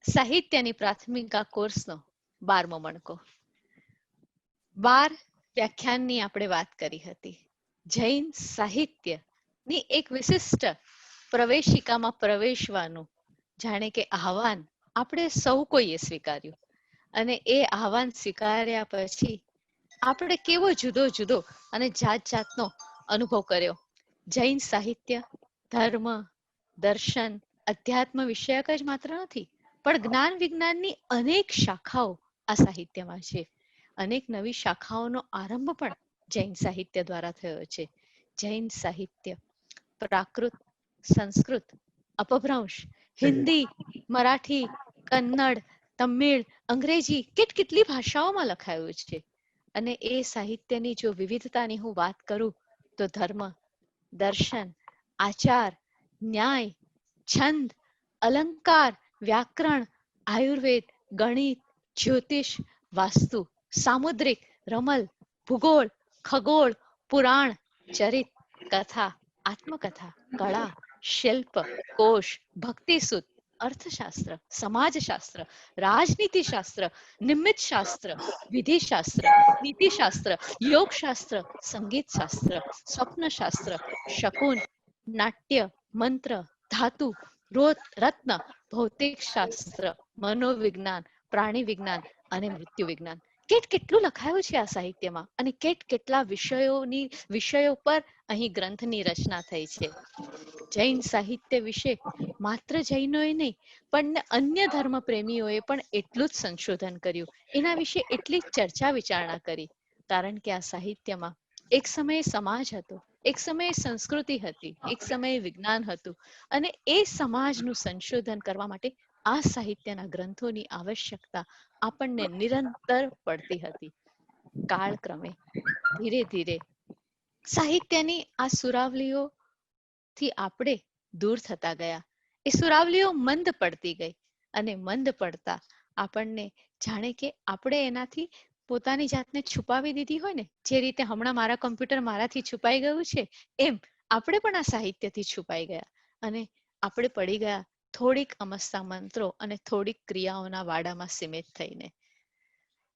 સાહિત્યની પ્રાથમિકા કોર્સનો 12મો મણકો. 12 વ્યાખ્યાનની આપણે વાત કરી હતી. જૈન સાહિત્યની એક વિશિષ્ટ પ્રવેશિકામાં પ્રવેશવાનું જાણે કે આહવાન આપણે સૌ કોઈએ સ્વીકાર્યું, અને એ આહવાન સ્વીકાર્યા પછી આપણે કેવો જુદો જુદો અને જાત જાતનો અનુભવ કર્યો. જૈન સાહિત્ય ધર્મ, દર્શન, અધ્યાત્મ વિષયક જ માત્ર નથી, પણ જ્ઞાન વિજ્ઞાનની અનેક શાખાઓ આ સાહિત્યમાં છે. અનેક નવી શાખાઓનો આરંભ પણ જૈન સાહિત્ય દ્વારા થયો છે. જૈન સાહિત્ય પ્રાકૃત, સંસ્કૃત, અપભ્રંશ, હિન્દી, મરાઠી, કન્નડ, તમિળ, અંગ્રેજી કેટલી ભાષાઓમાં લખાયું છે. અને એ સાહિત્યની જો વિવિધતાની હું વાત કરું તો ધર્મ, દર્શન, આચાર, ન્યાય, છંદ, અલંકાર, વ્યાકરણ, આયુર્વેદ, ગણિત, જ્યોતિષ, વાસ્તુ, સામુદ્રિક, રમલ, ભૂગોળ, ખગોળ, પુરાણ, ચરિત, કથા, આત્મકથા, કળા, શિલ્પ, કોશ, ભક્તિસુત, અર્થશાસ્ત્ર, સમાજશાસ્ત્ર, રાજનીતિશાસ્ત્ર, નિમિત્ત શાસ્ત્ર, વિધિશાસ્ત્ર, નીતિશાસ્ત્ર, યોગશાસ્ત્ર, સંગીતશાસ્ત્ર, સ્વપ્નશાસ્ત્ર, શકુન, નાટ્ય, મંત્ર, ધાતુ, રત્ન, ભૌતિક શાસ્ત્ર, મનોવિજ્ઞાન, પ્રાણી વિજ્ઞાન અને મૃત્યુ વિજ્ઞાન. કેટલું લખાયું છે આ સાહિત્યમાં, અને કેટલા વિષયો પર અહીં ગ્રંથની રચના થઈ છે. જૈન સાહિત્ય વિશે માત્ર જૈનોએ નહીં પણ અન્ય ધર્મ પ્રેમીઓએ પણ એટલું જ સંશોધન કર્યું, એના વિશે એટલી જ ચર્ચા વિચારણા કરી. કારણ કે આ સાહિત્યમાં એક સમયે સમાજ હતો, એક સમયે સંસ્કૃતિ હતી, એક સમયે વિજ્ઞાન હતું, અને એ સમાજનું સંશોધન કરવા માટે આ સાહિત્યના ગ્રંથોની આવશ્યકતા આપણને નિરંતર પડતી હતી. કાળક્રમે ધીરે ધીરે સાહિત્યની આ સુરાવલીઓથી આપણે દૂર થતા ગયા. એ સુરાવલીઓ મંદ પડતી ગઈ, અને મંદ પડતા આપણને જાણે કે આપણે એનાથી પોતાની જાતને છુપાવી દીધી હોય ને, જે રીતે હમણાં મારા કમ્પ્યુટર મારાથી છુપાઈ ગયું છે, એમ આપણે પણ આ સાહિત્યથી છુપાઈ ગયા, અને આપણે પડી ગયા થોડીક અમસ્તા મંત્રો અને થોડીક ક્રિયાઓના વાડામાં સીમિત થઈને.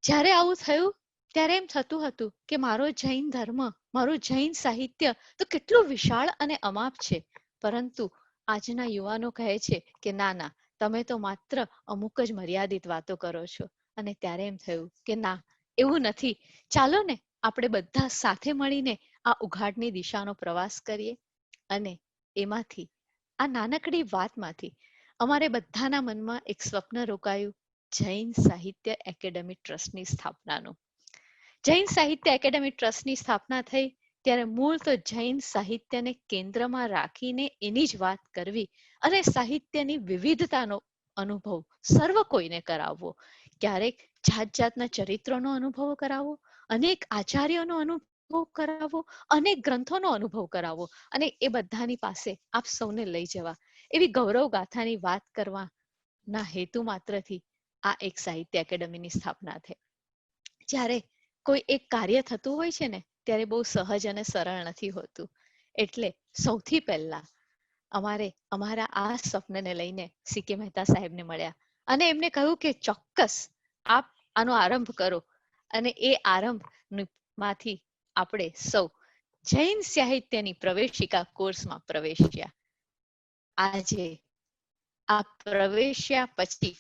જ્યારે આવું થયું ત્યારે એમ થતું હતું કે મારો જૈન ધર્મ, મારું જૈન સાહિત્ય તો કેટલું વિશાળ અને અમાપ છે, પરંતુ આજના યુવાનો કહે છે કે ના ના, તમે તો માત્ર અમુક જ મર્યાદિત વાતો કરો છો. અને ત્યારે એમ થયું કે ના, એવું નથી. ચાલો ને આપણે બધા સાથે મળીને આ ઉઘાડની દિશાનો પ્રવાસ કરીએ. અને એમાંથી, આ નાનકડી વાતમાંથી અમારે બધાના મનમાં એક સ્વપ્ન રોકાયું, જૈન સાહિત્ય એકેડેમી ટ્રસ્ટની સ્થાપનાનું. જૈન સાહિત્ય એકેડેમી ટ્રસ્ટની સ્થાપના થઈ ત્યારે મૂળ તો જૈન સાહિત્યને કેન્દ્રમાં રાખીને એની જ વાત કરવી અને સાહિત્યની વિવિધતાનો અનુભવ સર્વ કોઈને કરાવવો. ક્યારેક જાત જાતના ચરિત્રોનો અનુભવ કરાવવો, અનેક આચાર્યોનો અનુભવ કરાવવો, અનેક ગ્રંથોનો અનુભવ કરાવવો, અને એ બધાની પાસે આપ સૌને લઈ જવા, એવી ગૌરવ ગાથાની વાત કરવાના હેતુ માત્રથી આ એક સાહિત્ય એકેડેમીની સ્થાપના થઈ. જ્યારે કોઈ એક કાર્ય થતું હોય છે ને, ત્યારે બહુ સહજ અને સરળ નથી હોતું. એટલે સૌથી પહેલા અમારે અમારા આ સ્વપ્નને લઈને સી.કે. મહેતા સાહેબને મળ્યા, અને એમને કહ્યું કે ચોક્કસ આપ આનો આરંભ કરો. અને એ આરંભમાંથી આપણે સૌ જૈન સાહિત્યની પ્રવેશિકા કોર્સમાં પ્રવેશ્યા. આજે આ પ્રવેશ્યા પછી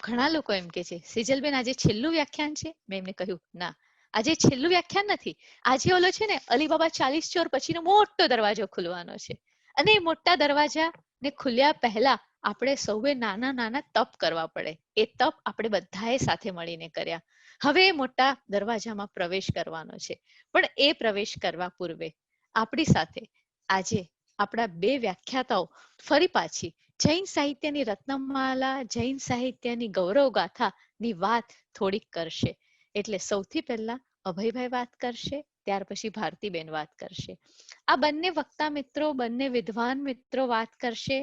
ઘણા લોકો એમ કે છે, સિજલબેન આજે છેલ્લું વ્યાખ્યાન છે? મેં એમને કહ્યું ના, આજે છેલ્લું વ્યાખ્યાન નથી. આજે ઓલો છે ને અલીબાબા 40 ચોર પછીનો મોટો દરવાજો ખુલવાનો છે, અને એ મોટા દરવાજા ને ખુલ્યા પહેલા આપણે સૌએ નાના નાના તપ કરવા પડે. એ તપ આપણે બધાએ સાથે મળીને કર્યા. હવે એ મોટા દરવાજામાં પ્રવેશ કરવાનો છે. પણ એ પ્રવેશ કરવા પૂર્વે આપણી સાથે આજે આપણા બે વ્યાખ્યાતાઓ ફરી પાછી જૈન સાહિત્યની રત્નમાલા, જૈન સાહિત્યની ગૌરવ ગાથાની વાત થોડીક કરશે. એટલે સૌથી પહેલા અભયભાઈ વાત કરશે, ત્યાર પછી ભારતીબેન વાત કરશે. આ બંને વક્તા મિત્રો, બંને વિદ્વાન મિત્રો વાત કરશે.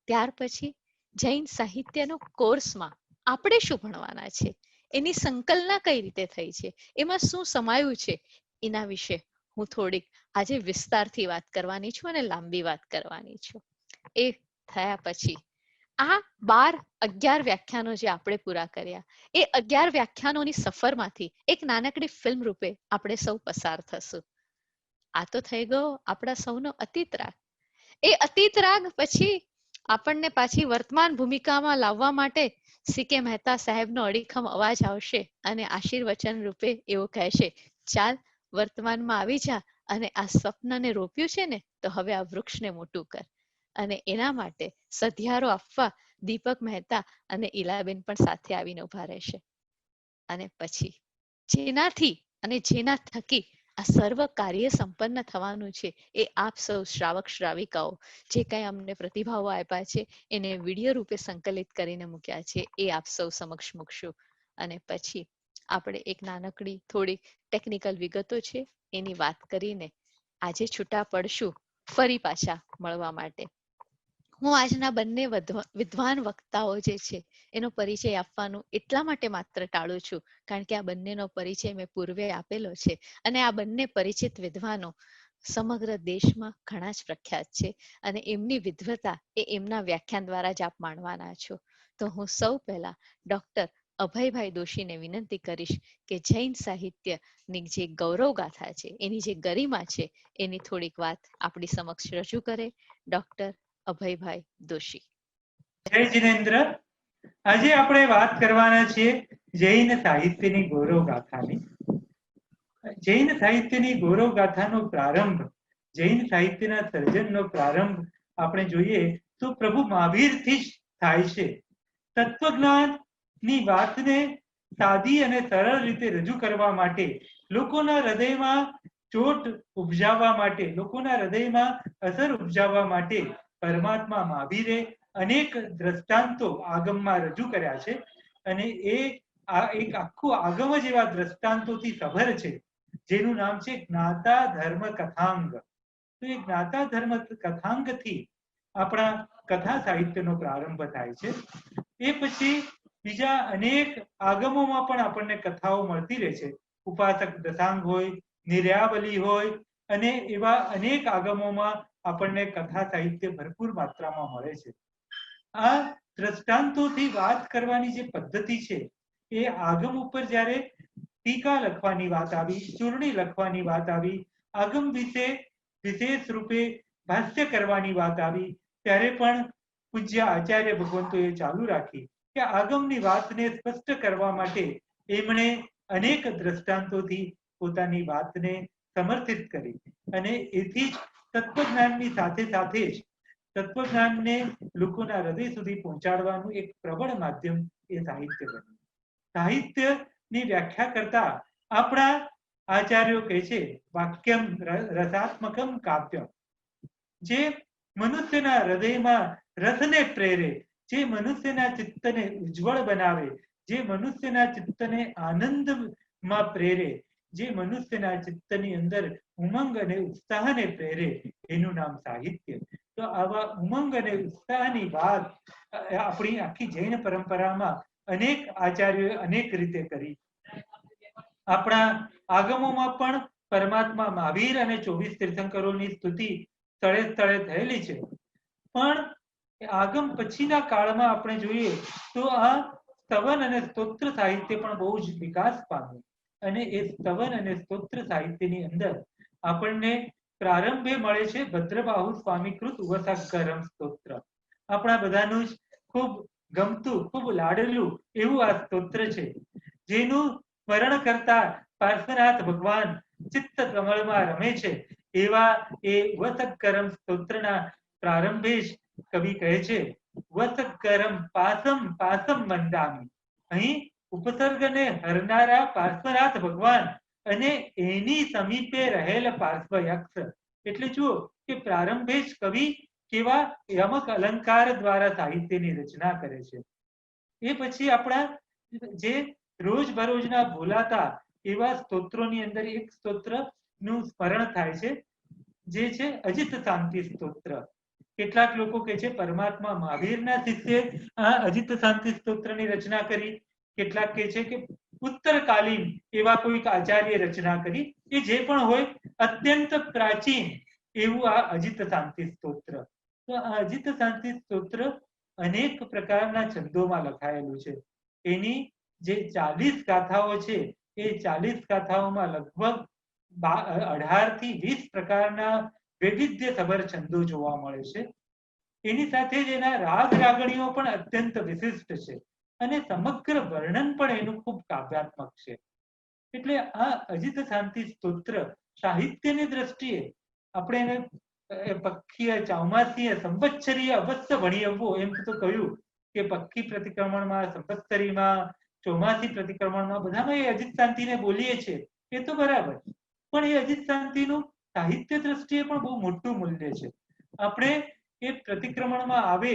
ત્યાર પછી જૈન સાહિત્યનો કોર્સમાં આપણે શું ભણવાના છે, એની સંકલના કઈ રીતે થઈ છે, એમાં શું સમાયું છે, એના વિશે હું થોડીક આજે વિસ્તારથી વાત કરવાની છું અને લાંબી વાત કરવાની છું. એ થયા પછી આ 11 વ્યાખ્યાનો જે આપણે પૂરા કર્યા, એ 11 વ્યાખ્યાનોની સફરમાંથી એક નાનકડી ફિલ્મ રૂપે આપણે સૌ પસાર થશું. આ તો થઈ ગયો આપણા સૌનો અતીત રાગ. એ અતીત રાગ પછી આપણને પાછી વર્તમાન ભૂમિકામાં લાવવા માટે સી.કે. મહેતા સાહેબનો અડીખમ અવાજ આવશે અને આશીર્વચન રૂપે એવું કહેશે, ચાલ વર્તમાનમાં આવી જા અને આ સ્વપ્નને રોપ્યું છે ને, તો હવે આ વૃક્ષને મોટું કર. અને એના માટે સધિયારો આપવા દીપક મહેતા અને ઈલાબેન પણ સાથે આવીને ઉભા રહેશે. અને પછી જેનાથી અને જેના થકી આ સર્વ કાર્ય સંપન્ન થવાનું છે, એ આપ સૌ શ્રાવક શ્રાવિકાઓ જે કંઈ અમને પ્રતિભાવો આપ્યા છે, એને વિડીયો રૂપે સંકલિત કરીને મૂક્યા છે, એ આપ સૌ સમક્ષ મૂકશું. અને પછી આપણે એક નાનકડી થોડી ટેકનિકલ વિગતો છે એની વાત કરીને આજે છૂટા પડશું ફરી પાછા મળવા માટે. હું આજના બંને વિદ્વાન વક્તાઓ જે છે એનો પરિચય આપવાનું એટલા માટે માત્ર ટાળું છું કારણ કે આ બંનેનો પરિચય મેં પૂર્વે આપેલો છે અને આ બંને પરિચિત વિદ્વાનો સમગ્ર દેશમાં ઘણા જ પ્રખ્યાત છે અને એમની વિદ્વતા એ એમના વ્યાખ્યાન દ્વારા જ આપ માણવાના છો. તો હું સૌ પહેલા ડોક્ટર અભયભાઈ દોશીને વિનંતી કરીશ કે જૈન સાહિત્યની જે ગૌરવ ગાથા છે, એની જે ગરિમા છે, એની થોડીક વાત આપણી સમક્ષ રજૂ કરે. ડોક્ટર અભયભાઈ દોશી. જય જિનેન્દ્ર. આજે આપણે વાત કરવાના છીએ જૈન સાહિત્યની ગૌરવ ગાથાની. જૈન સાહિત્યની ગૌરવ ગાથાનો પ્રારંભ, જૈન સાહિત્યના સર્જનનો પ્રારંભ આપણે જોઈએ તો પ્રભુ મહાવીરથી જ થાય છે. તત્વજ્ઞાનની વાતને સાદી અને સરળ રીતે રજૂ કરવા માટે, લોકોના હૃદયમાં ચોટ ઉપજાવવા માટે, લોકોના હૃદયમાં અસર ઉપજાવવા માટે પરમાત્મા મહાવીરે અનેક દ્રષ્ટાંતો આગમમાં રજૂ કર્યા છે અને એ એક આખું આગમ જ એવા દ્રષ્ટાંતોથી સભર છે જેનું નામ છે જ્ઞાતા ધર્મ કથાંગ. તો એ જ્ઞાતા ધર્મ કથાંગથી આપણા કથા સાહિત્યનો પ્રારંભ થાય છે. એ પછી બીજા અનેક આગમોમાં પણ આપણને કથાઓ મળતી રહે છે. ઉપાસક દશાંગ હોય, નિર્યાવલી હોય અને એવા અનેક આગમોમાં આપણને કથા સાહિત્ય ભરપૂર માત્રામાં મળે છે. આ દ્રષ્ટાંતોથી વાત કરવાની જે પદ્ધતિ છે, એ આગમ ઉપર જ્યારે ટીકા લખવાની વાત આવી, ચૂર્ણી લખવાની વાત આવી, આગમ વિશે વિશેષ રૂપે ભાષ્ય કરવાની વાત આવી, ત્યારે પણ પૂજ્ય આચાર્ય ભગવંતોએ ચાલુ રાખી કે આગમની વાતને સ્પષ્ટ કરવા માટે એમણે અનેક દ્રષ્ટાંતોથી પોતાની વાતને સમર્થિત કરી અને એથી જ તત્વજ્ઞાનની સાથે સાથે જ તત્વજ્ઞાનને લોકોના હૃદય સુધી પહોંચાડવાનું એક પ્રબળ માધ્યમ એ સાહિત્ય બન્યું. સાહિત્યની વ્યાખ્યા કરતા આપણા આચાર્યો કહે છે વાક્યમ રસાત્મકમ કાવ્યમ. જે મનુષ્યના હૃદયમાં રસને પ્રેરે, જે મનુષ્યના ચિત્તને ઉજ્જવળ બનાવે, જે મનુષ્યના ચિત્તને આનંદમાં પ્રેરે, જે મનુષ્યના ચિત્તની અંદર ઉમંગ અને ઉત્સાહને પ્રેરે, એનું નામ સાહિત્ય. તો આવા ઉમંગ અને ઉત્સાહની વાત આપણી આખી જૈન પરંપરામાં અનેક આચાર્યોએ અનેક રીતે કરી. આપણા આગમોમાં પણ પરમાત્મા મહાવીર અને 24 તીર્થંકરોની સ્તુતિ સ્થળે સ્થળે થયેલી છે. પણ આગમ પછીના કાળમાં આપણે જોઈએ તો આ સ્તવન અને સ્તોત્ર સાહિત્ય પણ બહુ જ વિકાસ પામ્યું અને એ સ્તવન અને સ્તોત્ર સાહિત્યની અંદર આપણને પ્રારંભે મળે છે ભદ્રબાહુ સ્વામીકૃત ઉવસકરમ સ્તોત્ર. આપણા બધાનું જ ખૂબ ગમતું, ખૂબ લાડલું એવું આ સ્તોત્ર છે, જેનું સ્મરણ કરતા પાર્શ્વનાથ ભગવાન ચિત્ત કમળમાં રમે છે. એવા એ ઉવસકરમ સ્તોત્રના પ્રારંભે જ કવિ કહે છે વસકરમ પાસમ પાસમ મંદામી. અહીં ઉપસર્ગને હરનારા પાર્શ્વનાથ ભગવાન અને એની સમીપે રહેલ પાર્શ્વયક્ષ. એટલે જુઓ કે પ્રારંભે જ કવિ કેવા યમક અલંકાર દ્વારા સાહિત્યની રચના કરે છે. એ પછી આપણા જે રોજબરોજના બોલાતા એવા સ્તોત્રોની અંદર એક સ્તોત્ર નું સ્મરણ થાય છે, જે છે અજિત શાંતિ સ્તોત્ર. કેટલાક લોકો કે છે પરમાત્મા મહાવીરના શિષ્ય આ અજિત શાંતિ સ્તોત્રની રચના કરી, કેટલાક કે છે કે ઉત્તરકાલીન એવા કોઈક આચાર્ય રચના કરી. એ જે પણ હોય, અત્યંત પ્રાચીન એવું આ અજિત શાંતિ સ્તોત્ર. તો આ અજિત શાંતિ સ્તોત્ર અનેક પ્રકારના છંદોમાં લખાયેલું છે. એની જે 40 ગાથાઓ છે એ 40 ગાથાઓમાં લગભગ 18 થી 20 પ્રકારના વૈવિધ્યસભર છંદો જોવા મળે છે. એની સાથે જ એના રાગ રાગણીઓ પણ અત્યંત વિશિષ્ટ છે અને સમગ્ર વર્ણન પણ એનું ખૂબ કાવ્યાત્મક છે. એટલે આ અજિત શાંતિ સ્તોત્ર સાહિત્યની દ્રષ્ટિએ આપણે એને પક્ષીય ચોમાસીય સંવત્સરીય અવશ્ય ભણી આવવું એમ તો કહ્યું કે પક્ષી પ્રતિક્રમણમાં, સંવત્સરીમાં, ચોમાસી પ્રતિક્રમણમાં બધામાં એ અજિત શાંતિને બોલીએ છીએ, એ તો બરાબર. પણ એ અજિત શાંતિનું સાહિત્ય દ્રષ્ટિએ પણ બહુ મોટું મૂલ્ય છે. આપણે એ પ્રતિક્રમણમાં આવે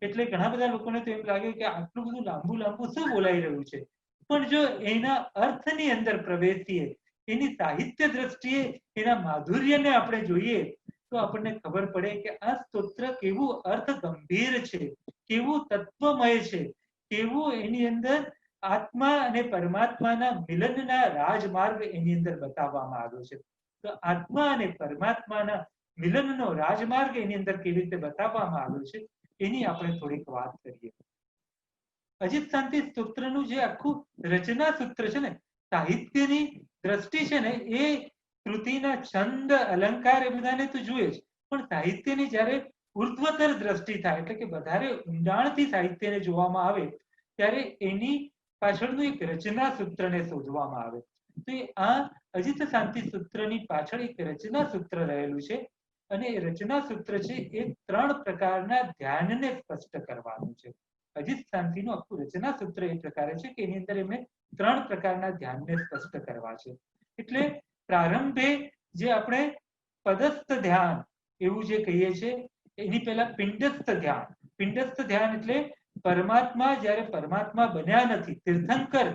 એટલે ઘણા બધા લોકોને તો એમ લાગે કે આટલું બધું લાંબુ લાંબુ શું બોલાઈ રહ્યું છે. પણ જો એના અર્થની અંદર પ્રવેશીએ, એની સાહિત્ય દ્રષ્ટિએ એના માધુર્યને આપણે જોઈએ તો આપણને ખબર પડે કે આ સ્તોત્ર કેવું અર્થ ગંભીર છે, કેવું તત્વમય છે, કેવું એની અંદર આત્મા અને પરમાત્માના મિલનના રાજમાર્ગ એની અંદર બતાવવામાં આવ્યો છે. તો આત્મા અને પરમાત્માના મિલનનો રાજમાર્ગ એની અંદર કેવી રીતે બતાવવામાં આવ્યો છે એની આપણે થોડીક વાત કરીએ. અજિત શાંતિ સ્તોત્રનું જે આખું રચના સૂત્ર છે ને, સાહિત્યની દ્રષ્ટિ છે ને, એ કૃતિના છંદ અલંકાર એ બધાને તો જોઈએ જ, પણ સાહિત્યની જ્યારે ઉર્ધ્વતર દ્રષ્ટિ થાય, એટલે કે વધારે ઊંડાણથી સાહિત્યને જોવામાં આવે ત્યારે એની પાછળનું એક રચના સૂત્રને શોધવામાં આવે. તો આ અજિત શાંતિ સૂત્રની પાછળ એક રચના સૂત્ર રહેલું છે અને એ રચના સૂત્ર છે એ 3 પ્રકારના ધ્યાનને સ્પષ્ટ કરવાનું છે. અજિત શાંતિનું આખું રચના સૂત્ર એ પ્રકારે છે કે એની અંદર એમને 3 પ્રકારના ધ્યાનને સ્પષ્ટ કરવા છે. એટલે પ્રારંભે જે આપણે પદસ્થ ધ્યાન એવું જે કહીએ છીએ, એની પહેલા પિંડસ્થ ધ્યાન. પિંડસ્થ ધ્યાન એટલે પરમાત્મા જ્યારે પરમાત્મા બન્યા નથી, તીર્થંકર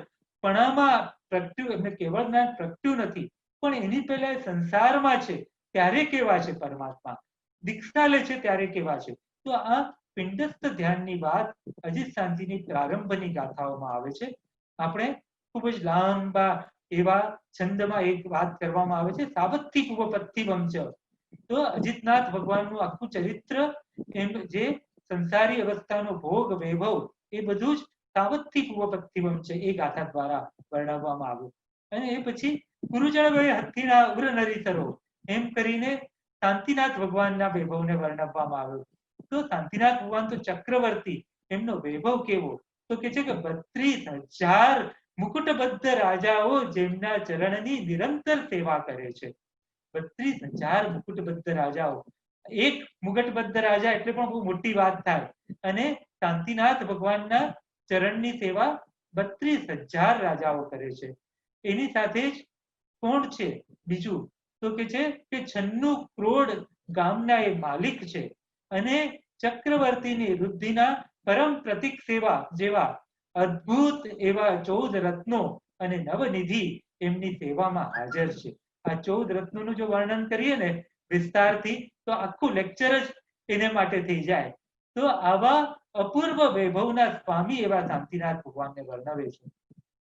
પણામાં પ્રગટ્યું, એમને કેવળ જ્ઞાન પ્રગટ્યું નથી, પણ એની પહેલા સંસારમાં છે ત્યારે કેવા છે પરમાત્મા, દીક્ષા લે છે ત્યારે કેવા છે. તો આ પિંડસ્થ ધ્યાનની વાત અજિત શાંતિની પ્રારંભની ગાથાઓમાં આવે છે. આપણે ખૂબ જ લાંબા એવા છંદમાં એક વાત કરવામાં આવે છે, સાવત્થી પૂર્વપત્તિવમ છે. તો અજિતનાથ ભગવાનનું આખું ચરિત્ર, એમ જે સંસારી અવસ્થાનો ભોગ વૈભવ, એ બધું જ સાવત્થી પૂર્વપત્તિવમ છે એ ગાથા દ્વારા વર્ણવવામાં આવ્યું. અને એ પછી ગુરુજળભાઈ હથિના ઉગ્ર નરીસરો એમ કરીને શાંતિનાથ ભગવાનના વૈભવને વર્ણવવામાં આવ્યું. તો શાંતિનાથ ભગવાન તો ચક્રવર્તી, એમનો વૈભવ કેવો, તો કે છે કે 32,000 મુકુટબદ્ધ રાજાઓ જેમના ચરણની નિરંતર સેવા કરે છે. 32,000 મુકુટબદ્ધ રાજાઓ. એક મુકુટબદ્ધ રાજા એટલે પણ બહુ મોટી વાત થાય, અને શાંતિનાથ ભગવાનના ચરણની સેવા 32,000 રાજાઓ કરે છે. એની સાથે જ કોણ છે બીજું, તો કે છે કે 96 કરોડ ગામના એ માલિક છે અને ચક્રવર્તીની વૃદ્ધિના પરમ પ્રતિક સેવા જેવા અદ્ભુત એવા 14 રત્નો અને નવનિધિ એમની સેવામાં હાજર છે. આ 14 રત્નોનું જો વર્ણન કરીએ ને વિસ્તારથી તો આખું લેક્ચર જ એને માટે થઈ જાય. તો આવા અપૂર્વ વૈભવના સ્વામી એવા શાંતિનાથ ભગવાનને વર્ણવે છે.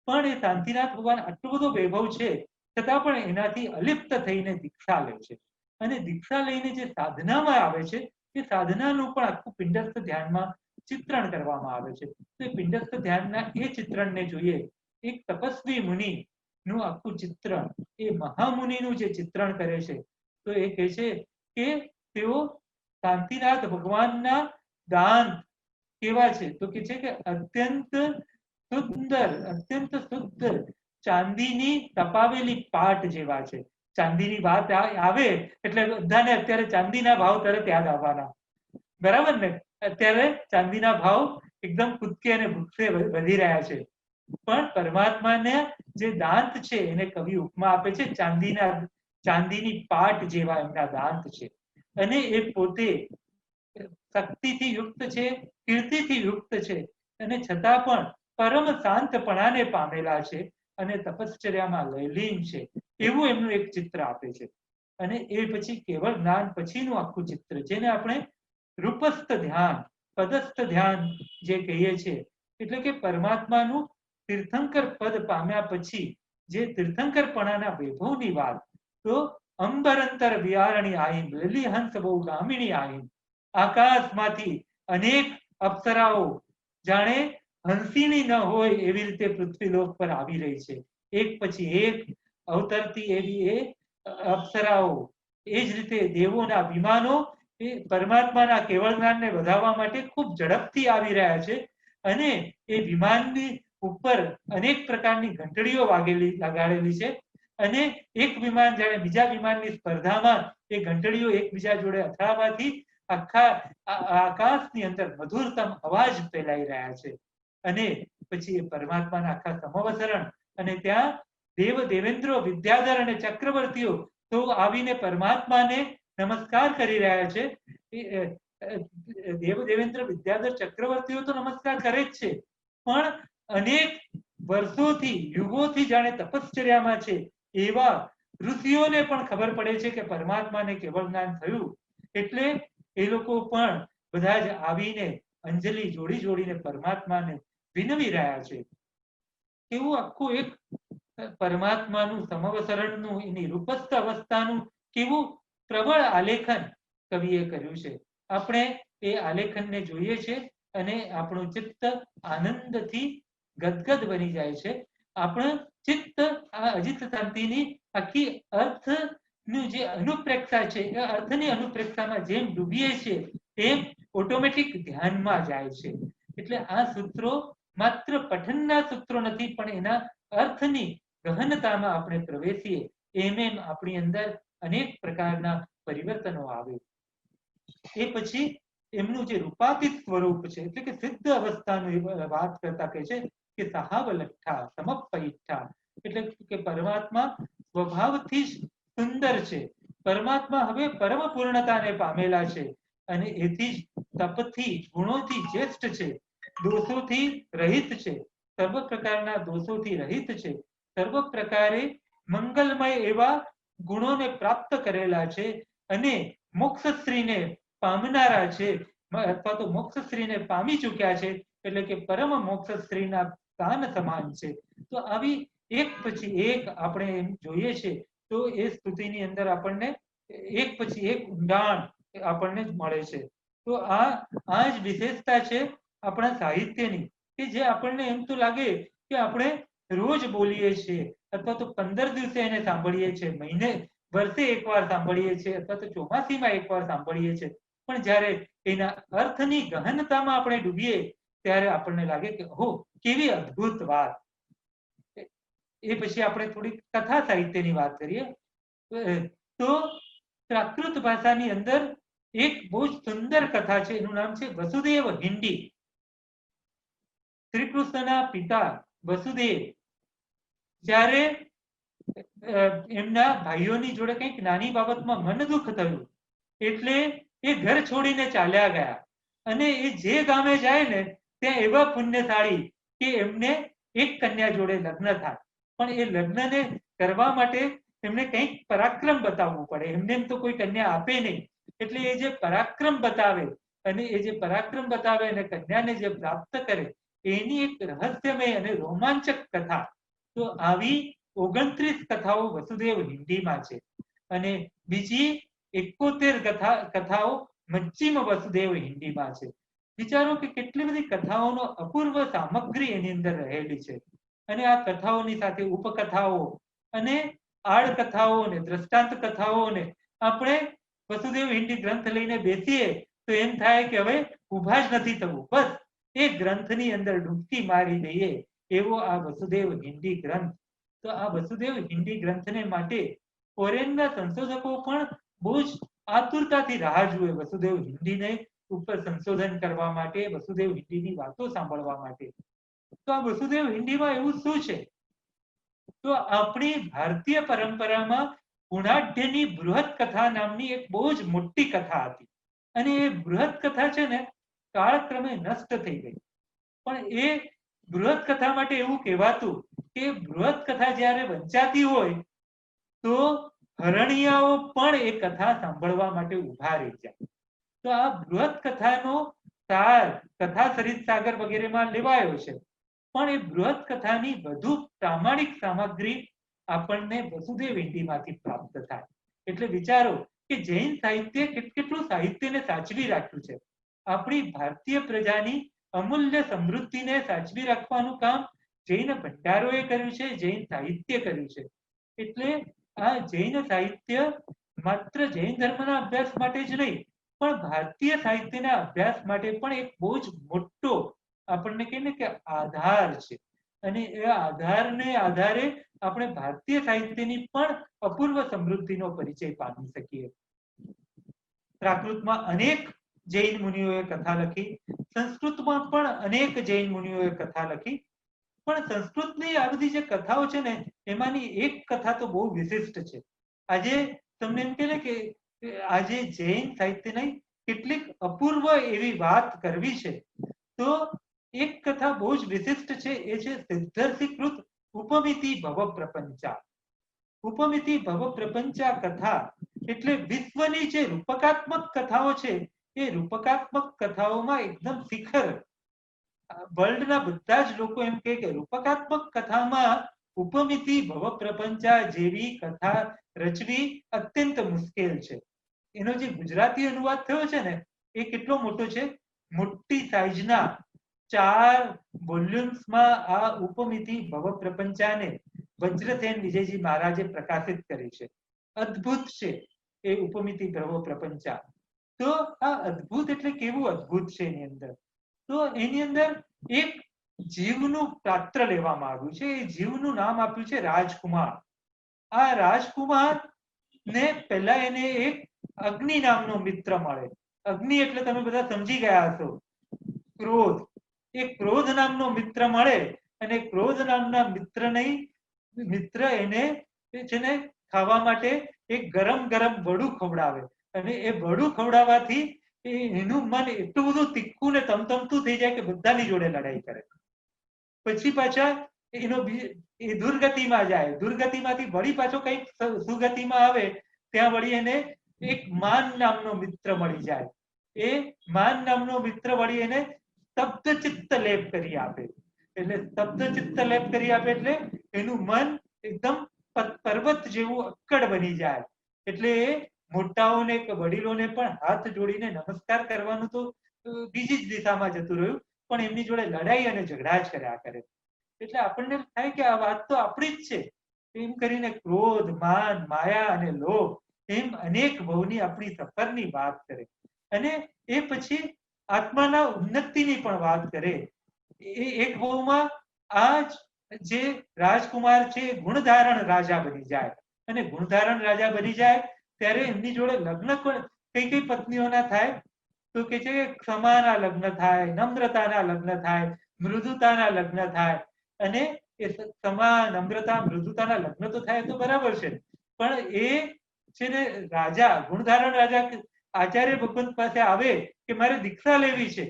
પણ એ શાંતિનાથ ભગવાન આટલું બધું વૈભવ છે છતાં પણ એનાથી અલિપ્ત થઈને દીક્ષા લે છે, અને દીક્ષા લઈને જે સાધનામાં આવે છે એ સાધનાનું પણ આખું પિંડસ્થ ધ્યાનમાં ચિત્રણ કરવામાં આવે છે. તો એ પિંડસ્થ ધ્યાનના એ ચિત્રણને જોઈએ, એક તપસ્વી મુનિ નું આખું ચિત્રણ, એ મહામુનિનું જે ચિત્રણ કરે છે, તો એ કહે છે કે તેઓ શાંતિનાથ ભગવાનના દાન કેવા છે, તો કે છે કે અત્યંત સુંદર, અત્યંત શુદ્ધ ચાંદીની તપાવેલી પાટ જેવા છે. ચાંદીની વાત આવે એટલે બધાને અત્યારે ચાંદીના ભાવ તરત યાદ આવવાના, બરાબર ને? અત્યારે ચાંદીના ભાવ એકદમ કૂદકે અને ભૂખસે વધી રહ્યા છે, પણ પરમાત્માને જે દાંત છે એને કવિ ઉપમા આપે છે ચાંદીની પાટ જેવા એમના દાંત છે, અને એ પોતે શક્તિથી યુક્ત છે, કીર્તિથી યુક્ત છે, અને છતાં પણ પરમ શાંતપણાને પામેલા છે અને તપશ્ચર્યામાં લયલીન છે, એવું એમનું એક ચિત્ર આપે છે. અને એ પછી કેવળ જ્ઞાન પછીનું આખું ચિત્ર, જેને આપણે રૂપસ્થ ધ્યાન, પદસ્થ ધ્યાન જે કહીએ છીએ, એટલે કે પરમાત્માનું તીર્થંકર પદ પામ્યા પછી જે તીર્થંકરપણાના વૈભવની વાત, તો અંબરંતર વિહારણી આઈન, લીલી હંસ બહુ ગામિણી આઈન, આકાશમાંથી અનેક અપ્સરાઓ જાણે હંસિણી ન હોય એવી રીતે પૃથ્વીલોક પર આવી રહી છે, એક પછી એક અવતરતી એવી એ અપ્સરાઓ. એ જ રીતે દેવોના વિમાનો એ પરમાત્માના કેવળ જ્ઞાનને વધારવા માટે ખૂબ ઝડપથી આવી રહ્યા છે, અને એ વિમાનની ઉપર અનેક પ્રકારની ઘંટડીઓ લગાડેલી છે, અને એક વિમાન જાણે બીજા વિમાનની સ્પર્ધામાં એ ઘંટડીઓ એકબીજા જોડે અથડાવાથી આખા આકાશની અંદર મધુરતમ અવાજ ફેલાઈ રહ્યા છે. અને પછી એ પરમાત્માના આખા સમવસરણ, અને ત્યાં દેવેન્દ્રો, વિદ્યાધર અને ચક્રવર્તીઓ તો આવીને પરમાત્માને નમસ્કાર કરી રહ્યા છે. દેવેન્દ્ર, વિદ્યાધર, ચક્રવર્તીઓ તો નમસ્કાર કરે જ છે, પણ અનેક વર્ષોથી, યુગોથી જાણે તપશ્ચર્યામાં છે એવા ઋષિઓને પણ ખબર પડે છે કે પરમાત્માને કેવળ જ્ઞાન થયું, એટલે એ લોકો પણ બધા જ આવીને અંજલિ જોડીને પરમાત્માને વિનવી રહ્યા છે. એવું આખું એક પરમાત્માનું સમવસરણનું, એની રૂપસ્થ અવસ્થાનું કેવું પ્રબળ આલેખન કવિએ કર્યું છે. આપણે એ આલેખનને જોઈએ છે અને આપણું ચિત્ત આનંદથી ગદગદ બની જાય છે. આપણું ચિત્ત આ અજિત શાંતિની આખી અર્થનું જે અનુપ્રેક્ષા છે, એ અર્થની અનુપ્રેક્ષામાં જેમ ડૂબીએ છીએ તેમ ઓટોમેટિક ધ્યાનમાં જાય છે. એટલે આ સૂત્રો માત્ર પઠનના સૂત્રો નથી, પણ એના અર્થની ગહનતામાં આપણે પ્રવેશીએ એમ આપણી અંદર અનેક પ્રકારના પરિવર્તનો આવે. એ પછી એમનું જે રૂપાતીત સ્વરૂપ છે, એટલે કે સિદ્ધ અવસ્થાની વાત કરતા કહે છે કે સહાવલઠ્ઠા સમપૈઠ્ઠા, એટલે કે પરમાત્મા સ્વભાવથી જ સુંદર છે. પરમાત્મા હવે પરમ પૂર્ણતાને પામેલા છે, અને એથી જ તપથી, ગુણોથી જ્યેષ્ઠ છે, દોષોથી રહિત છે, સર્વ પ્રકારના દોષોથી રહિત છે, સર્વ પ્રકારે મંગલમય એવા ગુણોને પ્રાપ્ત કરેલા છે, અને મોક્ષશ્રીને પામનારા છે, અથવા તો મોક્ષશ્રીને પામી ચૂક્યા છે, એટલે કે પરમ મોક્ષશ્રીના કાન સમાન છે. તો આવી એક પછી એક આપણે એમ જોઈએ છે, તો એ સ્તુતિની અંદર આપણને એક પછી એક ઊંડાણ આપણને મળે છે. તો આ જ વિશેષતા છે આપણા સાહિત્યની, કે જે આપણને એમ તો લાગે કે આપણે રોજ બોલીએ છીએ, અથવા તો 15 દિવસે એને સાંભળીએ છીએ, વર્ષે એકવાર સાંભળીએ છીએ, અથવા તો ચોમાસીમાં એકવાર સાંભળીએ છીએ, પણ જ્યારે એના અર્થની ગહનતામાં આપણે ડૂબીએ ત્યારે આપણને લાગે કે હો, કેવી અદ્ભુત વાત. એ પછી આપણે થોડી કથા સાહિત્યની વાત કરીએ તો પ્રાકૃત ભાષાની અંદર એક બહુ જ સુંદર કથા છે, એનું નામ છે વસુદેવ હિંડી. શ્રી કૃષ્ણના પિતા વસુદેવ જ્યારે એમના ભાઈઓની જોડે કંઈક નાની બાબતમાં મન દુઃખ થયું, એટલે એ ઘર છોડીને ચાલ્યા ગયા, અને એ જે ગામે જાય ને ત્યાં એવા પુણ્યશાળી કે એમને એક કન્યા જોડે લગ્ન થાય, પણ એ લગ્નને કરવા માટે એમને કંઈક પરાક્રમ બતાવવું પડે, એમને એમ તો કોઈ કન્યા આપે નહીં, એટલે એ જે પરાક્રમ બતાવે, અને એ જે પરાક્રમ બતાવે અને કન્યાને જે પ્રાપ્ત કરે, એની એક રહસ્યમય અને રોમાંચક કથા. તો આવી 29 કથાઓ વસુદેવ હિન્દીમાં છે, અને બીજી 71 કથાઓ મચ્છિમ વસુદેવ હિન્દીમાં છે. વિચારો કે કેટલી બધી કથાઓનો અપૂર્વ સામગ્રી એની અંદર રહેલી છે. અને આ કથાઓની સાથે ઉપકથાઓ અને આડકથાઓ અને દ્રષ્ટાંત કથાઓને આપણે વસુદેવ હિન્દી ગ્રંથ લઈને બેસીએ તો એમ થાય કે હવે ઊભા જ નથી થવું, બસ એ ગ્રંથની અંદર ડૂબકી મારી દઈએ, એવો આ વસુદેવ હિન્દી ગ્રંથ. તો આ વસુદેવ હિન્દી ગ્રંથને માટે ફોરેનના સંશોધકો પણ બહુ જ આતુરતાથી રાહ જુએ વસુદેવ હિન્દીને ઉપર સંશોધન કરવા માટે, વસુદેવ હિન્દીની વાતો સાંભળવા માટે. તો આ વસુદેવ હિન્દીમાં એવું શું છે? તો આપણી ભારતીય પરંપરામાં ગુણાઢ્યની બૃહદ કથા નામની એક બહુ જ મોટી કથા હતી, અને એ બૃહદ કથા છે ને કાળક્રમે નષ્ટ થઈ ગઈ. પણ એ બૃહદ કથા માટે એવું કહેવાતું કે બૃહદ કથા જ્યારે વંચાતી હોય તો હરણિયાઓ પણ એ કથા સાંભળવા માટે ઉભા રહી જાય. તો આ બૃહદ કથાનો સાર કથા સરિત સાગર વગેરેમાં લેવાયો છે, પણ એ બૃહદ કથાની વધુ પ્રામાણિક સામગ્રી આપણને વસુદેવ હિન્દીમાંથી પ્રાપ્ત થાય. એટલે વિચારો કે જૈન સાહિત્ય કેટલું સાહિત્યને સાચવી રાખ્યું છે. આપણી ભારતીય પ્રજાની અમૂલ્ય સમૃદ્ધિને સાચવી રાખવાનું કામ જૈન ભંડારોએ કર્યું છે, જૈન સાહિત્ય કર્યું છે. એટલે આ જૈન સાહિત્ય માત્ર જૈન ધર્મના અભ્યાસ માટે જ નહીં, પણ ભારતીય સાહિત્યના અભ્યાસ માટે પણ એક બહુ જ મોટો આપણને કહીએ ને કે આધાર છે. અને એ આધારને આધારે આપણે ભારતીય સાહિત્યની પણ અપૂર્વ સમૃદ્ધિનો પરિચય પામી શકીએ. પ્રાકૃતમાં અનેક જૈન મુનિઓએ કથા લખી, સંસ્કૃતમાં પણ અનેક જૈન મુનિઓએ કથા લખી. પણ સંસ્કૃતની આ બધી જે કથાઓ છે ને એમાંની એક કથા તો બહુ વિશિષ્ટ છે. આજે તમને એમ કહે કે આજે જૈન સાહિત્યની કેટલીક અપૂર્વ એવી વાત કરવી છે, તો એક કથા બહુ જ વિશિષ્ટ છે. એ છે સિદ્ધર્ષિકૃત ઉપમિતિ ભવ પ્રપંચા. ઉપમિતિ ભવ પ્રપંચા કથા એટલે વિશ્વની જે રૂપકાત્મક કથાઓ છે એ રૂપકાત્મક કથાઓમાં એકદમ શિખર. વર્લ્ડના બધા જ લોકો એમ કહે કે રૂપકાત્મક કથામાં ઉપમિતિ ભવ પ્રપંચા જેવી કથા રચવી અત્યંત મુશ્કેલ છે. એનો જે ગુજરાતી અનુવાદ થયો છે ને એ કેટલો મોટો છે, મોટી સાઈઝના 4 વોલ્યુમ્સમાં આ ઉપમિતિ ભવ પ્રપંચાને વજ્રસેન વિજયજી મહારાજે પ્રકાશિત કરી છે. અદ્ભુત છે એ ઉપમિતિ ભવ પ્રપંચા. તો આ અદ્ભુત એટલે કેવું અદ્ભુત છે એની અંદર? તો એની અંદર એક જીવનું પાત્ર લેવામાં આવ્યું છે. એ જીવનું નામ આપ્યું છે રાજકુમાર. આ રાજકુમાર ને પહેલા એને એક અગ્નિ નામનો મિત્ર મળે. અગ્નિ એટલે તમે બધા સમજી ગયા હશો, ક્રોધ. એ ક્રોધ નામનો મિત્ર મળે અને ક્રોધ નામના મિત્ર એને છે ને ખાવા માટે એક ગરમ ગરમ વડું ખવડાવે, અને એ વડું ખવડાવવાથી એનું મન એટલું બધું તીખું ને તમતમતું થઈ જાય કે બધાની જોડે લડાઈ કરે. પછી પાછા એનો એ દુર્ગતિમાં જાય, દુર્ગતિમાંથી વળી પાછો કઈક સુગતિમાં આવે, ત્યાં વળી એને એક માન નામનો મિત્ર મળી જાય. એ માન નામનો મિત્ર વળી એને સ્તબ્ધ ચિત્ત લેપ કરી આપે. એટલે સ્તબ્ધ ચિત્ત લેપ કરી આપે એટલે એનું મન એકદમ પર્વત જેવું અક્કડ બની જાય. એટલે એ મોટાઓને કે વડીલોને પણ હાથ જોડીને નમસ્કાર કરવાનું તો બીજી જ દિશામાં જતું રહ્યું, પણ એમની જોડે લડાઈ અને ઝઘડા જ કર્યા કરે. એટલે આપણને થાય કે આ વાત તો આપણી જ છે. એમ કરીને ક્રોધ, માન, માયા અને લોભ એમ અનેક ભવની આપણી સફરની વાત કરે. અને એ પછી આત્માના ઉન્નતિની પણ વાત કરે. એ એક ભવમાં આ જે રાજકુમાર છે ગુણધારણ રાજા બની જાય, અને ગુણધારણ રાજા બની જાય ત્યારે એમની જોડે લગ્ન કઈ કઈ પત્નીઓના થાય? તો કે છે ક્ષમાના લગ્ન થાય, નમ્રતાના લગ્ન થાય, મૃદુતાના લગ્ન થાય. અને એ ક્ષમા, નમ્રતા, મૃદુતાના લગ્ન તો થાય તો બરાબર છે, પણ એ છે ને રાજા ગુણધારણ રાજા આચાર્ય ભગવંત પાસે આવે કે મારે દીક્ષા લેવી છે.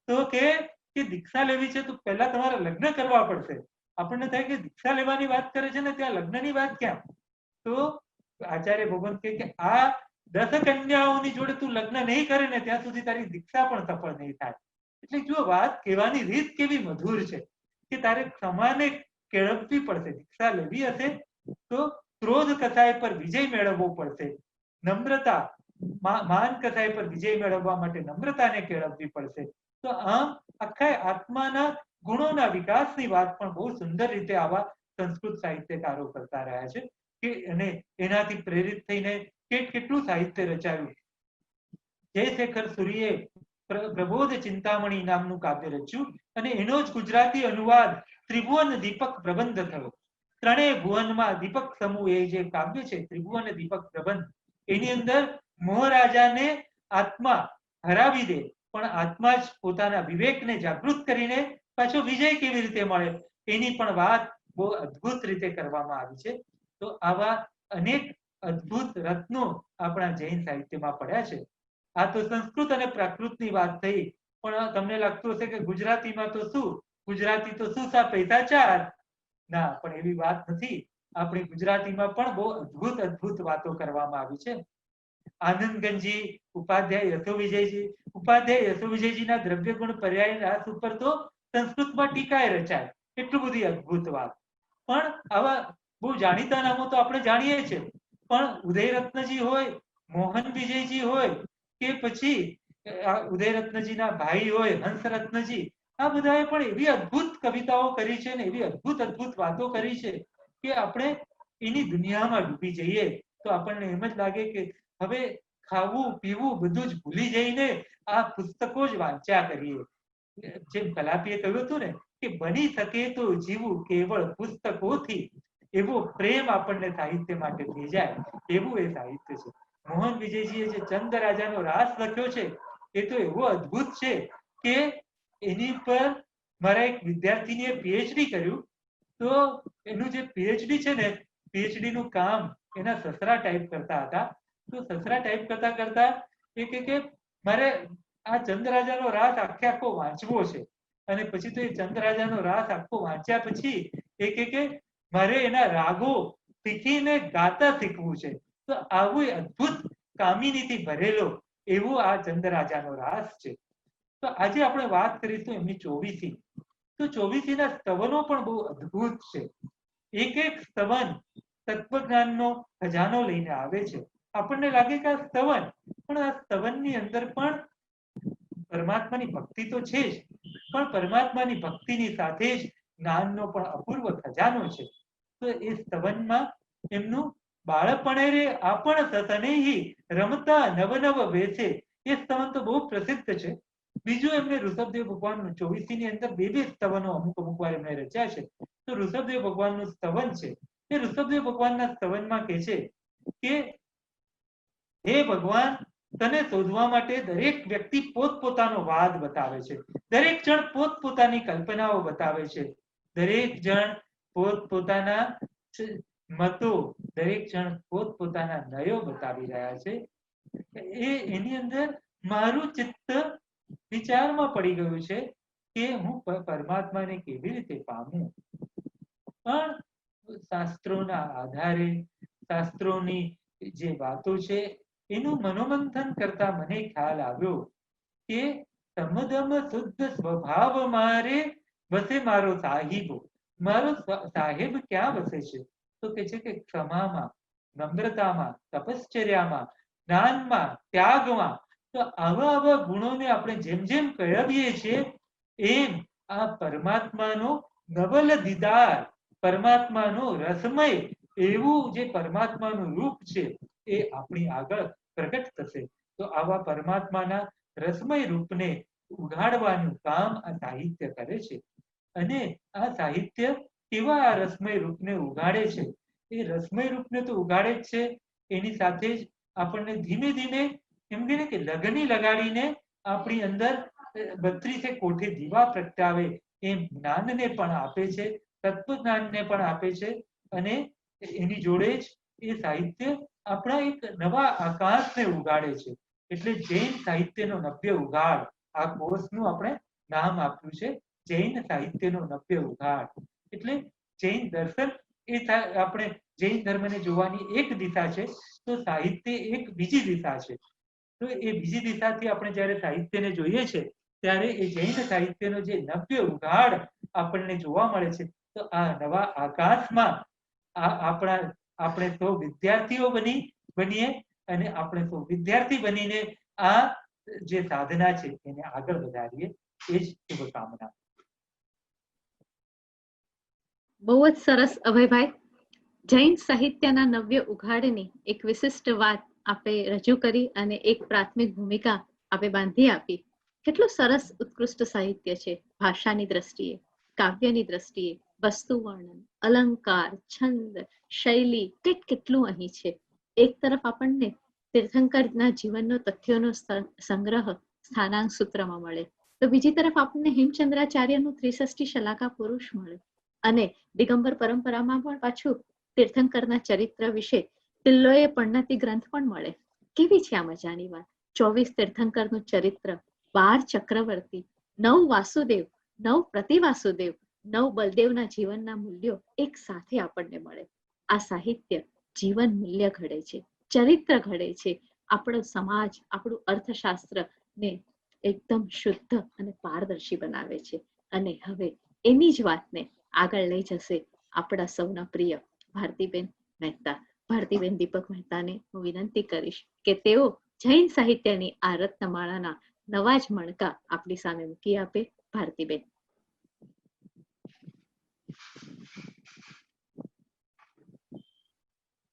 તો કે દીક્ષા લેવી છે તો પહેલા તમારે લગ્ન કરવા પડશે. આપણને થાય કે દીક્ષા લેવાની વાત કરે છે ને ત્યાં લગ્નની વાત ક્યાં? તો આચાર્ય ભગવંત કે આ 10 કન્યાઓની જોડે તું લગ્ન નહીં કરે ને ત્યાં સુધી તારી દીક્ષા પણ સફળ નહીં થાય. એટલે જો વાત કહેવાની રીત કેવી મધુર છે કે તારે ક્ષમાને કેળવવી પડશે. દીક્ષા લેવી હશે તો ક્રોધ કસાય પર વિજય મેળવવો પડશે. નમ્રતા, માન કસાય પર વિજય મેળવવા માટે નમ્રતાને કેળવવી પડશે. તો આમ આખા આત્માના ગુણોના વિકાસની વાત પણ બહુ સુંદર રીતે આવા સંસ્કૃત સાહિત્યકારો કરતા રહ્યા છે કે અને એનાથી પ્રેરિત થઈને કેટલું સાહિત્ય રચાયું. જયશેખર સૂરીએ પ્રબોધ ચિંતામણી નામનું કાવ્ય રચ્યું અને એનો જ ગુજરાતી અનુવાદ ત્રિભુવન દીપક પ્રબંધ થયો. ત્રણેય ભુવનમાં દીપક સમૂહ એ જે કાવ્ય છે ત્રિભુવન દીપક પ્રબંધ, એની અંદર મોહરાજાને આત્મા હરાવી દે, પણ આત્મા જ પોતાના વિવેકને જાગૃત કરીને પાછો વિજય કેવી રીતે મળે એની પણ વાત બહુ અદ્ભુત રીતે કરવામાં આવી છે. તો આવા અનેક અદ્ભુત રત્નો આપણા જૈન સાહિત્યમાં પડ્યા છે. આ તો સંસ્કૃત અને પ્રાકૃતની વાત થઈ, પણ તમને લાગતું હશે કે ગુજરાતીમાં તો શું, ગુજરાતી તો શું સા પૈસા ચાર. ના, પણ એવી વાત નથી. આપણી ગુજરાતીમાં પણ બહુ અદ્ભુત અદ્ભુત વાતો કરવામાં આવી છે. આનંદગંજી ઉપાધ્યાય યશોવિજયજીના દ્રવ્ય ગુણ પર્યાય રાસ ઉપર તો સંસ્કૃતમાં ટીકાએ રચાય, એટલું બધી અદ્ભુત વાત. પણ આવા બહુ જાણીતા નામો તો આપણે જાણીએ છીએ, પણ ઉદયરત્નજી હોય, મોહન વિજયજી હોય, કે પછી ઉદયરત્નજીના ભાઈ હોય હંસરત્નજી, આ બધાએ પણ એવી અદ્ભુત કવિતાઓ કરી છે ને એવી અદ્ભુત અદ્ભુત વાતો કરી છે કે આપણે એની દુનિયામાં ડૂબી જઈએ તો આપણને એમ જ લાગે કે હવે ખાવું પીવું બધું જ ભૂલી જઈને આ પુસ્તકો જ વાંચ્યા કરીએ. જેમ કલાપીએ કહ્યું હતું ને કે બની શકે તો જીવું કેવળ પુસ્તકોથી, એવો પ્રેમ આપણને સાહિત્ય માટે થઈ જાય એવું એ સાહિત્ય છે. મોહન વિજયજીએ જે ચંદ રાજાનો રાસ લખ્યો છે એ તો એવો અદ્ભુત છે કે એની પર મારા એક વિદ્યાર્થીને પીએચડી કર્યું, તો એનું જે પીએચડી છે ને, પીએચડી નું કામ એના સસરા ટાઈપ કરતા હતા. તો સસરા ટાઈપ કરતા કરતા એ કે મારે આ ચંદ્રરાજાનો રાસ આખે આખો વાંચવો છે. અને પછી તો એ ચંદ્રરાજાનો રાસ આખો વાંચ્યા પછી એ કે મારે એના રાગો શીખીને ગાતા શીખવું છે. તો આવું અદ્ભુત કામિનીથી ભરેલો એવો આ ચંદ્રરાજાનો રાસ છે. તો આજે આપણે વાત કરીશું એમની ચોવીસી. તો ચોવીસીના સ્તવનો પણ બહુ અદ્ભુત છે. એક એક સ્તવન તત્વજ્ઞાનનો ખજાનો લઈને આવે છે. આપણને લાગે કે આ સ્તવન, પણ આ સ્તવનની અંદર પણ પરમાત્માની ભક્તિ તો છે જ, પણ પરમાત્માની ભક્તિની સાથે જ જ્ઞાનનો પણ અપૂર્વ ખજાનો છે. તો એ સ્તવનમાં એમનું બાળપણે રે આપણ સતનેહી રમતા નવ વેસે, એ સ્તવન તો બહુ પ્રસિદ્ધ છે. બીજું એમને ઋષભદેવ ભગવાનનું 24 ની અંદર બે સ્તવનો અમુક વાર એમણે રચ્યા છે. તો ઋષભદેવ ભગવાનનું સ્તવન છે, એ ઋષભદેવ ભગવાનના સ્તવનમાં કહે છે કે હે ભગવાન, તને શોધવા માટે દરેક વ્યક્તિ પોતપોતાનો વાદ બતાવે છે, દરેક જણ પોતપોતાની કલ્પનાઓ બતાવે છે, દરેક જણ પોતપોતાના મતો, દરેક જણ પોતપોતાના નયો બતાવી રહ્યા છે. એની અંદર મારું ચિત્ત વિચારમાં પડી ગયું છે કે હું પરમાત્માને કેવી રીતે પામું. પણ શાસ્ત્રોના આધારે, શાસ્ત્રોની જે વાતો છે એનું મનોમંથન કરતા મને ખ્યાલ આવ્યો કે સમદમ શુદ્ધ સ્વભાવ મારે વસે મારો સાહિબો. મારો સાહેબ ક્યાં વસે છે? તો કે છે કે ક્ષમામાં, નમ્રતામાં, તપશ્ચર્યામાં, જ્ઞાનમાં, ત્યાગમાં. તો આવા આવા ગુણોને આપણે જેમ જેમ કેળવીએ છીએ એમ આ પરમાત્માનો નવલ દીદાર, પરમાત્માનો રસમય એવું જે પરમાત્માનું રૂપ છે એ આપણી આગળ પ્રગટ થશે. તો આવા પરમાત્માના રસમય રૂપને ઉઘાડવાનું કામ આ સાહિત્ય કરે છે. અને આ સાહિત્ય કેવા આ રસમય રૂપને ઉઘાડે છે? એ રસમય રૂપને તો ઉઘાડે જ છે, એની સાથે જ આપણને ધીમે ધીમે એમ કે લગની લગાડીને આપણી અંદર 32 કોઠે દીવા પ્રગટાવે એમ જ્ઞાનને પણ આપે છે, તત્વજ્ઞાનને પણ આપે છે. અને એની જોડે જ એ સાહિત્ય આપણા એક નવા આકાશને ઉગાડે છે. એટલે જૈન સાહિત્યનો નવ્ય ઉઘાડ આ કોર્સનું આપણે નામ આપ્યું છે, જૈન સાહિત્યનો નવ્ય ઉઘાડ. એટલે જૈન દર્શન એ આપણે જૈન ધર્મને જોવાની એક દિશા છે, તો સાહિત્ય એક બીજી દિશા છે. તો એ બીજી દિશાથી આપણે જ્યારે સાહિત્યને જોઈએ છે ત્યારે એ જૈન સાહિત્યનો જે નવ્ય ઉઘાડ આપણને જોવા મળે છે. તો આ નવા આકાશમાં આપણે સૌ વિદ્યાર્થીઓ બનીએ અને આપણે સૌ વિદ્યાર્થી બનીને આ જે સાધના છે એને આગળ વધારીએ, એ જ શુભકામના. બહુ જ સરસ અભયભાઈ. જૈન સાહિત્યના નવ્ય ઉઘાડની એક વિશિષ્ટ વાત આપે રજૂ કરી અને એક પ્રાથમિક ભૂમિકા આપે બાંધી આપી. કેટલું સરસ ઉત્કૃષ્ટ સાહિત્ય છે, ભાષાની દ્રષ્ટિએ, કાવ્યની દ્રષ્ટિએ, વસ્તુ વર્ણન, અલંકાર, છંદ, શૈલી, કેટલું અહીં છે. એક તરફ આપણને તીર્થંકરના જીવનનો તથ્યોનો સંગ્રહ સ્થાનાંક સૂત્રમાં મળે. તો બીજી તરફ આપણને હેમચંદ્રાચાર્યનું 63 શલાકા પુરુષ મળે. અને દિગંબર પરંપરામાં પણ પાછું તીર્થંકરના ચરિત્ર વિશે તિલ્લોએ પણ્ણતિ ગ્રંથ પણ મળે. કેવી છે આ મજાની વાત! 24 તીર્થંકરનું ચરિત્ર, 12 ચક્રવર્તી, 9 વાસુદેવ, 9 પ્રતિવાસુદેવ, 9 બલદેવના જીવનના મૂલ્યો એક સાથે આપણને મળે. આ સાહિત્ય જીવન મૂલ્ય ઘડે છે, ચરિત્ર ઘડે છે, આપણો સમાજ, આપણું અર્થશાસ્ત્ર ને એકદમ શુદ્ધ અને પારદર્શી બનાવે છે. અને હવે એની જ વાતને આગળ લઈ જશે આપણા સૌના પ્રિય ભારતીબેન મહેતા. ભારતીબેન દીપક મહેતાને હું વિનંતી કરીશ કે તેઓ જૈન સાહિત્યની આ રત્નમાળાના નવા જ મણકા આપણી સામે મૂકી આપે. ભારતીબેન.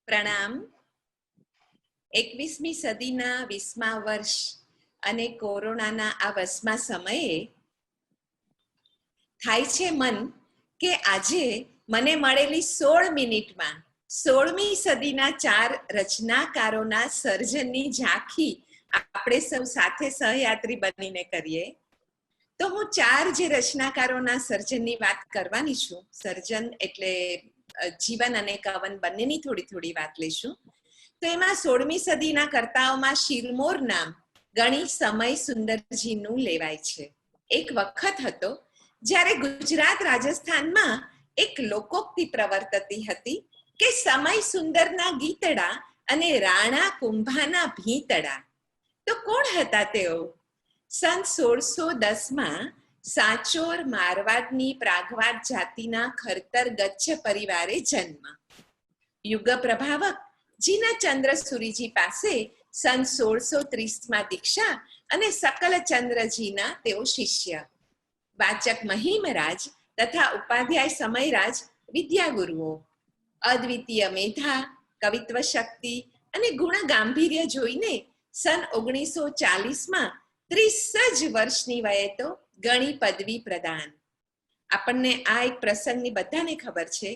પ્રણામ. 21મી સદીના 20મા વર્ષ અને કોરોનાના આ વસમા સમયે થાય છે મન કે આજે મને મળેલી 16 મિનિટમાં 16મી સદીના 4 રચનાકારોના સર્જનની ઝાંખી આપણે સૌ સાથે સહયાત્રી બનીને કરીએ. તો હું 4 જે રચનાકારોના સર્જનની વાત કરવાની છું, સર્જન એટલે જીવન અને કવન બંનેની થોડી થોડી વાત લઈશું. તો એમાં 16મી સદીના કર્તાઓમાં શિરમોર નામ ગણી સમય સુંદરજીનું લેવાય છે. એક વખત હતો જ્યારે ગુજરાત રાજસ્થાનમાં એક લોકોક્તિ પ્રવર્તતી હતી કે સમય સુંદરના ગીતડા અને રાણા કુંભાના ભીતડા. તો કોણ હતા તેઓ? સન 1610માં સાચોર મારવાડની પ્રાગવાડ જાતિના ખરતર ગચ્છ પરિવારે જન્મ. યુગ પ્રભાવક જીનચંદ્ર સુરીજી પાસે સન 1630માં દીક્ષા અને સકલચંદ્રજીના તેઓ શિષ્ય. વાચક મહિમરાજ તથા ઉપાધ્યાય સમયરાજ વિદ્યાગુરુઓ. અદ્વિતીય મેધા, કવિત્વ શક્તિ અને ગુણ ગાંભીર્ય જોઈને સન 1940માં 30 જ વર્ષની વયે તો ગણી પદવી પ્રદાન. આપણને આ એક પ્રસંગની બધાને ખબર છે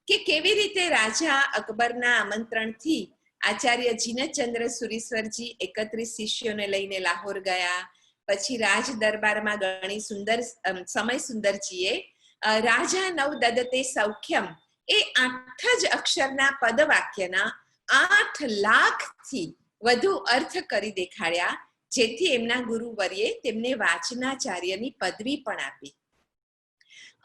કે કેવી રીતે રાજા અકબરના આમંત્રણથી આચાર્ય જીનચંદ્ર સુરીશ્વરજી 31 શિષ્યોને લઈને લાહોર ગયા. પછી રાજ દરબારમાં ગણી સમય સુંદરજીએ રાજા નવ દદતે સૌખ્યમ એ 8 જ અક્ષરના પદવાક્યના 8 લાખથી વધુ અર્થ કરી દેખાડ્યા, જેથી એમના ગુરુવર્યે તેમને વાચનાચાર્યની પદવી પણ આપી.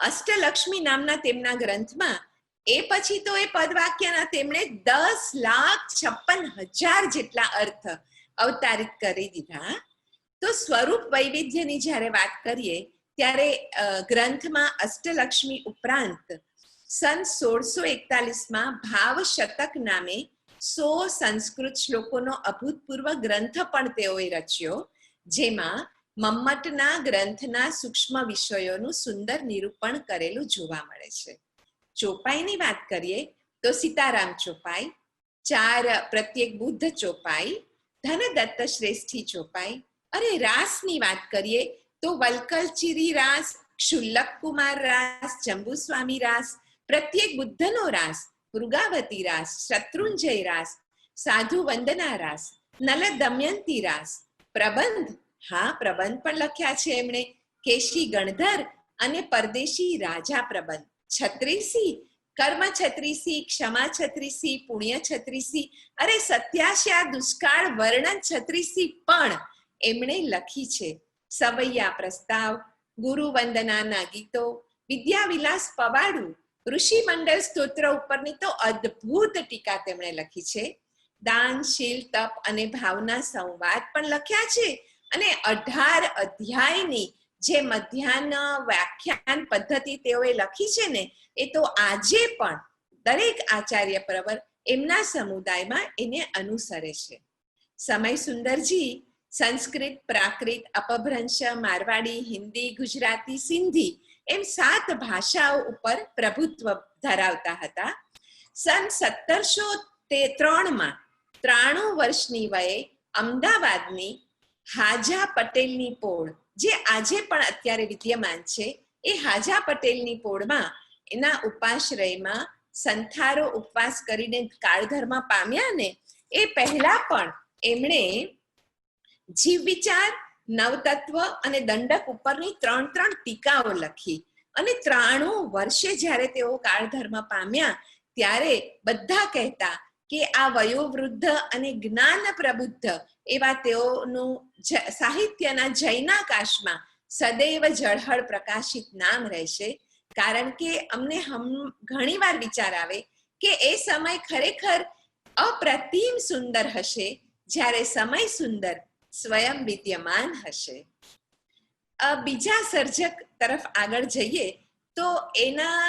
અષ્ટલક્ષ્મી નામના તેમના ગ્રંથમાં એ પછી તો એ પદવાક્યના તેમણે 10,56,000 જેટલા અર્થ અવતારિત કરી દીધા. તો સ્વરૂપ વૈવિધ્યની જ્યારે વાત કરીએ ત્યારે ગ્રંથમાં અષ્ટલક્ષ્મી ઉપરાંત સન 1641માં ભાવ શતક નામે 100 સંસ્કૃત શ્લોકોનો અભૂતપૂર્વ ગ્રંથ પણ તેઓએ રચ્યો, જેમાં મમ્મટના ગ્રંથના સૂક્ષ્મ વિષયોનું સુંદર નિરૂપણ કરેલું જોવા મળે છે. ચોપાઈની વાત કરીએ તો સીતારામ ચોપાઈ, 4 પ્રત્યેક બુદ્ધ ચોપાઈ, ધનદત્ત શ્રેષ્ઠી ચોપાઈ. અરે રાસની વાત કરીએ તો વલ્કલચિરી રાસ, ક્ષુલ્લક કુમાર રાસ, જંબુસ્વામી રાસ, પ્રત્યેક બુદ્ધનો રાસ, મૃગાવતી રાસ, શત્રુંજય રાસ, સાધુ વંદના રાસ, નલ દમયંતી રાસ, પ્રબંધ, હા પ્રબંધ પણ લખ્યા છે એમણે, કેશી ગણધર અને પરદેશી રાજા પ્રબંધ, છત્રીસી, કર્મ છત્રીસી, ક્ષમા છત્રીસી, પુણ્ય છત્રીસી, અરે સત્યાશ્યા દુષ્કાળ વર્ણન છત્રીસી પણ એમણે લખી છે. સવૈયા પ્રસ્તાવ, ગુરુ વંદનાના ગીતો, વિદ્યાવિલાસ પવાડું, ઋષિ મંડળ સ્તોત્ર ઉપરની તો અદ્ભુત ટીકા તેમણે લખી છે. દાન, શીલ, તપ અને ભાવના સંવાદ પણ લખ્યા છે. અને 18 અધ્યાયની જે મધ્યાહન વ્યાખ્યાન પદ્ધતિ તેઓએ લખી છે ને, એ તો આજે પણ દરેક આચાર્ય પ્રવર એમના સમુદાયમાં એને અનુસરે છે. સમય સુંદરજી સંસ્કૃત, પ્રાકૃત, અપભ્રંશ, મારવાડી, હિન્દી, ગુજરાતી, સિંધી એમ 7 ભાષાઓ ઉપર પ્રભુત્વ ધરાવતા હતા. સન 1703માં 93 વર્ષની વયે અમદાવાદની હાજા પટેલની પોળ, જે આજે પણ અત્યારે વિદ્યમાન છે, એ હાજા પટેલની પોળમાં એના ઉપાશ્રયમાં સંથારો ઉપવાસ કરીને કાળધર્મ પામ્યા ને એ પહેલા પણ એમણે જીવ વિચાર નવતત્વ અને દંડક ઉપરની 3 ટીકાઓ લખી. અને 93 વર્ષે જ્યારે તેઓ કાળધર્મ પામ્યા ત્યારે બધા કહેતા કે આ વયોવૃદ્ધ અને જ્ઞાન પ્રબુદ્ધ એવા તેઓનું સાહિત્યના જૈનાકાશમાં સદૈવ ઝળહળ પ્રકાશિત નામ રહેશે. કારણ કે અમને ઘણીવાર વિચાર આવે કે એ સમય ખરેખર અપ્રતિમ સુંદર હશે, જ્યારે સમય સુંદર સ્વયં વિદ્યમાન હશે. બીજા સર્જક તરફ આગળ જઈએ તો એના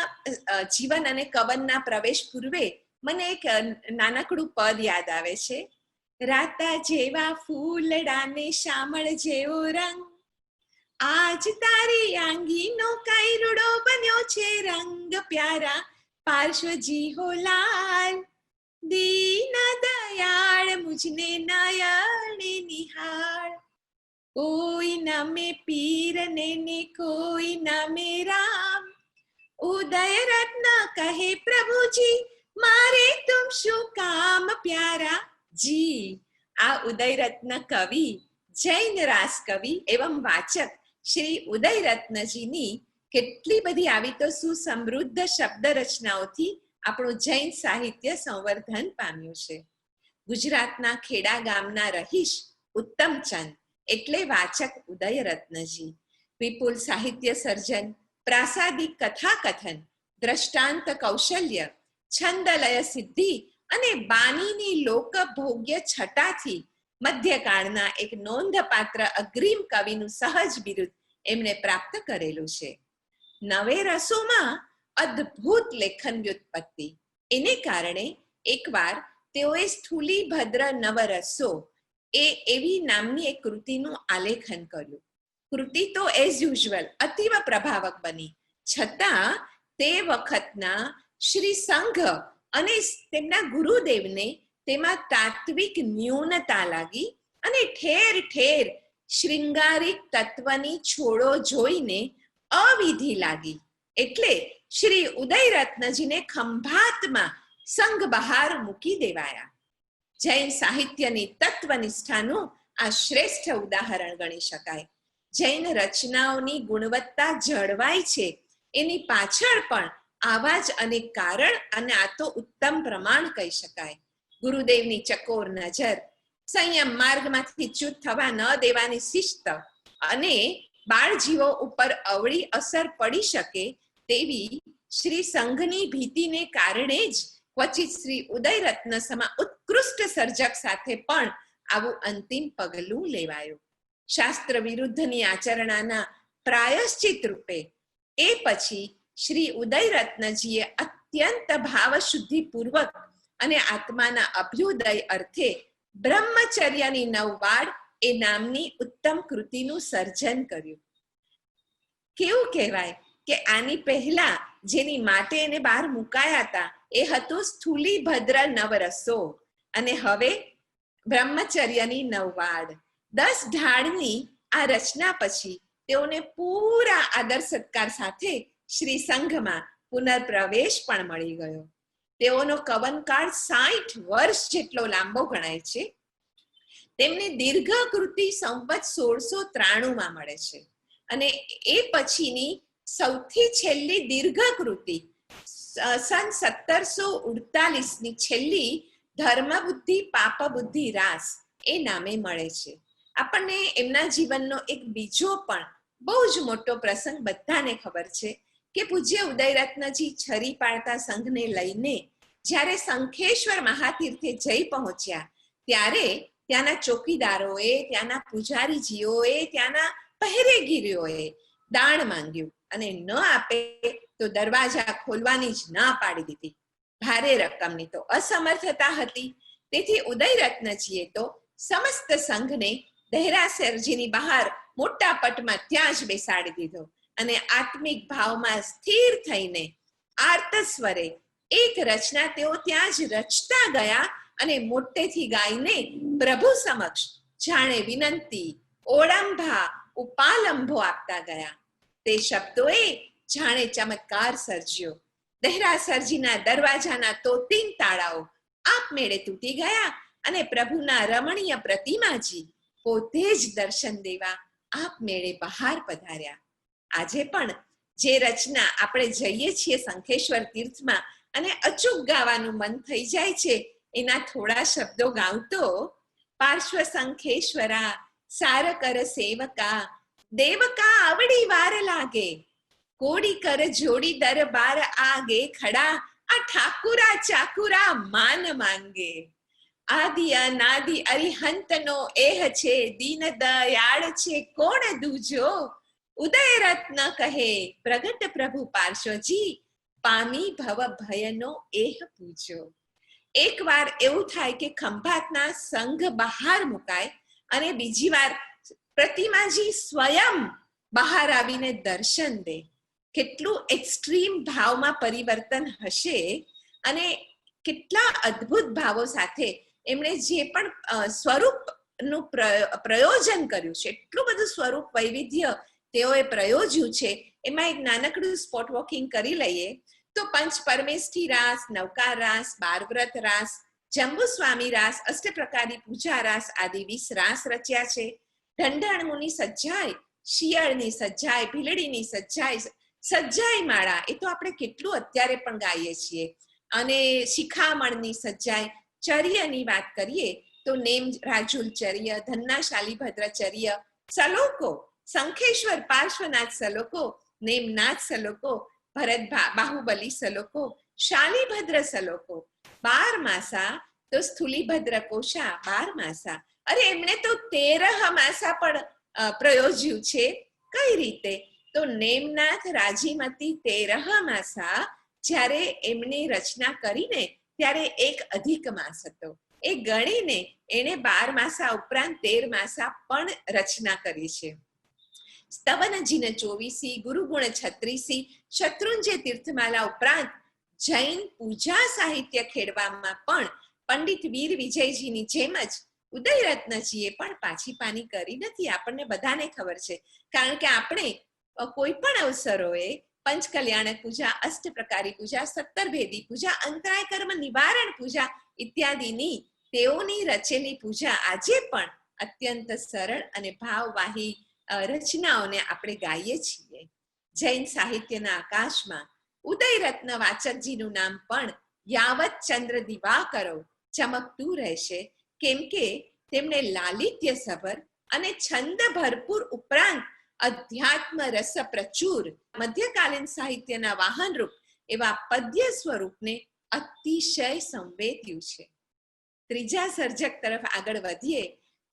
જીવન અને કવનના પ્રવેશ પૂર્વે મને એક નાનકડું પદ યાદ આવે છે. રાતા જેવા ફૂલડાને શામળ જેવો રંગ, આજ તારી આંગીનો કાયરુડો બન્યો છે રંગ પ્યારા, પાર્શ્વજી હો લાલ, દીન દયાળ મુજને નયણે નિહાળ, કોઈ નામે પીર ને કોઈ નામે રામ, ઉદય રત્ન કહે પ્રભુજી મારે તુમ શું કામ પ્યારા જી. આ ઉદય રત્ન કવિ, જૈન રાસ કવિ એવં વાચક શ્રી ઉદય રત્નજીની કેટલી બધી આવી તો સુસમૃદ્ધ શબ્દ રચનાઓથી આપણું જૈન સાહિત્ય સંવર્ધન પામ્યું છે. ગુજરાતના ખેડા ગામના રહીશ ઉત્તમચંદ એટલે વાચક ઉદય રત્નજી. વિપુલ સાહિત્ય સર્જન, પ્રાસાદિક કથા કથન, દ્રષ્ટાંત કૌશલ્ય, છંદલય સિદ્ધિ અને બાનીની લોકભોગ્ય છટાથી મધ્યકાળના એક નોંધપાત્ર અગ્રીમ કવિનું સહજ બિરુદ એમણે પ્રાપ્ત કરેલું છે. નવે રસોમાં અદ્ભુત લેખન વ્યુત્પત્તિ. એને કારણે એકવાર તેઓએ સ્થૂલીભદ્ર નવરસો એવી નામની એક કૃતિનું આલેખન કર્યું. કૃતિ તો એઝ યુઝ્યુઅલ અતિવ પ્રભાવક બની, છતાં તે વખતના શ્રી સંઘ અને તેમના ગુરુદેવને તેમાં તાત્વિક ન્યૂનતા લાગી અને ઠેર ઠેર શૃંગારિક તત્વની છોડો જોઈને અવિધિ લાગી. એટલે શ્રી ઉદય રત્નજીને ખંભાતમાં સંઘ બહાર મૂકી દેવાયા. જૈન સાહિત્યની તત્વનિષ્ઠાનું આ શ્રેષ્ઠ ઉદાહરણ ગણી શકાય. જૈન રચનાઓની ગુણવત્તા જળવાય છે એની પાછળ પણ આવા જ અનેક કારણ અને આ તો ઉત્તમ પ્રમાણ કહી શકાય. ગુરુદેવની ચકોર નજર, સંયમ માર્ગમાંથી ચ્યુત થવા ન દેવાની શિસ્ત અને બાળજીવો ઉપર અવળી અસર પડી શકે તેવી શ્રી સંઘની ભીતિને કારણે જ ક્વચિત શ્રી ઉદય રત્ન સમા ઉત્કૃષ્ટ સર્જક સાથે પણ આવું અંતિમ પગલું લેવાયું. શાસ્ત્ર વિરુદ્ધની આચરણાના પ્રાયશ્ચિત રૂપે એ પછી શ્રી ઉદય રત્નજીએ અત્યંત ભાવશુદ્ધિપૂર્વક અને આત્માના અભ્યુદય અર્થે બ્રહ્મચર્યની નવવાડ એ નામની ઉત્તમ કૃતિનું સર્જન કર્યું. કેવું કહેવાય કે આની પહેલા જેની માટે એને બહાર મુકાયા હતા એ હતું સ્થૂલીભદ્ર નવરસો અને હવે બ્રહ્મચર્યની નવવાડ. 10 ઢાળની આ રચના પછી તેઓને પૂરા આદર સત્કાર સાથે શ્રી સંઘમાં પુનર્પ્રવેશ પણ મળી ગયો. તેઓનો કવનકાળ 60 વર્ષ જેટલો લાંબો ગણાય છે. તેમને દીર્ઘ કૃતિ સંવત 1693 મળે છે અને એ પછીની સૌથી છેલ્લી દીર્ઘ કૃતિ સન 1748 છેલ્લી ધર્મ બુદ્ધિ પાપ બુદ્ધિ રાસ એ નામે મળે છે. આપણને એમના જીવનનો એક બીજો પણ બહુ જ મોટો પ્રસંગ બધાને ખબર છે કે પૂજ્ય ઉદયરત્નજી છરી પાડતા સંઘને લઈને જ્યારે શંખેશ્વર મહાતીર્થે જઈ પહોંચ્યા ત્યારે ત્યાંના ચોકીદારોએ, ત્યાંના પૂજારીજીઓએ, ત્યાંના પહેરેગીરીઓએ દાણ માંગ્યું અને ન આપે તો દરવાજા ખોલવાની જ ના પાડી દીધી. ભારે રકમની તો અસમર્થતા હતી. તેથી ઉદયરત્નજીએ તો સમસ્ત સંઘને દહેરાસરજીની બહાર મોટા પટમાં ત્યાં જ બેસાડી દીધો અને આત્મિક ભાવમાં સ્થિર થઈને આર્ત સ્વરે એક રચના તેઓ ત્યાં જ રચતા ગયા અને મોટેથી ગાઈને પ્રભુ સમક્ષ જાણે વિનંતી, ઓળંભા, ઉપાલંભો આપતા ગયા. તે શબ્દોએ જાણે ચમત્કાર સર્જ્યો. દહેરાસરજીના દરવાજાના તોતિંગ તાળાઓ આપમેળે તૂટી ગયા અને પ્રભુના રમણીય પ્રતિમાજી પોતે જ દર્શન દેવા આપમેળે બહાર પધાર્યા. આજે પણ જે રચના આપણે જઈએ છીએ શંખેશ્વર તીર્થમાં અને અચૂક ગાવાનું મન થઈ જાય છે, એના થોડા શબ્દો ગાઉં તો: પાર્શ્વ શંખેશ્વરા સાર કર સેવકા, દેવકા આવડી વાર લાગે, કોડી કર જોડી દરબાર આગે ખડા, આ ઠાકુરા ચાકુરા માન માંગે. આદિ અનાદિ અરિહંતનો એહ છે, દીન દયાળ છે કોણ દૂજો, ઉદય રત્ન કહે પ્રગટ પ્રભુ પાર્શ્વજી, પામી ભવ ભયનો એહ પૂજો. એકવાર એવું થાય કે ખંભાતના સંઘ બહાર મુકાય અને બીજી વાર પ્રતિમાજી સ્વયં બહાર આવીને દર્શન દે. કેટલું એક્સ્ટ્રીમ ભાવમાં પરિવર્તન હશે અને કેટલા અદ્ભુત ભાવો સાથે એમણે જે પણ સ્વરૂપનું પ્રયોજન કર્યું છે, એટલું બધું સ્વરૂપ વૈવિધ્ય તેઓએ પ્રયોજ્યું છે. એમાં એક નાનકડું સ્પોટ વોકિંગ કરી લઈએ તો પંચ પરમેષ્ઠી રાસ, નવકાર રાસ, બારવ્રત રાસ, જંબુ સ્વામી રાસ, અષ્ટપ્રકારી પૂજા રાસ આદિ 20 રાસ રચ્યા છે. ઢંઢાણુની સજ્જાઈ, શિયાળની સજ્જાઈ, ભીલડીની સજ્જાઈ, સજ્જાઈ માળા, એ તો આપણે કેટલું અત્યારે પણ ગાઈએ છીએ. અને શિખામણની સજ્જાઈ, ચર્યની વાત કરીએ તો નેમ રાજુલ ચર્ય, ધન્ના શાલીભદ્ર ચર્ય, સલોકો, શંખેશ્વર પાર્શ્વનાથ સલોકો, નેમનાથ સલોકો, ભરત બાહુબલી સલોકો, શાલીભદ્ર સલોકો, 12 માસા તો સ્થુલીભદ્ર કોશા 12 માસા. અરે એમણે તો 13 માસા પણ પ્રયોજ્યું છે. કઈ રીતે? તો નેમનાથ રાજીમતી 13 માસા જ્યારે એમની રચના કરીને ત્યારે એક અધિક માસ હતો. એ ગણીને એણે 12 માસા ઉપરાંત 13 માસા પણ રચના કરી છે. સ્તવનજીને 24, ગુરુગુણ 36, શત્રુંજય તીર્થમાલા ઉપરાંત જૈન પૂજા સાહિત્ય ખેડવામાં પણ પંડિત વીર વિજયજીની જેમ જ ઉદયરત્નજીએ પણ પાછી પાની કરી નથી. આપણને બધાને ખબર છે, કારણ કે આપણે કોઈ પણ અવસરોએ પંચકલ્યાણક પૂજા, અષ્ટપ્રકારી પૂજા, 17 ભેદી પૂજા, અંતરાય કર્મ નિવારણ પૂજા ઇત્યાદિની તેઓની રચેલી પૂજા આજે પણ અત્યંત સરળ અને ભાવવાહી રચનાઓને આપણે ગાઈએ છીએ. જૈન સાહિત્યના આકાશમાં ઉદયરત્ન વાચકજીનું નામ પણ યાવત ચંદ્ર દિવાકરો ચમકતું રહેશે, કેમ કે તેમણે લાલિત્ય સભર અને છંદ ભરપૂર ઉપરાંત અધ્યાત્મ રસ પ્રચુર મધ્યકાલીન સાહિત્યના વાહનરૂપ એવા પદ્ય સ્વરૂપને અતિશય સંવેદ્યું છે. ત્રીજા સર્જક તરફ આગળ વધીએ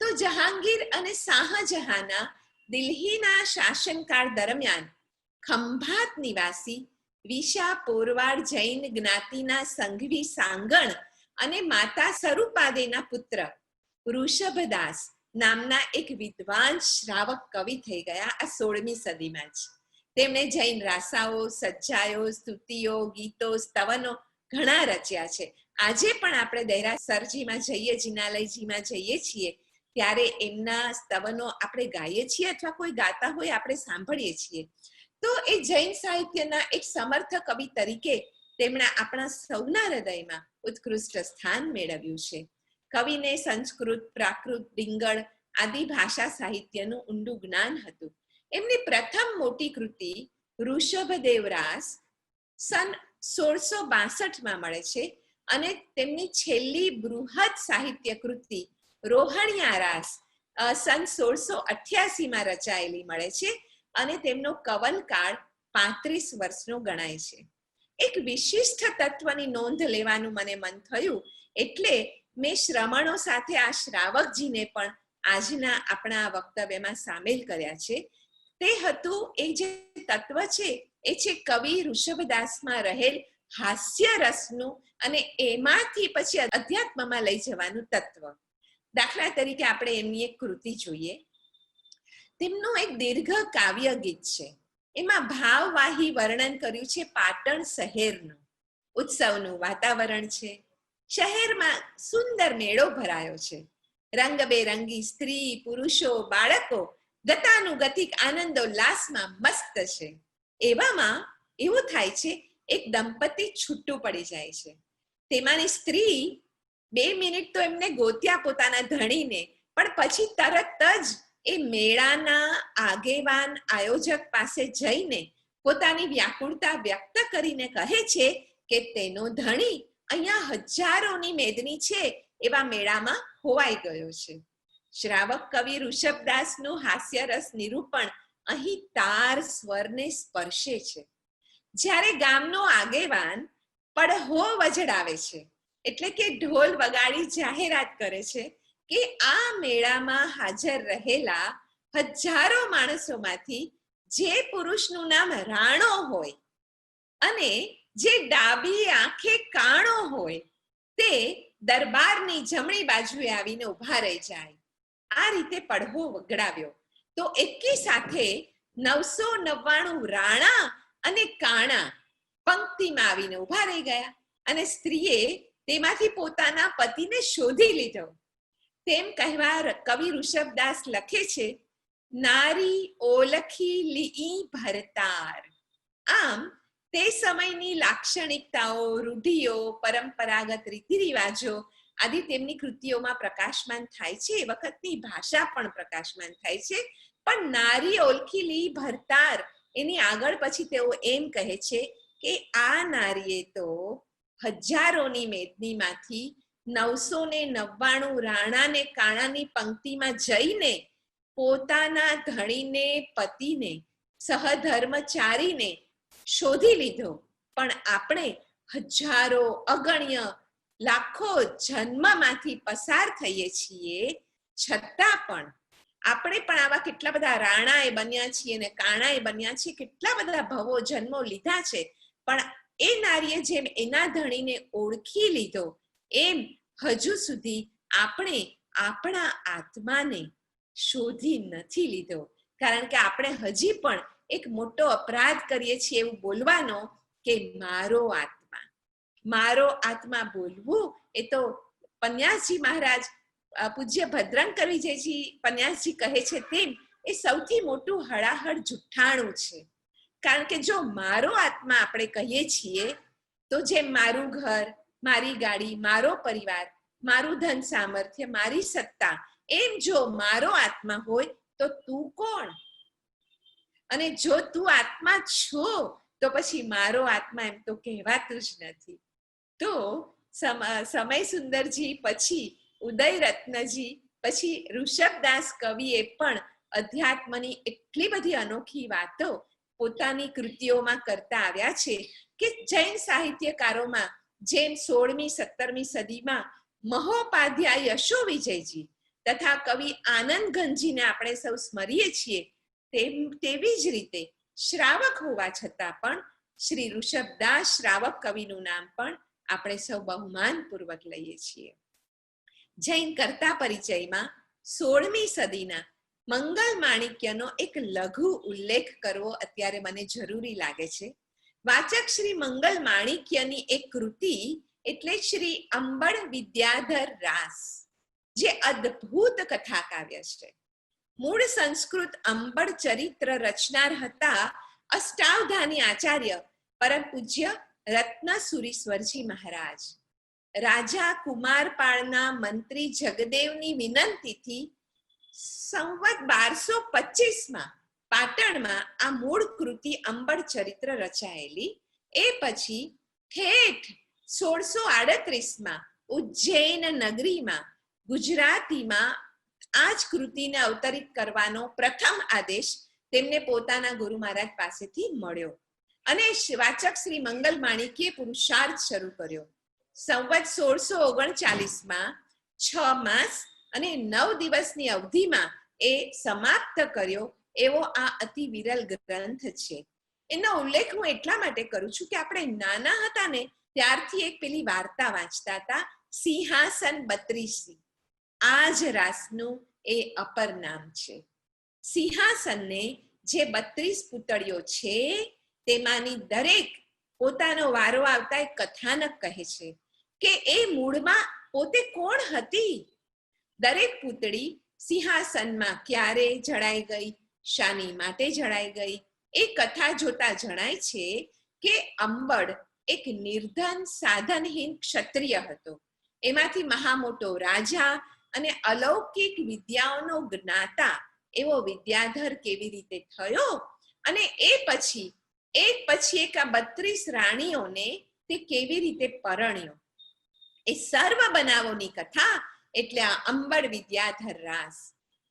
તો જહાંગીર અને શાહજહાંના દિલ્હીના શાસનકાળ દરમિયાન ખંભાત નિવાસી વિશા પોરવાડ જૈન જ્ઞાતિના સંઘવી સાંગણ અને માતા સ્વરૂપાદેના પુત્ર ઋષભદાસ નામના એક વિદ્વાન શ્રાવક કવિ થઈ ગયા આ 16મી સદીમાં જ. તેમણે જૈન રાસાઓ, સજ્જાયો, સ્તુતિઓ, ગીતો, સ્તવનો ઘણા રચ્યા છે. આજે પણ આપણે દેરાસરજીમાં જઈએ, જિનાલયજીમાં જઈએ છીએ ત્યારે એમના સ્તવનો આપણે ગાઈએ છીએ અથવા કોઈ ગાતા હોય આપણે સાંભળીએ છીએ. તો એ જૈન સાહિત્યના એક સમર્થ કવિ તરીકે તેમણે આપણા સૌના હૃદયમાં ઉત્કૃષ્ટ સ્થાન મેળવ્યું છે. કવિને સંસ્કૃત, પ્રાકૃત, ડિંગળ આદિ ભાષા સાહિત્યનું ઊંડું જ્ઞાન હતું. એમની પ્રથમ મોટી કૃતિ ઋષભદેવ રાસ સન 1662માં મળે છે અને તેમની છેલ્લી બૃહદ સાહિત્ય કૃતિ રોહણિયા રાસ સન 1688માં રચાયેલી મળે છે અને તેમનો કવનકાળ 35 વર્ષનો ગણાય છે. એક વિશિષ્ટ તત્વની નોંધ લેવાનું મને મન થયું એટલે મેં શ્રમણો સાથે આ શ્રાવકજીને પણ આજના આપણા વક્તવ્યમાં સામેલ કર્યા છે. તે હતું એ જે તત્વ છે એ છે કવિ ઋષભદાસમાં રહેલ હાસ્ય રસનું અને એમાંથી પછી અધ્યાત્મમાં લઈ જવાનું તત્વ. દાખલા તરીકે આપણે એમની એક કૃતિ જોઈએ. તેમનું એક દીર્ઘ કાવ્ય ગીત છે. એમાં ભાવવાહી વર્ણન કર્યું છે પાટણ શહેરનું. ઉત્સવનું વાતાવરણ છે. શહેરમાં સુંદર મેળો ભરાયો છે. રંગબેરંગી સ્ત્રી, પુરુષો, બાળકો ગતાનુગતિક આનંદોલ્લાસમાં મસ્ત છે. એવામાં એવું થાય છે એક દંપતી છૂટું પડી જાય છે. તેમાંની સ્ત્રી 2 મિનિટ તો એમને ગોત્યા પોતાના ધણીને, પણ પછી તરત જ એ મેળાના આગેવાન આયોજક પાસે જઈને પોતાની વ્યાકુળતા વ્યક્ત કરીને કહે છે કે તેનો ધણી અહીંયા હજારોની મેદની છે એવા મેળામાં ખોવાઈ ગયો છે. શ્રાવક કવિ ઋષભદાસનું હાસ્યરસ નિરૂપણ અહીં તાર સ્વરને સ્પર્શે છે. જ્યારે ગામનો આગેવાન પડહો વજડાવે છે, એટલે કે ઢોલ વગાડી જાહેરાત કરે છે કે આ મેળામાં હાજર રહેલા હજારો માણસોમાંથી જે પુરુષનું નામ રાણો હોય અને જે ડાબી આંખે કાણો હોય તે દરબારની જમણી બાજુએ આવીને ઊભા રહી જાય. આ રીતે પડહો વગડાવ્યો તો એકી સાથે 999 રાણા અને કાણા પંક્તિમાં આવીને ઊભા રહી ગયા અને સ્ત્રીએ તેમાંથી પોતાના પતિને શોધી લીધો. તેમ કહેવા કવિ ઋષભદાસ લખે છે, નારી ઓલખી લીઈ ભરતાર. આમ તે સમયની લાક્ષણિકતાઓ, રૂઢિઓ, પરંપરાગત રીતિ રિવાજો આદિ તેમની કૃતિઓમાં પ્રકાશમાન થાય છે. એ વખતની ભાષા પણ પ્રકાશમાન થાય છે. પણ નારી ઓળખી લી ભરતાર એની આગળ પછી તેઓ એમ કહે છે કે આ નારીએ તો હજારોની મેદનીમાંથી 999 રાણા ને કાણાની પંક્તિમાં જઈને પોતાના ધણીને, પતિને, સહધર્મચારીને શોધી લીધો. પણ આપણે હજારો, અગણ્ય, લાખો જન્મમાંથી પસાર થઈએ છીએ, છતાં પણ આપણે પણ આવા કેટલા બધા રાણાએ બન્યા છીએ ને કાણાએ બન્યા છીએ, કેટલા બધા ભવો જન્મો લીધા છે. પણ એ નારીએ જેમ એના ધણીને ઓળખી લીધો એમ હજુ સુધી આપણે આપણા આત્માને શોધી નથી લીધો. કારણ કે આપણે હજી પણ એક મોટો અપરાધ કરીએ છીએ એવું બોલવાનો કે મારો આત્મા, મારો આત્મા બોલવું એ તો પન્યાસજી મહારાજ, પૂજ્ય ભદ્રંકર વિજયજી પન્યાસજી કહે છે તેમ એ સૌથી મોટું હળાહળ જુઠ્ઠાણું છે. કારણ કે જો મારો આત્મા આપણે કહીએ છીએ તો જેમ મારું ઘર, મારી ગાડી, મારો પરિવાર, મારું ધન સામર્થ્ય, મારી સત્તા, એમ જો મારો આત્મા હોય તો તું કોણ? અને જો તું આત્મા છો તો પછી મારો આત્મા એમ તો કહેવાતું જ નથી. તો સમય સુંદરજી પછી ઉદય રત્નજી પછી ઋષભદાસ કવિએ પણ અધ્યાત્મની એટલી બધી અનોખી વાતો પોતાની કૃતિઓમાં કરતા આવ્યા છે કે જૈન સાહિત્યકારોમાં જેમ 16મી 17મી સદીમાં મહોપાધ્યાય યશો વિજયજી તથા કવિ આનંદ ઘનજીને આપણે સૌ સ્મરીએ છીએ, તેવી જ રીતે શ્રાવક હોવા છતાં પણ શ્રી ઋષભદાસ શ્રાવક કવિનું નામ પણ આપણે સૌ બહુમાનપૂર્વક લઈએ છીએ. જૈન કર્તા પરિચયમાં 16મી સદીના મંગલ માણિક્યનો એક લઘુ ઉલ્લેખ કરવો અત્યારે મને જરૂરી લાગે છે. વાચક શ્રી મંગલ માણિક્યની એક કૃતિ એટલે શ્રી અંબળ વિદ્યાધર રાસ, જે અદ્ભુત કથા કાવ્ય છે. મૂળ સંસ્કૃત અંબળ ચરિત્ર રચનાર હતા અષ્ટાવધાની આચાર્ય પરમ પૂજ્ય રત્નસુરીશ્વરજી મહારાજ. રાજા કુમારપાળના મંત્રી જગદેવની વિનંતીથી સંવત 1225માં પાટણમાં આ મૂળ કૃતિ અંબળ ચરિત્ર રચાયેલી. એ પછી ઠેઠ 1638માં ઉજ્જૈન નગરીમાં ગુજરાતીમાં આ જ કૃતિને અવતરિત કરવાનો પ્રથમ આદેશ તેમને પોતાના ગુરુ મહારાજ પાસેથી મળ્યો અને વાચક શ્રી મંગલ માણિક્યે પુરુષાર્થ શરૂ કર્યો. સંવત 1639માં 6 માસ અને 9 દિવસની અવધિમાં એ સમાપ્ત કર્યો એવો આ અતિ વિરલ ગ્રંથ છે. એનો ઉલ્લેખ હું એટલા માટે કરું છું કે આપણે નાના હતા ને ત્યારથી એક પેલી વાર્તા વાંચતા હતા, સિંહાસન 32. આ જ રાસનું એ અપર નામ છે. સિંહાસનને જે 32 પૂતળીઓ છે તેમાંની દરેક પોતાનો વારો આવતા એક કથાનક કહે છે કે એ મૂળમાં પોતે કોણ હતી. દરેક પૂતળી સિંહાસનમાં ક્યારે જડાઈ ગઈ, શાની માટે જડાઈ ગઈ, એ કથા જોતા જણાય છે કે અંબળ એક નિર્ધન સાધનહીન ક્ષત્રિય હતો. એમાંથી મહા મોટો રાજા અને અલૌકિક વિદ્યાઓનો જ્ઞાતા એવો વિદ્યાધર કેવી રીતે થયો અને એ પછી એક પછી એક આ 32 રાણીઓને તે કેવી રીતે પરણ્યો, એ સર્વ બનાવોની કથા એટલે આ અંબળ વિદ્યાધર રાસ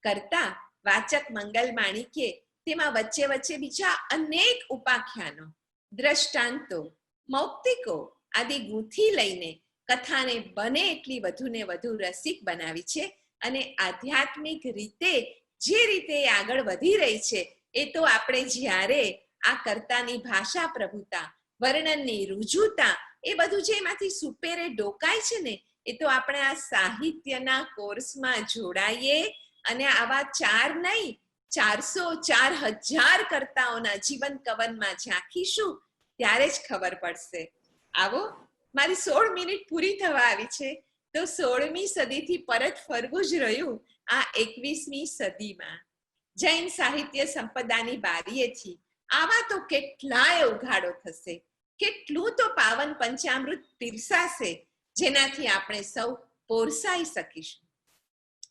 કરતા વાચક મંગલ માણિક્ય તેમાં વચ્ચે વચ્ચે બીજા અનેક ઉપાખ્યાનો, દ્રષ્ટાંતો, મૌક્તિકો આદિ ગૂંથી લઈને કથાને બને એટલી વધુ ને વધુ રસિક બનાવી છે. અને આધ્યાત્મિક રીતે જે રીતે આગળ વધી રહી છે એ તો આપણે જ્યારે આ કર્તાની ભાષા પ્રભુતા, વર્ણનની રુજુતા, એ બધું જે એમાંથી સુપેરે ડોકાય છે ને, એ તો આપણે આ સાહિત્યના કોર્સમાં જોડાઈએ અને આવા 4 નહીં 400-4000 કર્તાઓના જીવન કવનમાં ઝાંખીશું ત્યારે જ ખબર પડશે. આવો, મારી 16 મિનિટ પૂરી થવા આવી છે, તો 16મી સદીથી પરત ફરવું જ રહ્યું આ 21મી સદીમાં. જૈન સાહિત્ય સંપદાની બારીએથી આવા તો કેટલાય ઉઘાડો થશે, કેટલું તો પાવન પંચામૃત પીરસાશે જેનાથી આપણે સૌ પોરસાઈ શકીશું.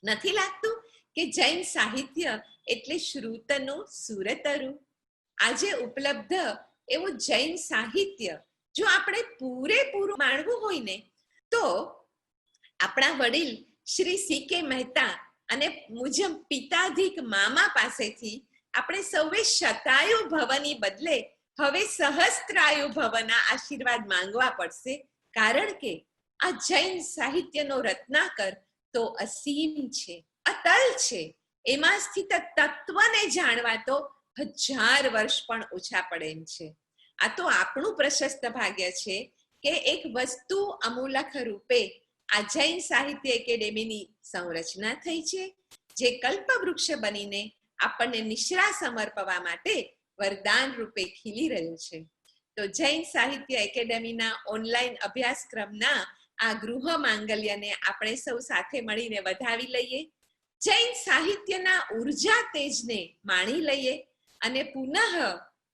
નથી લાગતું કે જૈન સાહિત્ય એટલે શ્રુતનું સુરતરું? આજે ઉપલબ્ધ એવું જૈન સાહિત્ય જો આપણે પૂરેપૂરું માણવું હોય ને, તો આપણા વડીલ શ્રી C.K. મહેતા અને મુજબ પિતાધિક મામા પાસેથી આપણે સૌએ શતાયુ ભવની બદલે હવે સહસ્ત્રાયુ ભવના આશીર્વાદ માંગવા પડશે. કારણ કે આ જૈન સાહિત્યનો રત્નાકર તો અસીમ છે, અતલ છે. એમાં સ્થિત તત્વને જાણવા તો 1000 વર્ષ પણ ઓછા પડે એમ છે. આ તો આપણું પ્રશસ્ત ભાગ્ય છે કે એક વસ્તુ અમૂલક રૂપે આ જૈન સાહિત્ય એકેડેમીની સંરચના થઈ છે, જે કલ્પવૃક્ષ બનીને આપણને નિશ્રા સમર્પવા માટે વરદાન રૂપે ખીલી રહ્યું છે. તો જૈન સાહિત્ય એકેડેમીના ઓનલાઈન અભ્યાસક્રમના આ ગૃહ માંગલ્યને આપણે સૌ સાથે મળીને વધાવી લઈએ, જૈન સાહિત્યના ઉર્જા તેજને માણી લઈએ અને પુનઃ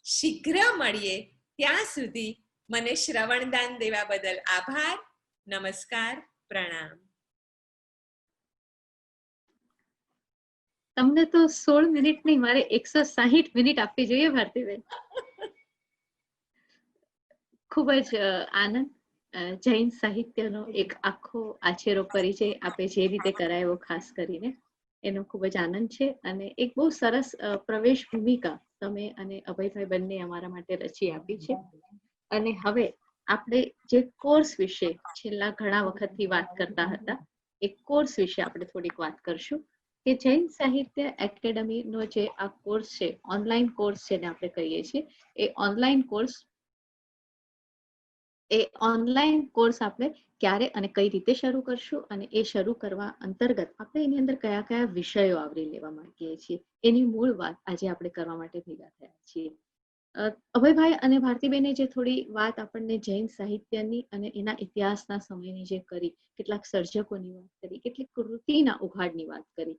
શીઘ્ર મળીએ. ત્યાં સુધી મને શ્રવણદાન દેવા બદલ આભાર. નમસ્કાર, પ્રણામ. તમને તો 16 મિનિટ નહીં, મારે 160 મિનિટ આપવી જોઈએ ભારતીબેન. ખૂબ જ આનંદ. જૈન સાહિત્યનો એક આખો આછેરો પરિચય આપે જે રીતે કરાયો ખાસ કરીને એનો ખૂબ જ આનંદ છે. અને એક બહુ સરસ પ્રવેશ ભૂમિકા તમે અને અભયભાઈ બંને અમારા માટે રચી આપી છે. અને હવે આપણે જે કોર્સ વિશે છેલ્લા ઘણા વખતથી વાત કરતા હતા, એ કોર્સ વિશે આપણે થોડીક વાત કરશું કે જૈન સાહિત્ય એકેડેમીનો જે આ કોર્સ છે, ઓનલાઈન કોર્સ જેને આપણે કહીએ છીએ, એ ઓનલાઈન કોર્સ આપણે ક્યારે અને કઈ રીતે શરૂ કરશું, અને એ શરૂ કરવા અંતર્ગત આપણે એની અંદર કયા કયા વિષયો આવરી લેવા માંગીએ છીએ, એની મૂળ વાત આજે આપણે કરવા માટે ભેગા થયા છીએ. અભયભાઈ અને ભારતીબેને જે થોડી વાત આપણને જૈન સાહિત્યની અને એના ઇતિહાસના સમયની જે કરી, કેટલાક સર્જકોની વાત કરી, કેટલીક કૃતિના ઉઘાડની વાત કરી,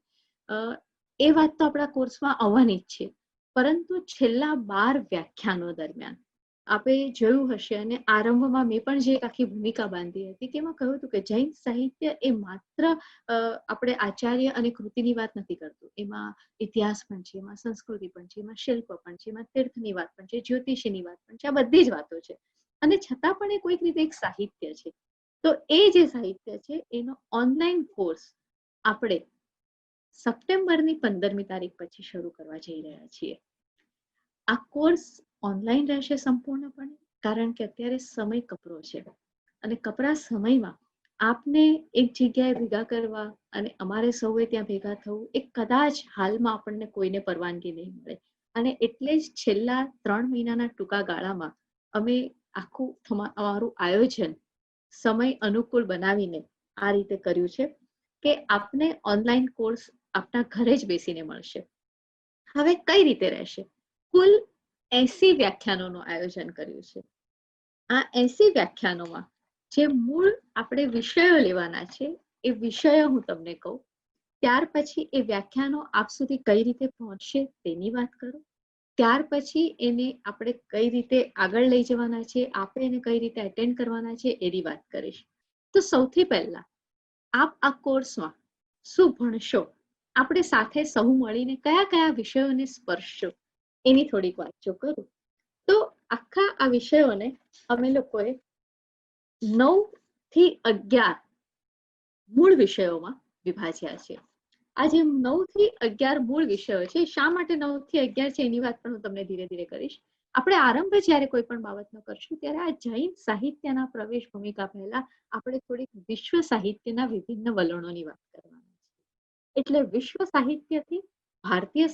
એ વાત તો આપણા કોર્સમાં આવવાની જ છે. પરંતુ છેલ્લા 12 વ્યાખ્યાનો દરમિયાન આપણે જોયું હશે, અને આરંભમાં મેં પણ જે એક આખી ભૂમિકા બાંધી હતી કે એમાં કહ્યું હતું કે જૈન સાહિત્ય એ માત્ર આપણે આચાર્ય અને કૃતિની વાત નથી કરતું, એમાં ઇતિહાસ પણ છે, એમાં સંસ્કૃતિ પણ છે, એમાં શિલ્પ પણ છે, એમાં તીર્થની વાત પણ છે, જ્યોતિષીની વાત પણ છે, આ બધી જ વાતો છે. અને છતાં પણ એ કોઈક રીતે એક સાહિત્ય છે. તો એ જે સાહિત્ય છે એનો ઓનલાઈન કોર્સ આપણે સપ્ટેમ્બરની 15મી તારીખ પછી શરૂ કરવા જઈ રહ્યા છીએ. આ કોર્સ ઓનલાઈન રહેશે સંપૂર્ણપણે, કારણ કે અત્યારે સમય કપરો છે અને કપરા સમયમાં આપને એક જગ્યાએ ભેગા કરવા અને અમારે સૌએ ત્યાં ભેગા થવું એ કદાચ હાલમાં આપણને કોઈને પરવાનગી નહીં મળે. અને એટલે જ છેલ્લા 3 મહિનાના ટૂંકા ગાળામાં અમે આખું અમારું આયોજન સમય અનુકૂળ બનાવીને આ રીતે કર્યું છે કે આપને ઓનલાઈન કોર્સ આપના ઘરે જ બેસીને મળશે. હવે કઈ રીતે રહેશે? કુલ 80 વ્યાખ્યાનોનું આયોજન કર્યું છે. આ 80 વ્યાખ્યાનોમાં જે મૂળ આપણે વિષયો લેવાના છે એ વિષયો હું તમને કહું, ત્યાર પછી એ વ્યાખ્યાનો આપ સુધી કઈ રીતે પહોંચશે તેની વાત કરું, ત્યાર પછી એને આપણે કઈ રીતે આગળ લઈ જવાના છે, આપણે એને કઈ રીતે એટેન્ડ કરવાના છે એની વાત કરીશ. તો સૌથી પહેલા આપ આ કોર્સમાં શું ભણશો, આપણે સાથે સહુ મળીને કયા કયા વિષયોને સ્પર્શો એની થોડીક વાત જો કરું તો આખા આ વિષયોને અમે લોકોએ 9 થી 11 મૂળ વિષયોમાં વિભાજ્યા છે. આ જે 9 થી 11 મૂળ વિષયો છે, શા માટે 9 થી 11 છે એની વાત પણ હું તમને ધીરે ધીરે કરીશ. આપણે આરંભ જ્યારે કોઈ પણ બાબતનો કરશું ત્યારે આ જૈન સાહિત્યના પ્રવેશ ભૂમિકા પહેલા આપણે થોડીક વિશ્વ સાહિત્યના વિભિન્ન વલણોની વાત કરવાના છે. એટલે વિશ્વ સાહિત્યથી ભારતીય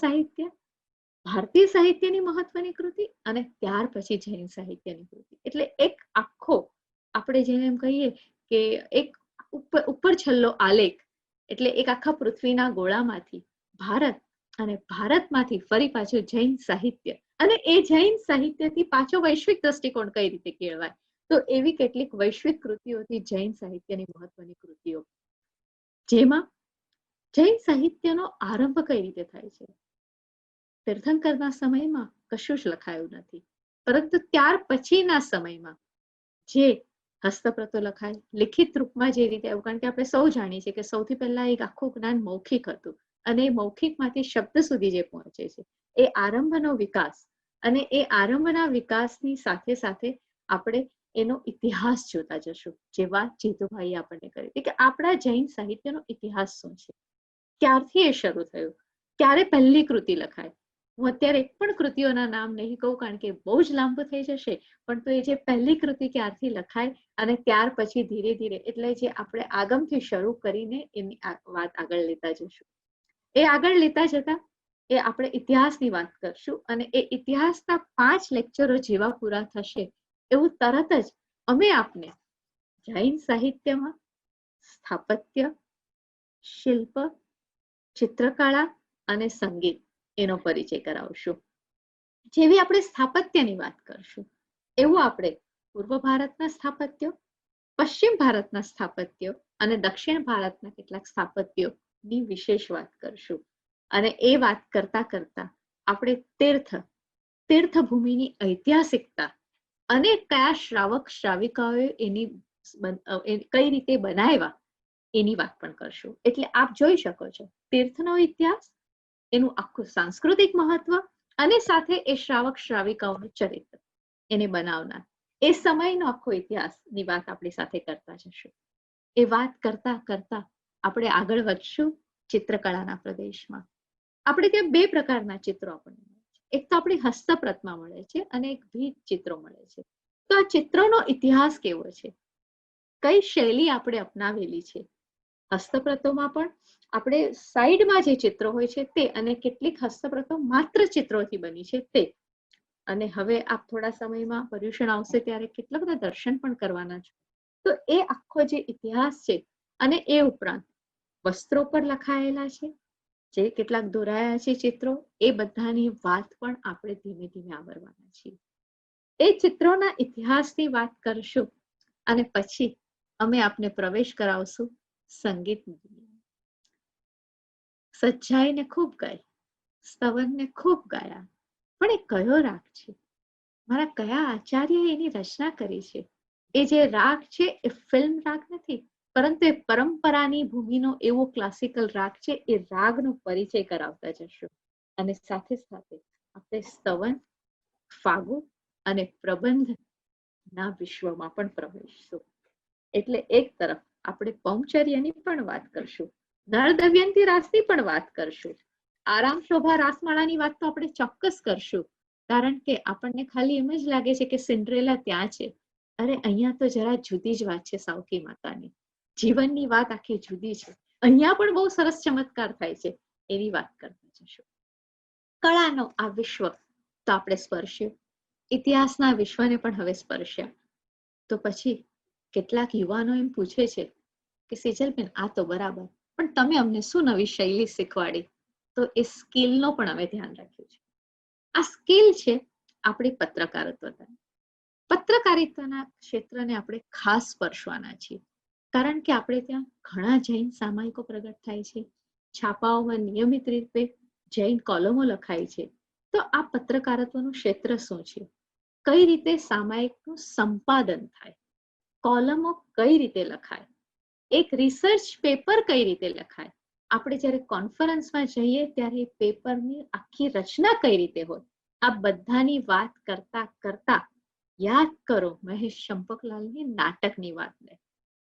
સાહિત્યની મહત્વની કૃતિ અને ત્યાર પછી જૈન સાહિત્યની કૃતિ. એટલે એક આખો આપણે જેને એમ કહીએ કે એક ઉપર છલ્લો આલેખ, એટલે એક આખા પૃથ્વીના ગોળામાંથી ભારત અને ભારતમાંથી ફરી પાછું જૈન સાહિત્ય અને એ જૈન સાહિત્યથી પાછો વૈશ્વિક દ્રષ્ટિકોણ કઈ રીતે કેળવાય, તો એવી કેટલીક વૈશ્વિક કૃતિઓથી જૈન સાહિત્યની મહત્વની કૃતિઓ, જેમાં જૈન સાહિત્યનો આરંભ કઈ રીતે થાય છે. તીર્થંકરના સમયમાં કશું જ લખાયું નથી, પરંતુ ત્યાર પછીના સમયમાં જે હસ્તપ્રતો લખાય લિખિત રૂપમાં જે રીતે આવ્યું, કારણ કે આપણે સૌ જાણીએ છીએ કે સૌથી પહેલા એક આખું જ્ઞાન મૌખિક હતું અને મૌખિકમાંથી શબ્દ સુધી જે પહોંચે છે એ આરંભનો વિકાસ, અને એ આરંભના વિકાસની સાથે સાથે આપણે એનો ઇતિહાસ જોતા જશું. જે વાત જીતુભાઈએ આપણને કરી હતી કે આપણા જૈન સાહિત્યનો ઇતિહાસ શું છે, ક્યારથી એ શરૂ થયું, ક્યારે પહેલી કૃતિ લખાય. હું અત્યારે એક પણ કૃતિઓના નામ નહીં કહું કારણ કે બહુ જ લાંબુ થઈ જશે, પણ તો એ જે પહેલી કૃતિ ક્યારથી લખાય અને ત્યાર પછી ધીરે ધીરે, એટલે જે આપણે આગમથી શરૂ કરીને એની વાત આગળ લેતા જશું. એ આગળ લેતા જતા એ આપણે ઇતિહાસની વાત કરશું અને એ ઇતિહાસના 5 લેક્ચરો જેવા પૂરા થશે એવું તરત જ અમે આપને જૈન સાહિત્યમાં સ્થાપત્ય, શિલ્પ, ચિત્રકળા અને સંગીત એનો પરિચય કરાવશું. જેવી આપણે સ્થાપત્યની વાત કરશું એવું આપણે પૂર્વ ભારતના સ્થાપત્યો, પશ્ચિમ ભારતના સ્થાપત્યો અને દક્ષિણ ભારતના કેટલાક સ્થાપત્યોની વિશેષ વાત કરશું. અને એ વાત કરતા કરતા આપણે તીર્થભૂમિની ઐતિહાસિકતા અને કયા શ્રાવક શ્રાવિકાઓએ એની કઈ રીતે બનાવ્યા એની વાત પણ કરશું. એટલે આપ જોઈ શકો છો તીર્થનો ઇતિહાસ, એનું આખું સાંસ્કૃતિક મહત્વ અને સાથે એ શ્રાવક શ્રાવિકાઓનું ચરિત્ર, એને બનાવનાર એ સમયનો આખો ઇતિહાસની વાત આપણી સાથે કરતા જશું. એ વાત કરતા કરતા આપણે આગળ વધશું ચિત્રકળાના પ્રદેશમાં. આપણે ત્યાં 2 પ્રકારના ચિત્રો આપણને મળે છે. એક તો આપણી હસ્તપ્રતમાં મળે છે અને એક ભીંત ચિત્રો મળે છે. તો આ ચિત્રોનો ઇતિહાસ કેવો છે, કઈ શૈલી આપણે અપનાવેલી છે. હસ્તપ્રતોમાં પણ આપણે સાઈડમાં જે ચિત્રો હોય છે તે, અને કેટલીક હસ્તપ્રતો માત્ર ચિત્રોથી બની છે તે. અને હવે આપ થોડા સમયમાં પર્યુષણ આવશે ત્યારે કેટલા બધા દર્શન પણ કરવાના છે. તો એ આખો જે ઇતિહાસ છે અને એ ઉપરાંત વસ્ત્રો પર લખાયેલા છે જે કેટલાક દોરાયા છે ચિત્રો, એ બધાની વાત પણ આપણે ધીમે ધીમે આવરવાના છીએ. એ ચિત્રોના ઇતિહાસની વાત કરશું અને પછી અમે આપને પ્રવેશ કરાવશું સંગીતની દુનિયામાં. સચ્ચાઈને ખૂબ ગાય, સ્તવનને ખૂબ ગાયા, પણ એ કયો રાગ છે, મારા કયા આચાર્યએ એની રચના કરી છે. એ જે રાગ છે એ ફિલ્મ રાગ નથી, પરંતુ એ પરંપરાની ભૂમિનો એવો ક્લાસિકલ રાગ છે. એ રાગનો પરિચય કરાવતા જશું અને સાથે સાથે આપણે સ્તવન, ફાગુ અને પ્રબંધના વિશ્વમાં પણ પ્રવેશશું. એટલે એક તરફ આપણે પૌંચર્યની પણ વાત કરશું, નળ દમયંતી રાસની પણ વાત કરશું, આરામ શોભા રાસમાળાની વાત તો આપણે ચોક્કસ કરશું, કારણ કે આપણને ખાલી એમ જ લાગે છે કે સિન્ડ્રેલા ત્યાં છે. અરે અહીંયા તો જરા જુદી જ વાત છે. સાવકી માતાની જીવનની વાત આખી જુદી છે. અહીંયા પણ બહુ સરસ ચમત્કાર થાય છે, એની વાત કરતા જશું. કળાનો આ વિશ્વ તો આપણે સ્પર્શ્યું, ઇતિહાસના વિશ્વને પણ હવે સ્પર્શ્યા. તો પછી કેટલાક યુવાનો એમ પૂછે છે કે સેજલબેન આ તો બરાબર, પણ તમે અમને શું નવી શૈલી શીખવાડી? તો એ સ્કિલનો પણ અમે ધ્યાન રાખ્યું છે. આ સ્કિલ છે આપણી પત્રકારિતાના ક્ષેત્રને આપણે ખાસ સ્પર્શવાના છીએ, કારણ કે આપણે ત્યાં ઘણા જૈન સામાયિકો પ્રગટ થાય છે, છાપાઓમાં નિયમિત રીતે જૈન કોલમો લખાય છે. તો આ પત્રકારત્વનું ક્ષેત્ર શું છે, કઈ રીતે સામાયિકનું સંપાદન થાય, કોલમો કઈ રીતે લખાય, એક રિસર્ચ પેપર કઈ રીતે લખાય, આપણે જ્યારે કોન્ફરન્સમાં જઈએ ત્યારે પેપરની આખી રચના કઈ રીતે હોય, આ બધાની વાત કરતા કરતા યાદ કરો મહેશ ચંપકલાલની નાટકની વાતને.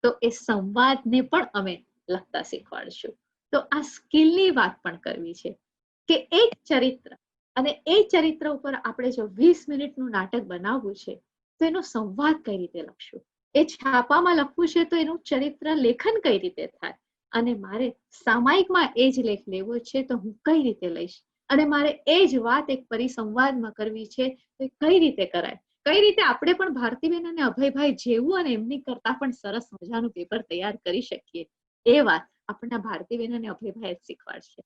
તો એ સંવાદને પણ અમે લખતા શીખવાડશું. તો આ સ્કિલની વાત પણ કરવી છે કે એક ચરિત્ર, અને એ ચરિત્ર ઉપર આપણે જો 20 મિનિટનું નાટક બનાવવું છે તો એનો સંવાદ કઈ રીતે લખશું, એ છાપામાં લખવું છે તો એનું ચરિત્ર લેખન કઈ રીતે થાય, અને મારે સામાયિકમાં એ જ લેખ લેવો છે તો હું કઈ રીતે લઈશ, અને મારે એ જ વાત એક પરિસંવાદમાં કરવી છે તો કઈ રીતે કરાય, કઈ રીતે આપણે પણ ભારતીબેન અને અભયભાઈ જેવું અને એમની કરતા પણ સરસ મજાનું પેપર તૈયાર કરી શકીએ, એ વાત આપણા ભારતીબેન અને અભયભાઈ શીખવાડશે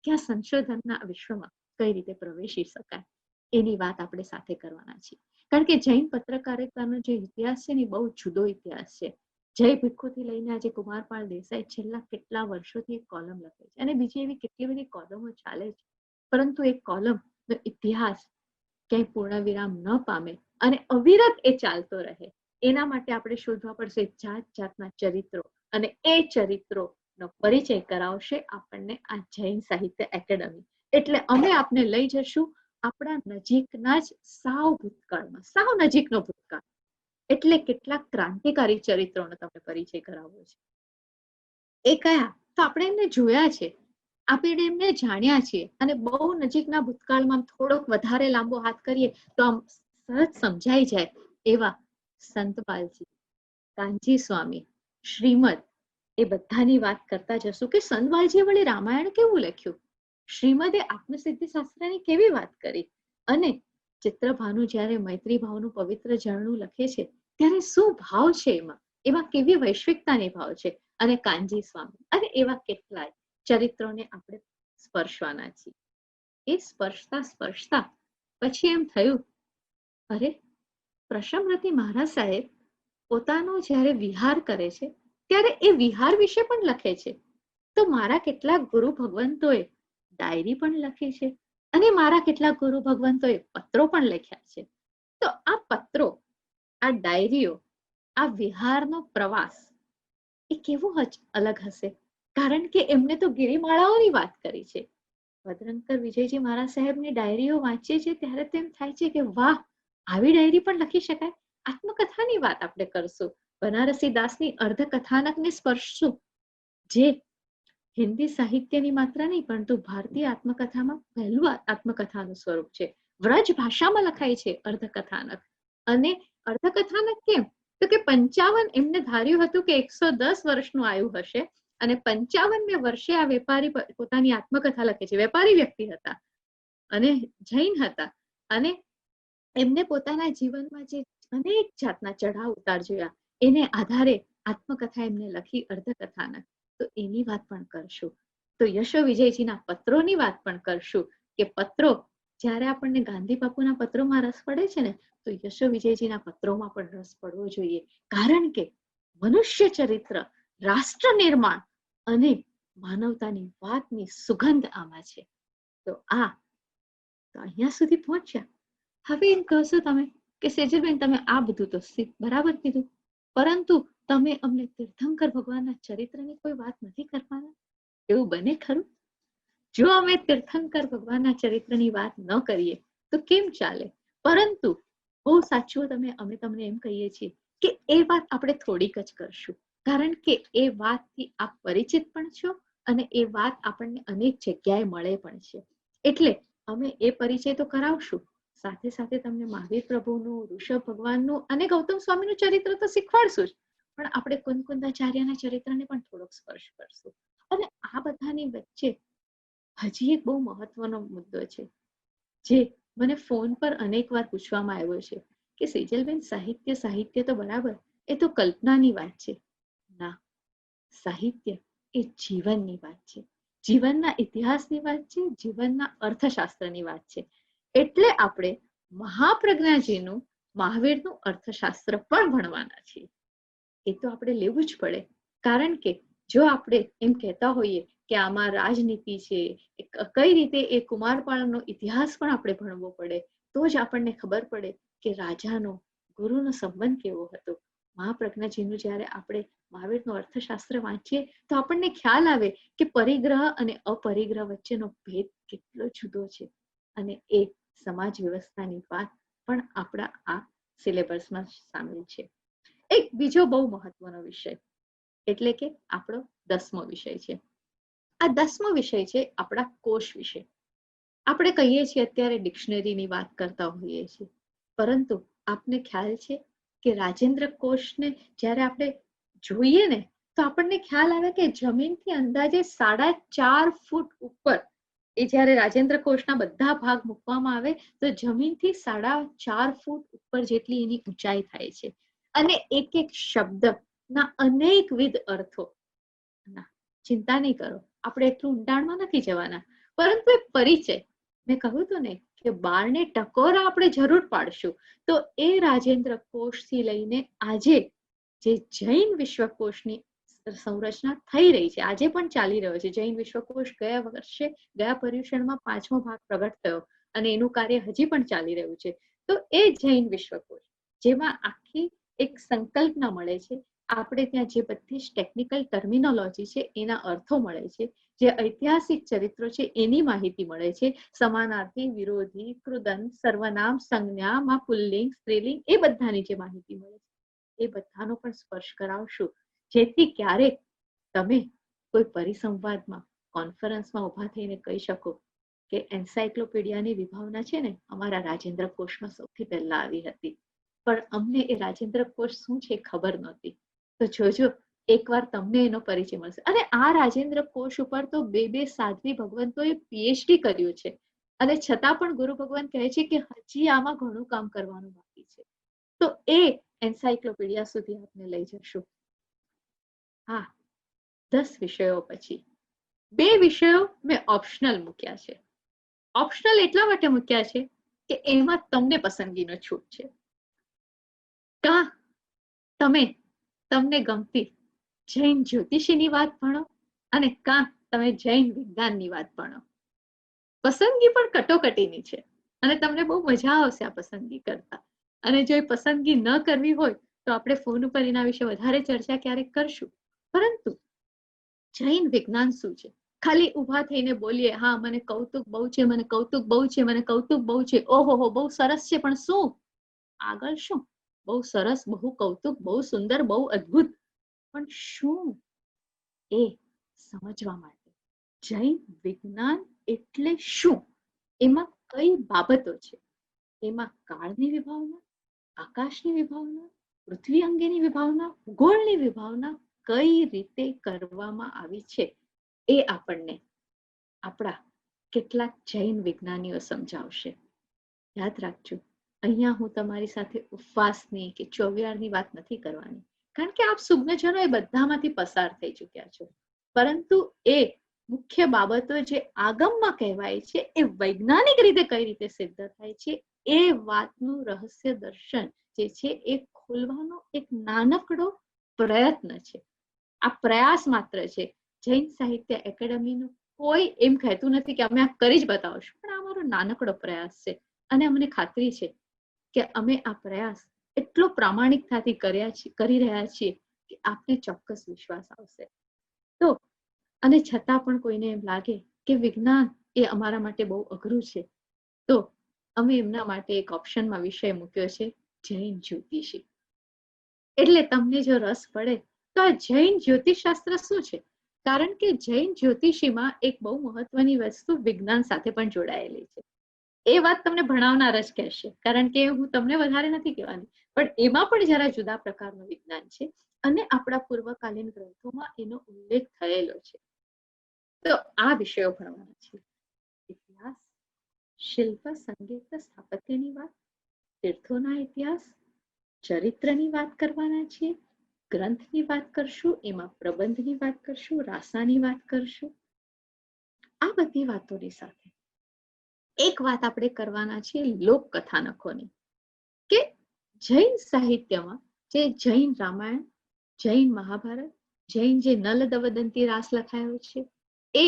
કે આ સંશોધનના વિશ્વમાં કઈ રીતે પ્રવેશી શકાય. એની વાત આપણે સાથે કરવાના છીએ. કારણ કે જૈન પત્રકારિતાનો જે ઇતિહાસ છે ને બહુ જુદો ઇતિહાસ છે. જય ભિક્ષુથી લઈને આજે કુમારપાળ દેસાઈ છેલ્લા કેટલા વર્ષોથી એક કોલમ લખે છે, અને બીજી એવી કેટલી બધી કોલમો ચાલે છે, પરંતુ એક કોલમનો ઇતિહાસ ક્યાંય પૂર્ણ વિરામ ન પામે અને અવિરત એ ચાલતો રહે, એના માટે આપણે શોધવા પડશે જાત જાતના ચરિત્રો, અને એ ચરિત્રોનો પરિચય કરાવશે આપણને આ જૈન સાહિત્ય એકેડમી. એટલે અમે આપને લઈ જશું આપણા નજીકના જ સાવ ભૂતકાળમાં, સાવ નજીકનો ભૂતકાળ, એટલે કેટલાક ક્રાંતિકારી ચરિત્રોનો તમને પરિચય કરાવવો છે. એ કયા તો આપણે એમને જોયા છે, આપણે એમને જાણ્યા છીએ, અને બહુ નજીકના ભૂતકાળમાં થોડોક વધારે લાંબો હાથ કરીએ તો આમ સહજ સમજાઈ જાય એવા સંતપાલજી, કાનજી સ્વામી, શ્રીમદ, એ બધાની વાત કરતા જશું કે સંતપાલજીએ વળી રામાયણ કેવું લખ્યું, શ્રીમદે આત્મસિદ્ધિ શાસ્ત્રની કેવી વાત કરી, અને ચિત્રભાનુ જ્યારે મૈત્રી ભાવનું પવિત્ર ઝરણું લખે છે ત્યારે શું ભાવ છે એમાં કેવી વૈશ્વિકતાની ભાવ છે, અને કાનજી સ્વામી, અને એવા કેટલાય ચરિત્રોને આપણે સ્પર્શવાના છીએ. એ સ્પર્શતા સ્પર્શતા પછી એમ થયું, અરે પ્રશમરતી મહારાજ સાહેબ પોતાનો જ્યારે વિહાર કરે છે ત્યારે એ વિહાર વિશે પણ લખે છે, તો મારા કેટલાક ગુરુ ભગવંતોએ ડાયરી પણ લખી છે, અને મારા કેટલાક ગુરુ ભગવંતોએ પત્રો પણ લખ્યા છે. તો આ પત્રો, આ ડાયરીઓ, આ વિહારનો પ્રવાસ એ કેવો અલગ હશે, કારણ કે એમને તો ગિરિમાળાઓની વાત કરી છે. ભદ્રંકર વિજયજી મહારાજ સાહેબની ડાયરીઓ વાંચીએ છીએ ત્યારે તેમ થાય છે કે વાહ, આવી ડાયરી પણ લખી શકાય. આત્મકથાની વાત આપણે કરશું, બનારસી દાસની અર્ધકથાનકને સ્પર્શશું, જે હિન્દી સાહિત્યની માત્ર નહીં પરંતુ ભારતીય આત્મકથામાં પહેલું આત્મકથાનું સ્વરૂપ છે. વ્રજ ભાષામાં લખાય છે અર્ધકથાનક. અને અર્ધકથાનક કેમ તો કે 55 એમને ધાર્યું હતું કે 110 વર્ષનું આયુ હશે, અને 55મે વર્ષે આ વેપારી પોતાની આત્મકથા લખે છે. વેપારી વ્યક્તિ હતા અને જૈન હતા, અને એમને પોતાના જીવનમાં જે અનેક જાતના ચઢાવ ઉતાર જોયા, એને આધારે આત્મકથા એમને લખી અર્ધકથાનક. તો એની વાત પણ કરશું. તો યશો વિજયજીના પત્રોની વાત પણ કરશું કે પત્રો, જ્યારે આપણને ગાંધી બાપુના પત્રોમાં રસ પડે છે ને, તો યશો વિજયજીના પત્રોમાં પણ રસ પડવો જોઈએ, કારણ કે મનુષ્ય ચરિત્ર, રાષ્ટ્ર નિર્માણ અને માનવતાની વાતની સુગંધ આમાં છે. તો અહીંયા સુધી પહોંચ્યા. હવે એમ કહેશો તમે કે સેજલબેન તમે આ બધું તો બરાબર કીધું, પરંતુ તમે અમને તીર્થંકર ભગવાનના ચરિત્રની કોઈ વાત નથી કરવાના, એવું બને ખરું? જો અમે તીર્થંકર ભગવાનના ચરિત્રની વાત ન કરીએ તો કેમ ચાલે? પરંતુ બહુ સાચું, અમે તમને એમ કહીએ છીએ કે એ વાત આપણે થોડીક જ કરશું, કારણ કે એ વાતથી આપ પરિચિત પણ છો, અને એ વાત આપણને અનેક જગ્યાએ મળે પણ છે. એટલે અમે એ પરિચય તો કરાવશું, સાથે સાથે તમને મહાવીર પ્રભુનું, ઋષભ ભગવાનનું અને ગૌતમ સ્વામીનું ચરિત્ર તો શીખવાડશું જ, પણ આપણે કુંદકુંદાચાર્યના ચરિત્રને પણ થોડોક સ્પર્શ કરશું. અને આ બધાની વચ્ચે હજી એક બહુ મહત્વનો મુદ્દો છે, જે મને ફોન પર અનેક વાર પૂછવામાં આવ્યો છે કે સેજલબેન સાહિત્ય તો બરાબર, એ તો કલ્પનાની વાત છે. ના, સાહિત્ય એ જીવનની વાત છે, જીવનના ઇતિહાસની વાત છે, જીવનના અર્થશાસ્ત્રની વાત છે. એટલે આપણે મહાપ્રજ્ઞાજીનું, મહાવીરનું અર્થશાસ્ત્ર પણ ભણવાના છીએ. એ તો આપણે લેવું જ પડે, કારણ કે જો આપણે એમ કહેતા હોઈએ કે આમાં રાજનીતિ છે, કઈ રીતે એ કુમારપાળનો ઇતિહાસ પણ આપણે ભણવો પડે, તો જ આપણને ખબર પડે કે રાજાનો ગુરુનો સંબંધ કેવો હતો. મહાપ્રજ્ઞાજીનું જ્યારે આપણે મહાવીરનું અર્થશાસ્ત્ર વાંચીએ તો આપણને ખ્યાલ આવે કે પરિગ્રહ અને અપરિગ્રહ વચ્ચેનો ભેદ કેટલો જુદો છે. અને એ સમાજ વ્યવસ્થાની વાત પણ આપણા આ સિલેબસમાં સામેલ છે. એક બીજો બહુ મહત્વનો વિષય એટલે કે આપણો 10મો વિષય છે. આ 10મો વિષય છે આપણા કોષ વિશે. આપણે કહીએ છીએ અત્યારે ડિક્શનરીની વાત કરતા હોઈએ છીએ, પરંતુ આપને ખ્યાલ છે કે રાજેન્દ્ર કોષને જ્યારે આપણે જોઈએ ને તો આપણને ખ્યાલ આવે કે જમીનથી અંદાજે 4.5 ફૂટ ઉપર એ જ્યારે રાજેન્દ્ર કોષના બધા ભાગ મૂકવામાં આવે તો જમીનથી 4.5 ફૂટ ઉપર જેટલી એની ઊંચાઈ થાય છે. અને એક એક શબ્દના અનેકવિધ અર્થો. ચિંતા નહીં કરો, આપણે એટલું ઊંડાણમાં નથી જવાના, પરંતુ એ પરિચય મેં કહ્યું હતું ને કે 12 ને ટકોરા આપણે જરૂર પાડશું. તો એ રાજેન્દ્ર કોષથી લઈને આજે જે જૈન વિશ્વકોશની સંરચના થઈ રહી છે, આજે પણ ચાલી રહ્યો છે. જૈન વિશ્વકોશ ગયા વર્ષે ગયા પર્યુષણમાં 5મો ભાગ પ્રગટ થયો અને એનું કાર્ય હજી પણ ચાલી રહ્યું છે. તો એ જૈન વિશ્વકોશ જેમાં આખી એક સંકલ્પના મળે છે, આપણે ત્યાં જે બધી જ ટેકનિકલ ટર્મિનોલોજી છે એના અર્થો મળે છે, જે ઐતિહાસિક ચરિત્રો છે એની માહિતી મળે છે, સમાનાર્થી, વિરોધી, કૃદંત, સર્વનામ, સંજ્ઞા, માં પુલ્લિંગ, સ્ત્રીલિંગ એ બધાની જે માહિતી મળે છે એ બધાનો પણ સ્પર્શ કરાવશું, જેથી ક્યારેક તમે કોઈ પરિસંવાદમાં કોન્ફરન્સમાં ઉભા થઈને કહી શકો કે એન્સાયક્લોપીડિયાની વિભાવના છે ને અમારા રાજેન્દ્ર કોષમાં સૌથી પહેલા આવી હતી, પણ અમને એ રાજેન્દ્ર કોષ શું છે ખબર નહોતી. તો જોજો એકવાર તમને એનો પરિચય મળશે. અને આ રાજેન્દ્ર કોષ ઉપર તો બે સાધ્વી ભગવંતોએ પીએચડી કર્યું છે અને છતાં પણ ગુરુ ભગવાન કહે છે કે હજી આમાં ઘણું કામ કરવાનું બાકી છે. તો એ એન્સાયક્લોપીડિયા સુધી આપણે લઈ જશું. હા, 10 વિષયો પછી 2 વિષયો મેં ઓપ્શનલ મૂક્યા છે. ઓપ્શનલ એટલા માટે મૂક્યા છે કે એમાં તમને પસંદગીનો છૂટ છે. તમને ગમતી જૈન જ્યોતિષીની વાત ભણો અને તમે જૈન વિજ્ઞાનની વાત ભણો. પસંદગી પણ કટોકટીની છે અને તમને બહુ મજા આવશે આ પસંદગી કરતા. અને જો એ પસંદગી ન કરવી હોય તો આપણે ફોન ઉપર એના વિશે વધારે ચર્ચા ક્યારેક કરશું. પરંતુ જૈન વિજ્ઞાન શું છે? ખાલી ઊભા થઈને બોલીએ હા મને કૌતુક બહુ છે, મને કૌતુક બહુ છે, મને કૌતુક બહુ છે, ઓહો બહુ સરસ છે, પણ શું આગળ? શું બહુ સરસ, બહુ કૌતુક, બહુ સુંદર, બહુ અદ્ભુત, પણ શું એ સમજવા માટે જૈન વિજ્ઞાન એટલે શું, એમાં કઈ બાબતો છે, એમાં કાળની વિભાવના, આકાશની વિભાવના, પૃથ્વી અંગેની વિભાવના, ભૂગોળની વિભાવના કઈ રીતે કરવામાં આવી છે એ આપણને આપણા કેટલાક જૈન વિજ્ઞાનીઓ સમજાવશે. યાદ રાખજો, અહીંયા હું તમારી સાથે ઉપવાસની કે ચોવિયારની વાત નથી કરવાની, કારણ કે આપ સુજ્ઞજનો એ બધામાંથી પસાર થઈ ચૂક્યા છો. પરંતુ એ મુખ્ય બાબતો જે આગમમાં કહેવાય છે એ વૈજ્ઞાનિક રીતે કઈ રીતે સિદ્ધ થાય છે એ વાતનું રહસ્ય દર્શન જે છે એ ખોલવાનો એક નાનકડો પ્રયત્ન છે. આ પ્રયાસ માત્ર છે. જૈન સાહિત્ય એકેડમીનું કોઈ એમ કહેતું નથી કે અમે આ કરી જ બતાવશું, પણ આ અમારો નાનકડો પ્રયાસ છે અને અમને ખાતરી છે કે અમે આ પ્રયાસ એટલો પ્રામાણિકતાથી કરી રહ્યા છીએ કે આપને ચોક્કસ વિશ્વાસ આવશે. તો અને છતાં પણ કોઈને એમ લાગે કે વિજ્ઞાન એ અમારા માટે બહુ અઘરું છે, તો અમે એમના માટે એક ઓપ્શનમાં વિષય મૂક્યો છે જૈન જ્યોતિષી. એટલે તમને જો રસ પડે તો આ જૈન જ્યોતિષશાસ્ત્ર શું છે? કારણ કે જૈન જ્યોતિષીમાં એક બહુ મહત્વની વસ્તુ વિજ્ઞાન સાથે પણ જોડાયેલી છે. એ વાત તમને ભણાવનાર જ કહેશે, કારણ કે હું તમને વધારે નથી કહેવાની, પણ એમાં પણ જરા જુદા પ્રકારનું વિજ્ઞાન છે અને આપણા પૂર્વકાલીન ગ્રંથોમાં એનો ઉલ્લેખ થયેલો છે. તો આ વિષયો ભણવાના છે. ઇતિહાસ, શિલ્પ, સંગીત, સ્થાપત્યની વાત, તીર્થોના ઇતિહાસ, ચરિત્રની વાત કરવાના છે, ગ્રંથની વાત કરશું, એમાં પ્રબંધની વાત કરશું, રાસાની વાત કરશું. આ બધી વાતોની સાથે એક વાત આપણે કરવાના છે લોક કથાનકોની, કે જૈન સાહિત્યમાં જે જૈન રામાયણ, જૈન મહાભારત, જૈન જે નલ દવદંતી રાસ લખાયો છે એ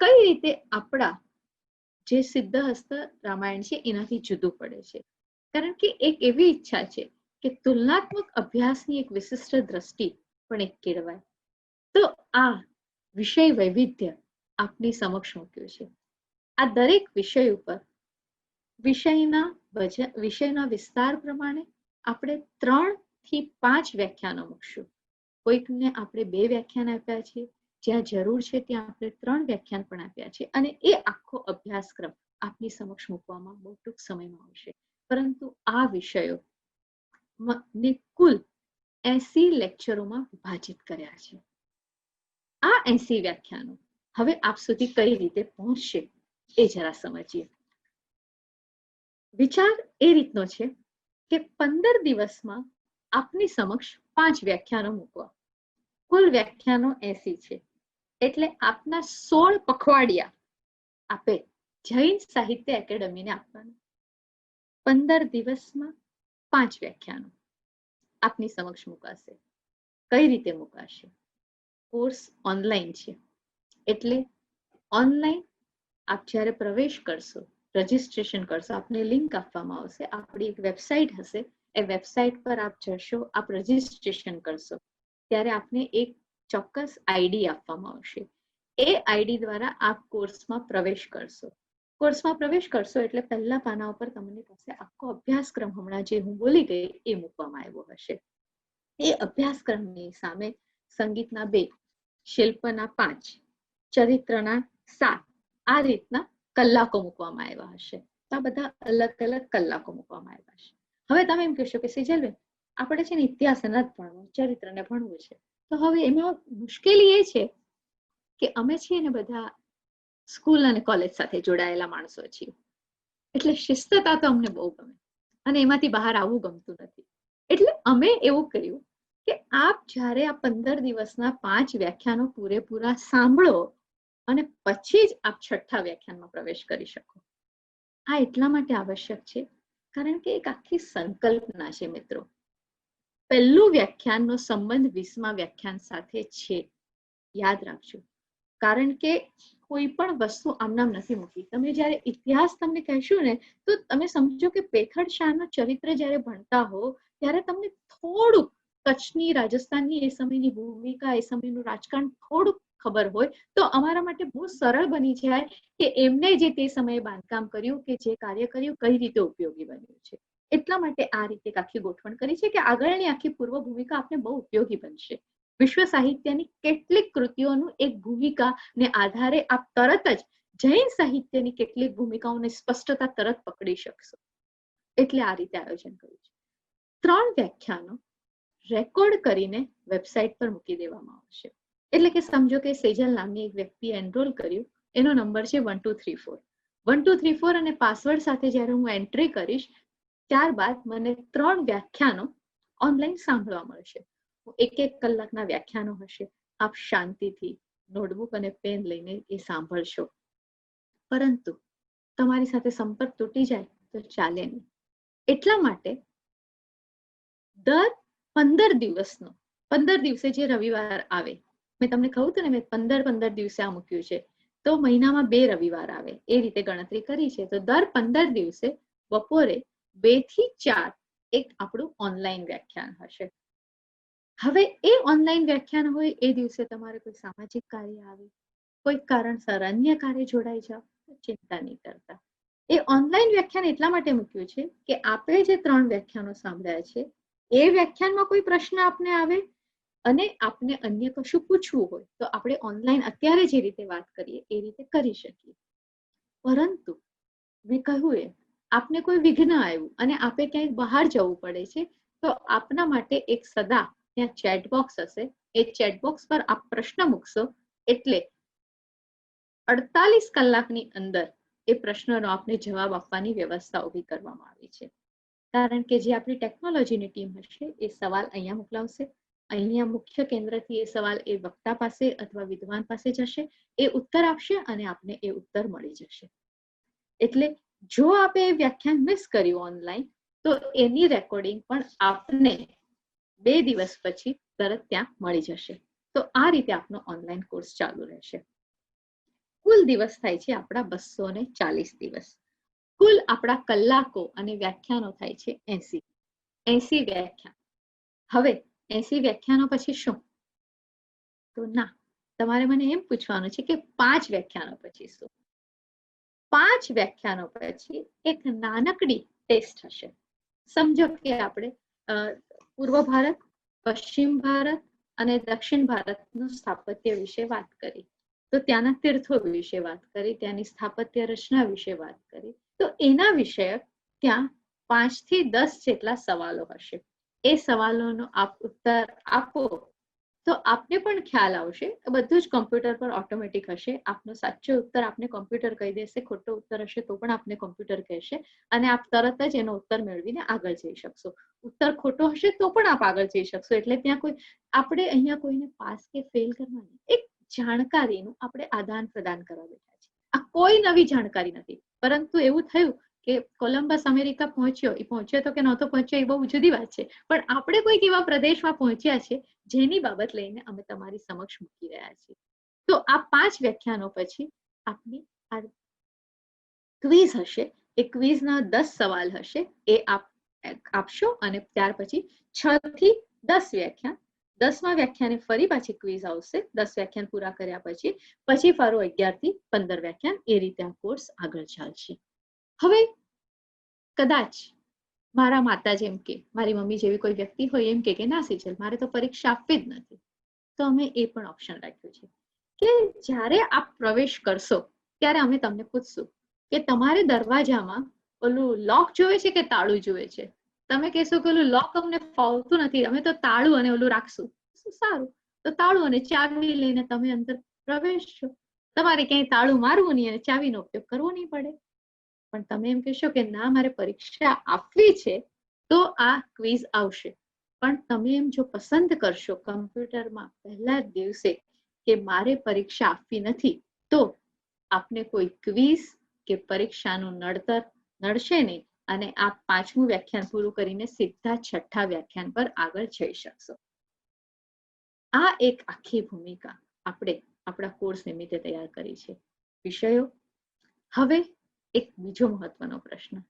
કઈ રીતે આપણા જે સિદ્ધહસ્ત રામાયણ છે એનાથી જુદું પડે છે. કારણ કે એક એવી ઈચ્છા છે કે તુલનાત્મક અભ્યાસની એક વિશિષ્ટ દ્રષ્ટિ પણ એક કેળવાય. તો આ વિષય વૈવિધ્ય આપની સમક્ષ મૂક્યું છે. આ દરેક વિષય ઉપર વિષયના વિસ્તાર પ્રમાણે આપણે 3 થી 5 વ્યાખ્યાનો મૂકશું. કોઈકને આપણે 2 વ્યાખ્યાન આપ્યા છે, જ્યાં જરૂર છે ત્યાં આપણે 3 વ્યાખ્યાન પણ આપ્યા છે, અને એ આખો અભ્યાસક્રમ આપની સમક્ષ મૂકવામાં બહુ ટૂંક સમયમાં આવશે. પરંતુ આ વિષયો ને કુલ 80 લેક્ચરોમાં વિભાજિત કર્યા છે. આ 80 વ્યાખ્યાનો હવે આપ સુધી કઈ રીતે પહોંચશે એ જરા સમજીએ. વિચાર એ રીતનો છે કે 15 દિવસમાં આપની સમક્ષ 5 વ્યાખ્યાનો મૂકવા. કુલ વ્યાખ્યાનો 80 છે, એટલે આપના 16 પખવાડિયા આપે જૈન સાહિત્ય એકેડમીને આપવાના. 15 દિવસમાં 5 વ્યાખ્યાનો આપની સમક્ષ મુકાશે. કઈ રીતે મુકાશે? કોર્સ ઓનલાઈન છે, એટલે ઓનલાઈન આપ જ્યારે પ્રવેશ કરશો, રજીસ્ટ્રેશન કરશો, આપને લિંક આપવામાં આવશે. આપણી એક વેબસાઇટ હશે, એ વેબસાઇટ પર આપ જશો, આપ રજીસ્ટ્રેશન કરશો, ત્યારે આપને એક ચોક્કસ આઈડી આપવામાં આવશે. એ આઈડી દ્વારા આપ કોર્સમાં પ્રવેશ કરશો. કોર્સમાં પ્રવેશ કરશો એટલે પહેલા પાના ઉપર તમારી પાસે આખો અભ્યાસક્રમ, હમણાં જે હું બોલી ગઈ એ મૂકવામાં આવ્યો હશે. એ અભ્યાસક્રમની સામે સંગીતના 2, શિલ્પના 5, ચરિત્રના 7 આ રીતના કલાકો મૂકવામાં આવ્યા હશે. તો આ બધા અલગ અલગ કલાકો મૂકવામાં આવ્યા હશે. હવે તમે એમ કહેશો કે સેજલબેન, આપણે છે ને ઇતિહાસ નથી ભણવું, ચરિત્રને ભણવું છે. તો હવે એમાં મુશ્કેલી એ છે કે અમે છીએ ને બધા સ્કૂલ અને કોલેજ સાથે જોડાયેલા માણસો છીએ, એટલે શિસ્તતા તો અમને બહુ ગમે અને એમાંથી બહાર આવવું ગમતું નથી. એટલે અમે એવું કર્યું કે આપ જ્યારે આ 15 દિવસના 5 વ્યાખ્યાનો પૂરેપૂરા સાંભળો અને પછી જ આપ 6થા વ્યાખ્યાનમાં પ્રવેશ કરી શકો. આ એટલા માટે આવશ્યક છે કારણ કે એક આખી સંકલ્પના છે મિત્રો. પહેલું વ્યાખ્યાનનો સંબંધ 20મા વ્યાખ્યાન સાથે છે, યાદ રાખજો. કારણ કે કોઈ પણ વસ્તુ આમનામ નથી મૂકી. તમે જ્યારે ઇતિહાસ તમને કહેશું ને તો તમે સમજો કે પેખડ શાહનું ચરિત્ર જ્યારે ભણતા હો ત્યારે તમને થોડુંક કચ્છની, રાજસ્થાનની એ સમયની ભૂમિકા, એ સમયનું રાજકારણ થોડુંક ખબર હોય તો અમારા માટે બહુ સરળ બની જાય કે એમને જે તે સમયે બાંધકામ કર્યું, કે જે કાર્ય કર્યું, કઈ રીતે ઉપયોગી બન્યું છે. એટલા માટે આ રીતે આખી ગોઠવણ કરી છે કે આગળની આખી પૂર્વ ભૂમિકા આપને બહુ ઉપયોગી બનશે. વિશ્વ સાહિત્યની કેટલીક કૃતિઓનું એક ભૂમિકાને આધારે આપ તરત જ જૈન સાહિત્યની કેટલીક ભૂમિકાઓને સ્પષ્ટતા તરત પકડી શકશો. એટલે આ રીતે આયોજન કર્યું છે. 3 વ્યાખ્યાનો રેકોર્ડ કરીને વેબસાઇટ પર મૂકી દેવામાં આવશે. એટલે કે સમજો કે સેજલ નામની એક વ્યક્તિએ એનરોલ કર્યું, એનો નંબર છે 1234. 1234 અને પાસવર્ડ સાથે જ્યારે હું એન્ટ્રી કરીશ ત્યારબાદ મને 3 વ્યાખ્યાનો ઓનલાઈન સાંભળવા મળશે. 1-1 કલાકના વ્યાખ્યાનો હશે. આપ શાંતિથી નોટબુક અને પેન લઈને એ સાંભળશો. પરંતુ તમારી સાથે સંપર્ક તૂટી જાય તો ચાલે નહીં. એટલા માટે દર 15 દિવસનો, 15 દિવસે જે રવિવાર આવે, મેં તમને કહ્યું હતું ને મેં 15 દિવસે આ મૂક્યું છે, તો મહિનામાં 2 રવિવાર આવે એ રીતે ગણતરી કરી છે. તો દર 15 દિવસે બપોરે 2 થી 4 એક આપણું ઓનલાઈન વ્યાખ્યાન હશે. હવે એ ઓનલાઈન વ્યાખ્યાન હોય એ દિવસે તમારે કોઈ સામાજિક કાર્ય આવે, કોઈ કારણસર અન્ય કાર્ય જોડાઈ જાવ, ચિંતા નહીં કરતા. એ ઓનલાઈન વ્યાખ્યાન એટલા માટે મૂક્યું છે કે આપણે જે 3 વ્યાખ્યાનો સાંભળ્યા છે એ વ્યાખ્યાનમાં કોઈ પ્રશ્ન આપને આવે અને આપને અન્ય કશું પૂછવું હોય તો આપણે ઓનલાઈન અત્યારે જે રીતે વાત કરીએ એ રીતે કરી શકીએ. પરંતુ મેં કહ્યું એ આપને કોઈ વિઘ્ન આવ્યું અને આપે ક્યાંય બહાર જવું પડે છે તો આપના માટે એક સદા ત્યાં ચેટ બોક્સ હશે. એ ચેટ બોક્સ પર આપ પ્રશ્ન મૂકશો એટલે 48 કલાકની અંદર એ પ્રશ્નનો આપને જવાબ આપવાની વ્યવસ્થા ઊભી કરવામાં આવી છે. કારણ કે જે આપણી ટેકનોલોજીની ટીમ હશે એ સવાલ અહીંયા મોકલાવશે, અહીંયા મુખ્ય કેન્દ્રથી એ સવાલ એ વક્તા પાસે અથવા વિદ્વાન પાસે જશે, એ ઉત્તર આપશે અને આપને એ ઉત્તર મળી જશે. એટલે જો આપે એ વ્યાખ્યાન મિસ કર્યું ઓનલાઈન તો એની રેકોર્ડિંગ પણ આપને 2 દિવસ પછી તરત ત્યાં મળી જશે. તો આ રીતે આપનો ઓનલાઈન કોર્સ ચાલુ રહેશે. કુલ દિવસ થાય છે આપણા 240 દિવસ. કુલ આપણા કલાકો અને વ્યાખ્યાનો થાય છે 80 વ્યાખ્યાન. હવે 80 વ્યાખ્યાનો પછી શું? તો ના, તમારે મને એમ પૂછવાનું છે કે 5 વ્યાખ્યાનો પછી શું? 5 વ્યાખ્યાનો પછી એક નાનકડી ટેસ્ટ હશે. સમજો કે આપણે પૂર્વ ભારત, પશ્ચિમ ભારત અને દક્ષિણ ભારતનું સ્થાપત્ય વિશે વાત કરી, તો ત્યાંના તીર્થો વિશે વાત કરી, ત્યાંની સ્થાપત્ય રચના વિશે વાત કરી. તો એના વિશે ત્યાં 5 થી 10 જેટલા સવાલો હશે. એ સવાલોનો આપ ઉત્તર આપો તો આપને પણ ખ્યાલ આવશે. બધું જ કોમ્પ્યુટર પર ઓટોમેટિક હશે. આપનો સાચો ઉત્તર આપને કોમ્પ્યુટર કહી દેશે, ખોટો ઉત્તર હશે તો પણ આપને કોમ્પ્યુટર કહેશે, અને આપ તરત જ એનો ઉત્તર મેળવીને આગળ જઈ શકશો. ઉત્તર ખોટો હશે તો પણ આપ આગળ જઈ શકશો. એટલે ત્યાં કોઈ આપણે અહીંયા કોઈને પાસ કે ફેલ કરવાની, એક જાણકારીનું આપણે આદાન પ્રદાન કરવા બેઠા છે. આ કોઈ નવી જાણકારી નથી. પરંતુ એવું થયું કે કોલંબસ અમેરિકા પહોંચ્યો, એ પહોંચ્યો તો કે નહોતો પહોંચ્યો એ બહુ જુદી વાત છે, પણ આપણે કોઈક એવા પ્રદેશમાં પહોંચ્યા છે જેની બાબત લઈને અમે તમારી સમક્ષ મૂકી રહ્યા છીએ. તો આ 5 વ્યાખ્યાનો પછી આપની આ ક્વિઝ હશે. એ ક્વિઝના 10 સવાલ હશે, એ આપ આપશો અને ત્યાર પછી 6 થી 10 વ્યાખ્યાન, 10મા વ્યાખ્યાને ફરી પાછી ક્વિઝ આવશે. 10 વ્યાખ્યાન પૂરા કર્યા પછી ફરો 11 થી 15 વ્યાખ્યાન. એ રીતે આ કોર્સ આગળ ચાલશે. હવે કદાચ મારા માતા જેમ કે મારી મમ્મી જેવી કોઈ વ્યક્તિ હોય એમ કે ના સિજલ, મારે તો પરીક્ષા આપવી જ નથી, તો અમે એ પણ ઓપ્શન રાખ્યું છે કે જ્યારે આપ પ્રવેશ કરશો ત્યારે અમે તમને પૂછશું કે તમારે દરવાજામાં ઓલું લોક જોવે છે કે તાળું જોવે છે? તમે કહેશો કે ઓલું લોક અમને ફાવતું નથી, અમે તો તાળું અને ઓલું રાખશું. સારું, તો તાળું અને ચાવી લઈને તમે અંદર પ્રવેશશો. તમારે ક્યાંય તાળું મારવું નહીં અને ચાવીનો ઉપયોગ કરવો નહીં પડે. પણ તમે એમ કહેશો કે ના, મારે પરીક્ષા આપવી છે, તો આ ક્વિઝ આવશે. પણ તમે એમ જો પસંદ કરશો કમ્પ્યુટરમાં પહેલા જ દિવસે કે મારે પરીક્ષા આપવી નથી, તો આપને કોઈ ક્વિઝ કે પરીક્ષાનું નડતર નડશે નહીં અને આપ 5મું વ્યાખ્યાન પૂરું કરીને સીધા 6થા વ્યાખ્યાન પર આગળ જઈ શકશો. આ એક આખી ભૂમિકા આપણે આપણા કોર્સ નિમિત્તે તૈયાર કરી છે. વિષયો. હવે એક બીજો મહત્વનો પ્રશ્ન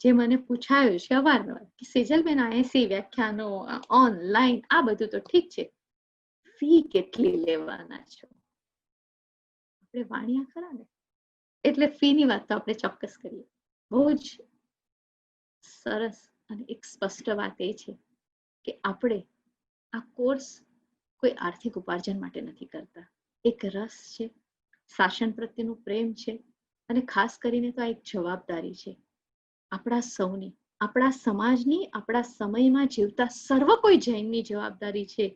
જે મને પૂછાયો છે અવારનવાર કે સેજલબેન, 80 વ્યાખ્યાનો ઓનલાઈન, આ બધું તો ઠીક છે, ફી કેટલી લેવાના છો? આપણે વાણિયા ખરા ને, એટલે ફી ની વાત તો આપણે ચોક્કસ કરીએ. બહુ જ સરસ અને એક સ્પષ્ટ વાત એ છે કે આપણે આ કોર્સ કોઈ આર્થિક ઉપાર્જન માટે નથી કરતા. એક રસ છે, શાસન પ્રત્યેનું પ્રેમ છે, અને ખાસ કરીને તો આ એક જવાબદારી છે આપણા સૌની, આપણા સમાજની, આપણા સમયમાં જીવતા સર્વ કોઈ જૈનની જવાબદારી છે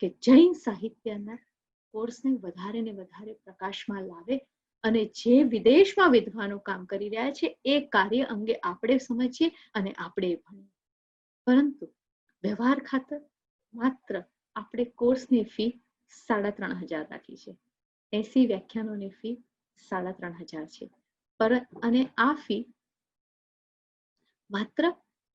કે જૈન સાહિત્યના કોર્સને વધારે ને વધારે પ્રકાશમાં લાવે અને જે વિદેશમાં વિદ્વાનો કામ કરી રહ્યા છે એ કાર્ય અંગે આપણે સમજીએ અને આપણે ભણીએ. પરંતુ વ્યવહાર ખાતર માત્ર આપણે કોર્સની ફી 3500 રાખી છે. 80 વ્યાખ્યાનોની ફી 3500 છે. અને આ ફી માત્ર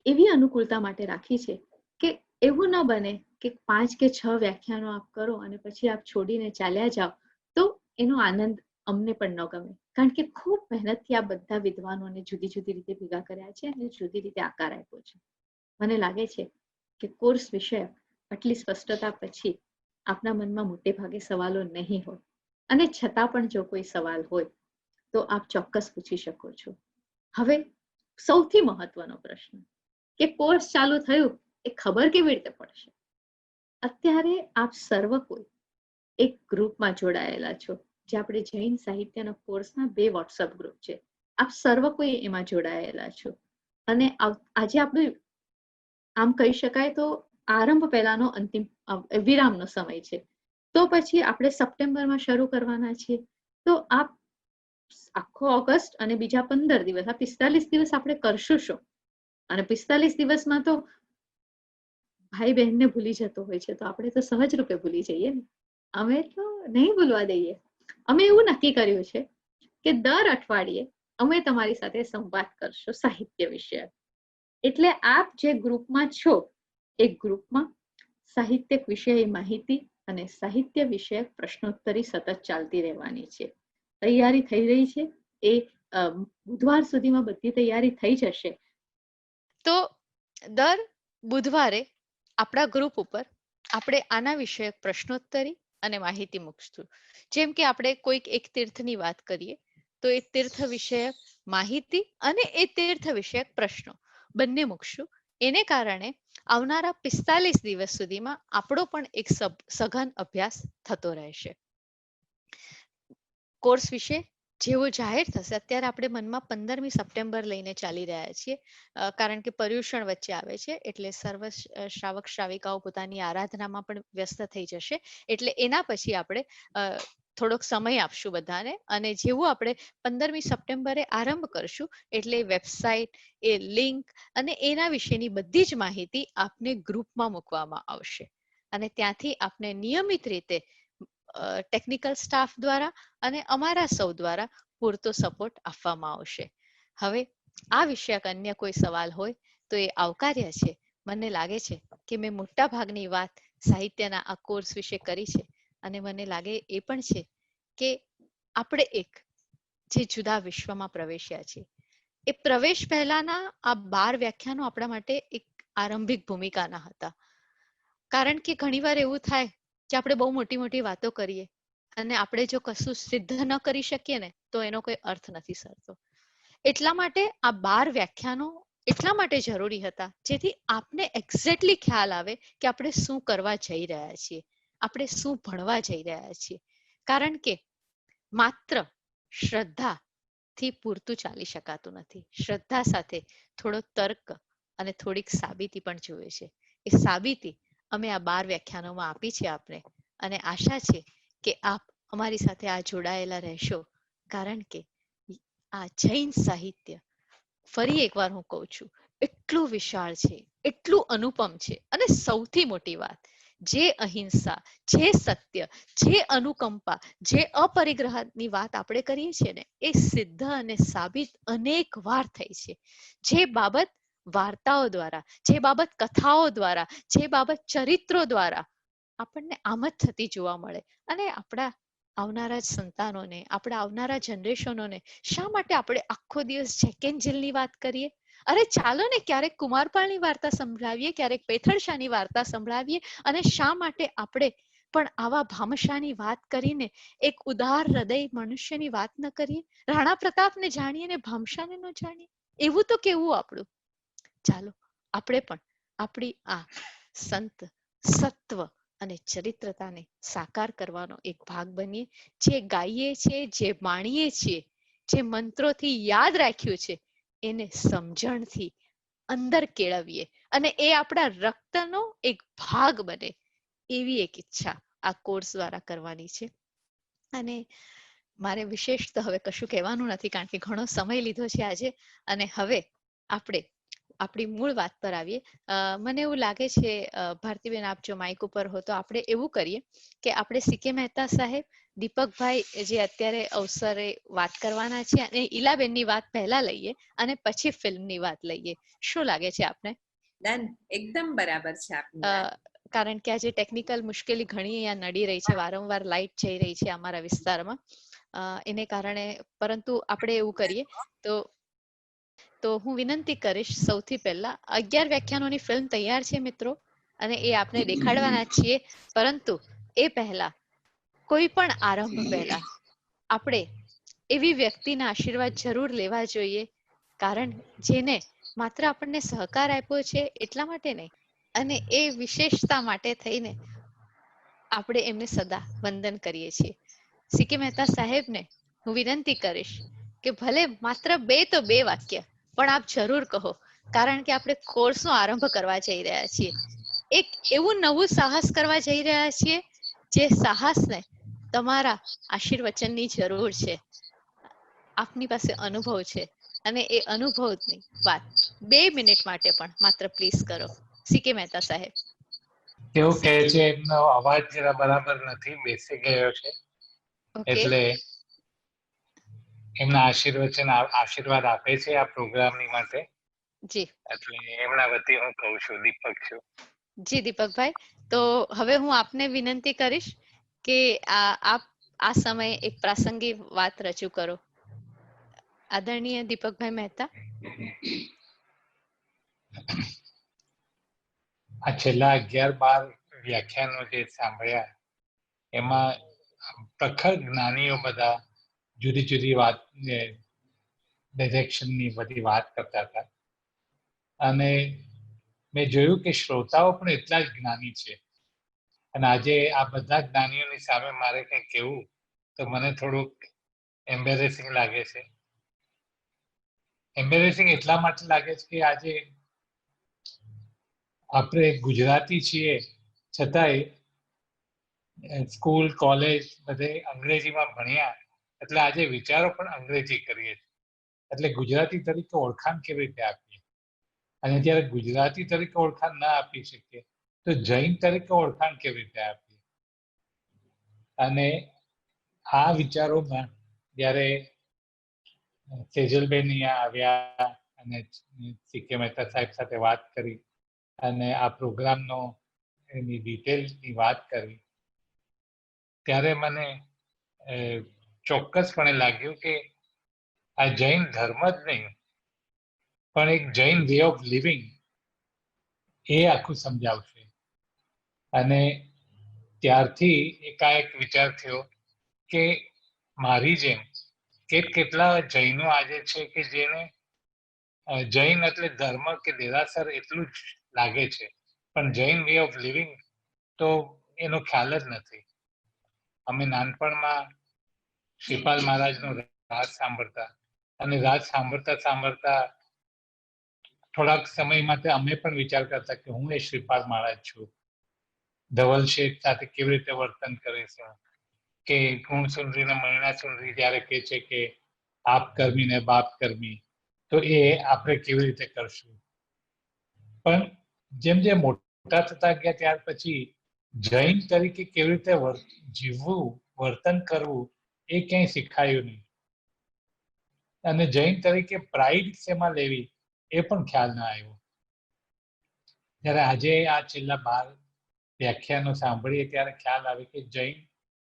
એવી અનુકૂળતા માટે રાખી છે કે એવું ન બને કે 5 કે 6 વ્યાખ્યાનો આપ કરો અને પછી આપ છોડીને ચાલ્યા જાઓ, તો એનો આનંદ અમને પણ ન ગમે. કારણ કે ખૂબ મહેનતથી આ બધા વિદ્વાનોને જુદી જુદી રીતે ભેગા કર્યા છે અને જુદી રીતે આકાર આપ્યો છે. મને લાગે છે કે કોર્સ વિષય આટલી સ્પષ્ટતા પછી આપના મનમાં મોટે ભાગે સવાલો નહીં હોય, અને છતાં પણ જો કોઈ સવાલ હોય તો આપ ચોક્કસ પૂછી શકો છો. હવે સૌથી મહત્વનો પ્રશ્ન કે કોર્સ ચાલુ થયું એ ખબર કેવી રીતે પડશે? અત્યારે આપ સર્વ કોઈ એક ગ્રુપમાં જોડાયેલા છો, જે આપણે જૈન સાહિત્યના કોર્સના 2 વોટ્સઅપ ગ્રુપ છે. આપ સર્વ કોઈ એમાં જોડાયેલા છો અને આજે આપણું આમ કહી શકાય તો આરંભ પહેલાનો અંતિમ વિરામનો સમય છે. તો પછી આપણે સપ્ટેમ્બરમાં શરૂ કરવાના છીએ. તો આપ આખો ઓગસ્ટ અને બીજા 15 દિવસ, આ 45 દિવસ આપણે કરશું શું? અને 45 દિવસમાં તો ભાઈ બહેનને ભૂલી જતો હોય છે, તો આપણે તો સહજ રૂપે ભૂલી જઈએ ને. અમે તો નહીં ભૂલવા દઈએ. અમે એવું નક્કી કર્યું છે કે દર અઠવાડિયે અમે તમારી સાથે સંવાદ કરશું સાહિત્ય વિશે. એટલે આપ જે ગ્રુપમાં છો એ ગ્રુપમાં સાહિત્યિક વિષયની માહિતી અને સાહિત્ય વિષયક પ્રશ્નોત્તરી સતત ચાલતી રહેવાની છે. તૈયારી થઈ રહી છે. એ બુધવાર સુધીમાં બધી તૈયારી થઈ જશે. તો દર બુધવારે આપણા ગ્રુપ ઉપર આપણે આના વિષયક પ્રશ્નોત્તરી અને માહિતી મૂકશું. જેમ કે આપણે કોઈક એક તીર્થની વાત કરીએ તો એ તીર્થ વિષયક માહિતી અને એ તીર્થ વિષયક પ્રશ્નો બંને મૂકશું. એને કારણે આવનારા 45 દિવસ સુધીમાં આપણો પણ એક સઘન અભ્યાસ થતો રહેશે. કોર્સ વિશે જેવું જાહેર થશે, અત્યારે આપણે મનમાં 15મી સપ્ટેમ્બર લઈને ચાલી રહ્યા છીએ, કારણ કે પર્યુષણ વચ્ચે આવે છે એટલે સર્વ શ્રાવક શ્રાવિકાઓ પોતાની આરાધનામાં પણ વ્યસ્ત થઈ જશે. એટલે એના પછી આપણે થોડોક સમય આપશું બધાને, અને જેવું આપણે 15મી સપ્ટેમ્બરે આરંભ કરશું એટલે વેબસાઇટ, એ લિંક અને એના વિશેની બધી જ માહિતી આપને ગ્રુપમાં મૂકવામાં આવશે અને ત્યાંથી આપને નિયમિત રીતે ટેકનિકલ સ્ટાફ દ્વારા અને અમારા સૌ દ્વારા પૂરતો સપોર્ટ આપવામાં આવશે. હવે આ વિષયક અન્ય કોઈ સવાલ હોય તો એ આવકાર્ય છે. મને લાગે છે કે મેં મોટા ભાગની વાત સાહિત્યના આ કોર્સ વિશે કરી છે, અને મને લાગે એ પણ છે કે આપણે એક જે જુદા વિશ્વમાં પ્રવેશ્યા છીએ, એ પ્રવેશ પહેલાના આ 12 વ્યાખ્યાનો આપણા માટે એક આરંભિક ભૂમિકાના હતા. કારણ કે ઘણીવાર એવું થાય કે આપણે બહુ મોટી મોટી વાતો કરીએ અને આપણે જો કશું સિદ્ધ ન કરી શકીએ ને તો એનો કોઈ અર્થ નથી સરતો. એટલા માટે આ 12 વ્યાખ્યાનો એટલા માટે જરૂરી હતા જેથી આપને એક્ઝેક્ટલી ખ્યાલ આવે કે આપણે શું કરવા જઈ રહ્યા છીએ, આપણે શું ભણવા જઈ રહ્યા છીએ. કારણ કે માત્ર શ્રદ્ધાથી પૂરતું ચાલી શકાતું નથી. શ્રદ્ધા સાથે થોડો તર્ક અને થોડીક સાબિતી પણ જોઈએ છે. એ સાબિતી અમે આ 12 વ્યાખ્યાનોમાં આપી છે આપને, અને આશા છે કે આપ અમારી સાથે આ જોડાયેલા રહેશો. કારણ કે આ જૈન સાહિત્ય, ફરી એકવાર હું કહું છું, એટલું વિશાળ છે, એટલું અનુપમ છે, અને સૌથી મોટી વાત, જે અહિંસા, જે સત્ય, જે અનુકંપા, જે અપરિગ્રહની વાત આપણે કરીએ છીએ ને, એ સિદ્ધ અને સાબિત અનેક વાર થઈ છે. જે બાબત વાર્તાઓ દ્વારા, જે બાબત કથાઓ દ્વારા, જે બાબત ચરિત્રો દ્વારા આપણને આમ જ થતી જોવા મળે. અને આપણા આવનારા સંતાનોને, આપણા આવનારા જનરેશનોને શા માટે આપણે આખો દિવસ જેક એન્ડ જીલની વાત કરીએ? અરે ચાલો ને ક્યારેક કુમારપાળની વાર્તા સંભળાવીએ, ક્યારેક પેથળશાની વાર્તા સંભળાવીએ, અને શા માટે આપણે પણ આવા ભામશાની વાત કરીને એક ઉદાર હૃદય મનુષ્યની વાત ન કરીએ? રાણા પ્રતાપને જાણીએ ને ભામશાને ન જાણીએ? એવું તો કેવું આપણું. ચાલો આપણે પણ આપણી આ સંત સત્વ અને ચરિત્રતાને સાકાર કરવાનો એક ભાગ બનીએ. જે ગાઈએ છીએ, જે માણીએ છીએ, જે મંત્રોથી યાદ રાખ્યું છે, એને સમજણથી અંદર કેળવીએ અને એ આપણા રક્તનો એક ભાગ બને, એવી એક ઈચ્છા આ કોર્સ દ્વારા કરવાની છે. અને મારે વિશેષ તો હવે કશું કહેવાનું નથી, કારણ કે ઘણો સમય લીધો છે આજે. અને હવે આપણે આપણી મૂળ વાત પર આવીએ. મને એવું લાગે છે, ભારતીબેન આપ જો માઇક ઉપર હો તો આપણે એવું કરીએ કે આપણે સીકે મહેતા સાહેબ, દીપકભાઈ જે અત્યારે અવસરે વાત કરવાના છે, અને ઈલાબેનની વાત પહેલા લઈએ અને પછી ફિલ્મની વાત લઈએ. શું લાગે છે આપને? ડન, એકદમ બરાબર છે આપની વાત. કારણ કે આજે ટેકનિકલ મુશ્કેલી ઘણી અહીંયા નડી રહી છે, વારંવાર લાઇટ જઈ રહી છે અમારા વિસ્તારમાં, એને કારણે. પરંતુ આપણે એવું કરીએ તો હું વિનંતી કરીશ, સૌથી પહેલા 11 વ્યાખ્યાનોની ફિલ્મ તૈયાર છે મિત્રો, અને એ આપણે દેખાડવાના છીએ. પરંતુ એ પહેલા, કોઈ પણ આરંભ પહેલા આપણે એવી વ્યક્તિના આશીર્વાદ જરૂર લેવા જોઈએ, કારણ જેને માત્ર આપણને સહકાર આપ્યો છે એટલા માટે નહીં, અને એ વિશેષતા માટે થઈને આપણે એમને સદા વંદન કરીએ છીએ. સીકે મહેતા સાહેબને હું વિનંતી કરીશ કે ભલે માત્ર 2 તો 2 વાક્ય પણ આપ જરૂર કહો, કારણ કે આપણે કોર્સનો આરંભ કરવા જઈ રહ્યા છીએ. એક એવું નવું સાહસ કરવા જઈ રહ્યા છીએ, જે સાહસને તમારા આશીર્વચનની જરૂર છે. આપની પાસે અનુભવ છે, અને એ અનુભવની વાત 2 મિનિટ માટે પણ માત્ર પ્લીઝ કરો. સીકે મહેતા સાહેબ. કેવું કહે છે, એમનો અવાજ જરા બરાબર નથી, બેસી ગયો છે, એટલે એમના આશીર્વાદ આપે છે આ પ્રોગ્રામની માટે. જી, એટલે એમના વતી હું કહું છું, દીપક છું. જી દીપકભાઈ, તો હવે હું આપને વિનંતી કરીશ કે આપ આ સમયે એક પ્રાસંગિક વાત રજૂ કરો. આદરણીય દીપકભાઈ મહેતા. આ છેલ્લા 11-12 વ્યાખ્યાનો જે સાંભળ્યા એમાં પ્રખર જ્ઞાનીઓ બધા જુદી જુદી વાત ડિરેક્શનની બધી વાત કરતા હતા. અને મેં જોયું કે શ્રોતાઓ પણ એટલા જ જ્ઞાની છે. અને આજે આ બધા જ્ઞાનીઓની સામે મારે કંઈ કહેવું તો મને થોડુંક એમ્બેરેસિંગ લાગે છે. એમ્બેરેસિંગ એટલા માટે લાગે છે કે આજે આપણે ગુજરાતી છીએ છતાંય સ્કૂલ કોલેજ બધે અંગ્રેજીમાં ભણ્યા, એટલે આજે વિચારો પણ અંગ્રેજી કરીએ છીએ. એટલે ગુજરાતી તરીકે ઓળખાણ કેવી રીતે આપીએ? અને જ્યારે ગુજરાતી તરીકે ઓળખાણ ના આપી શકીએ તો જૈન તરીકે ઓળખાણ કેવી રીતે આપીએ? અને આ વિચારોમાં જ્યારે સેજલબેન અહીંયા આવ્યા અને CK મહેતા સાહેબ સાથે વાત કરી અને આ પ્રોગ્રામનો એની ડિટેલની વાત કરી, ત્યારે મને ચોક્કસપણે લાગ્યું કે આ જૈન ધર્મ જ નહીં પણ એક જૈન વે ઓફ લિવિંગ એ આખું સમજાવશે. અને ત્યારથી એકાએક વિચાર થયો કે મારી જેમ કેટલા જૈનો આજે છે કે જેને જૈન એટલે ધર્મ કે દેરાસર એટલું જ લાગે છે, પણ જૈન વે ઓફ લિવિંગ તો એનો ખ્યાલ જ નથી. અમે નાનપણમાં શ્રીપાલ મહારાજનો રાજ સાંભળતા અને રાજ સાંભળતા સાંભળતા થોડાક સમય માટે અમે પણ વિચાર કરતા કે હું એ શ્રીપાલ મહારાજ છું. ધવલ શેઠ સાથે કેવી રીતે વર્તન કરે છે, કે ગુણ સુંદરી ને મહિના સુંદરી જ્યારે કહે છે કે આપ કર્મી ને બાપ કર્મી, તો એ આપણે કેવી રીતે કરશું. પણ જેમ જેમ મોટા થતા ગયા ત્યાર પછી જૈન તરીકે કેવી રીતે જીવવું, વર્તન કરવું એ ક્યાંય શીખાયું નહીં. અને જૈન તરીકે પ્રાઇડ શેમાં લેવી એ પણ ખ્યાલ ના આવ્યો. જ્યારે આજે આ છેલ્લા 12 વ્યાખ્યાનો સાંભળીએ ત્યારે ખ્યાલ આવે કે જૈન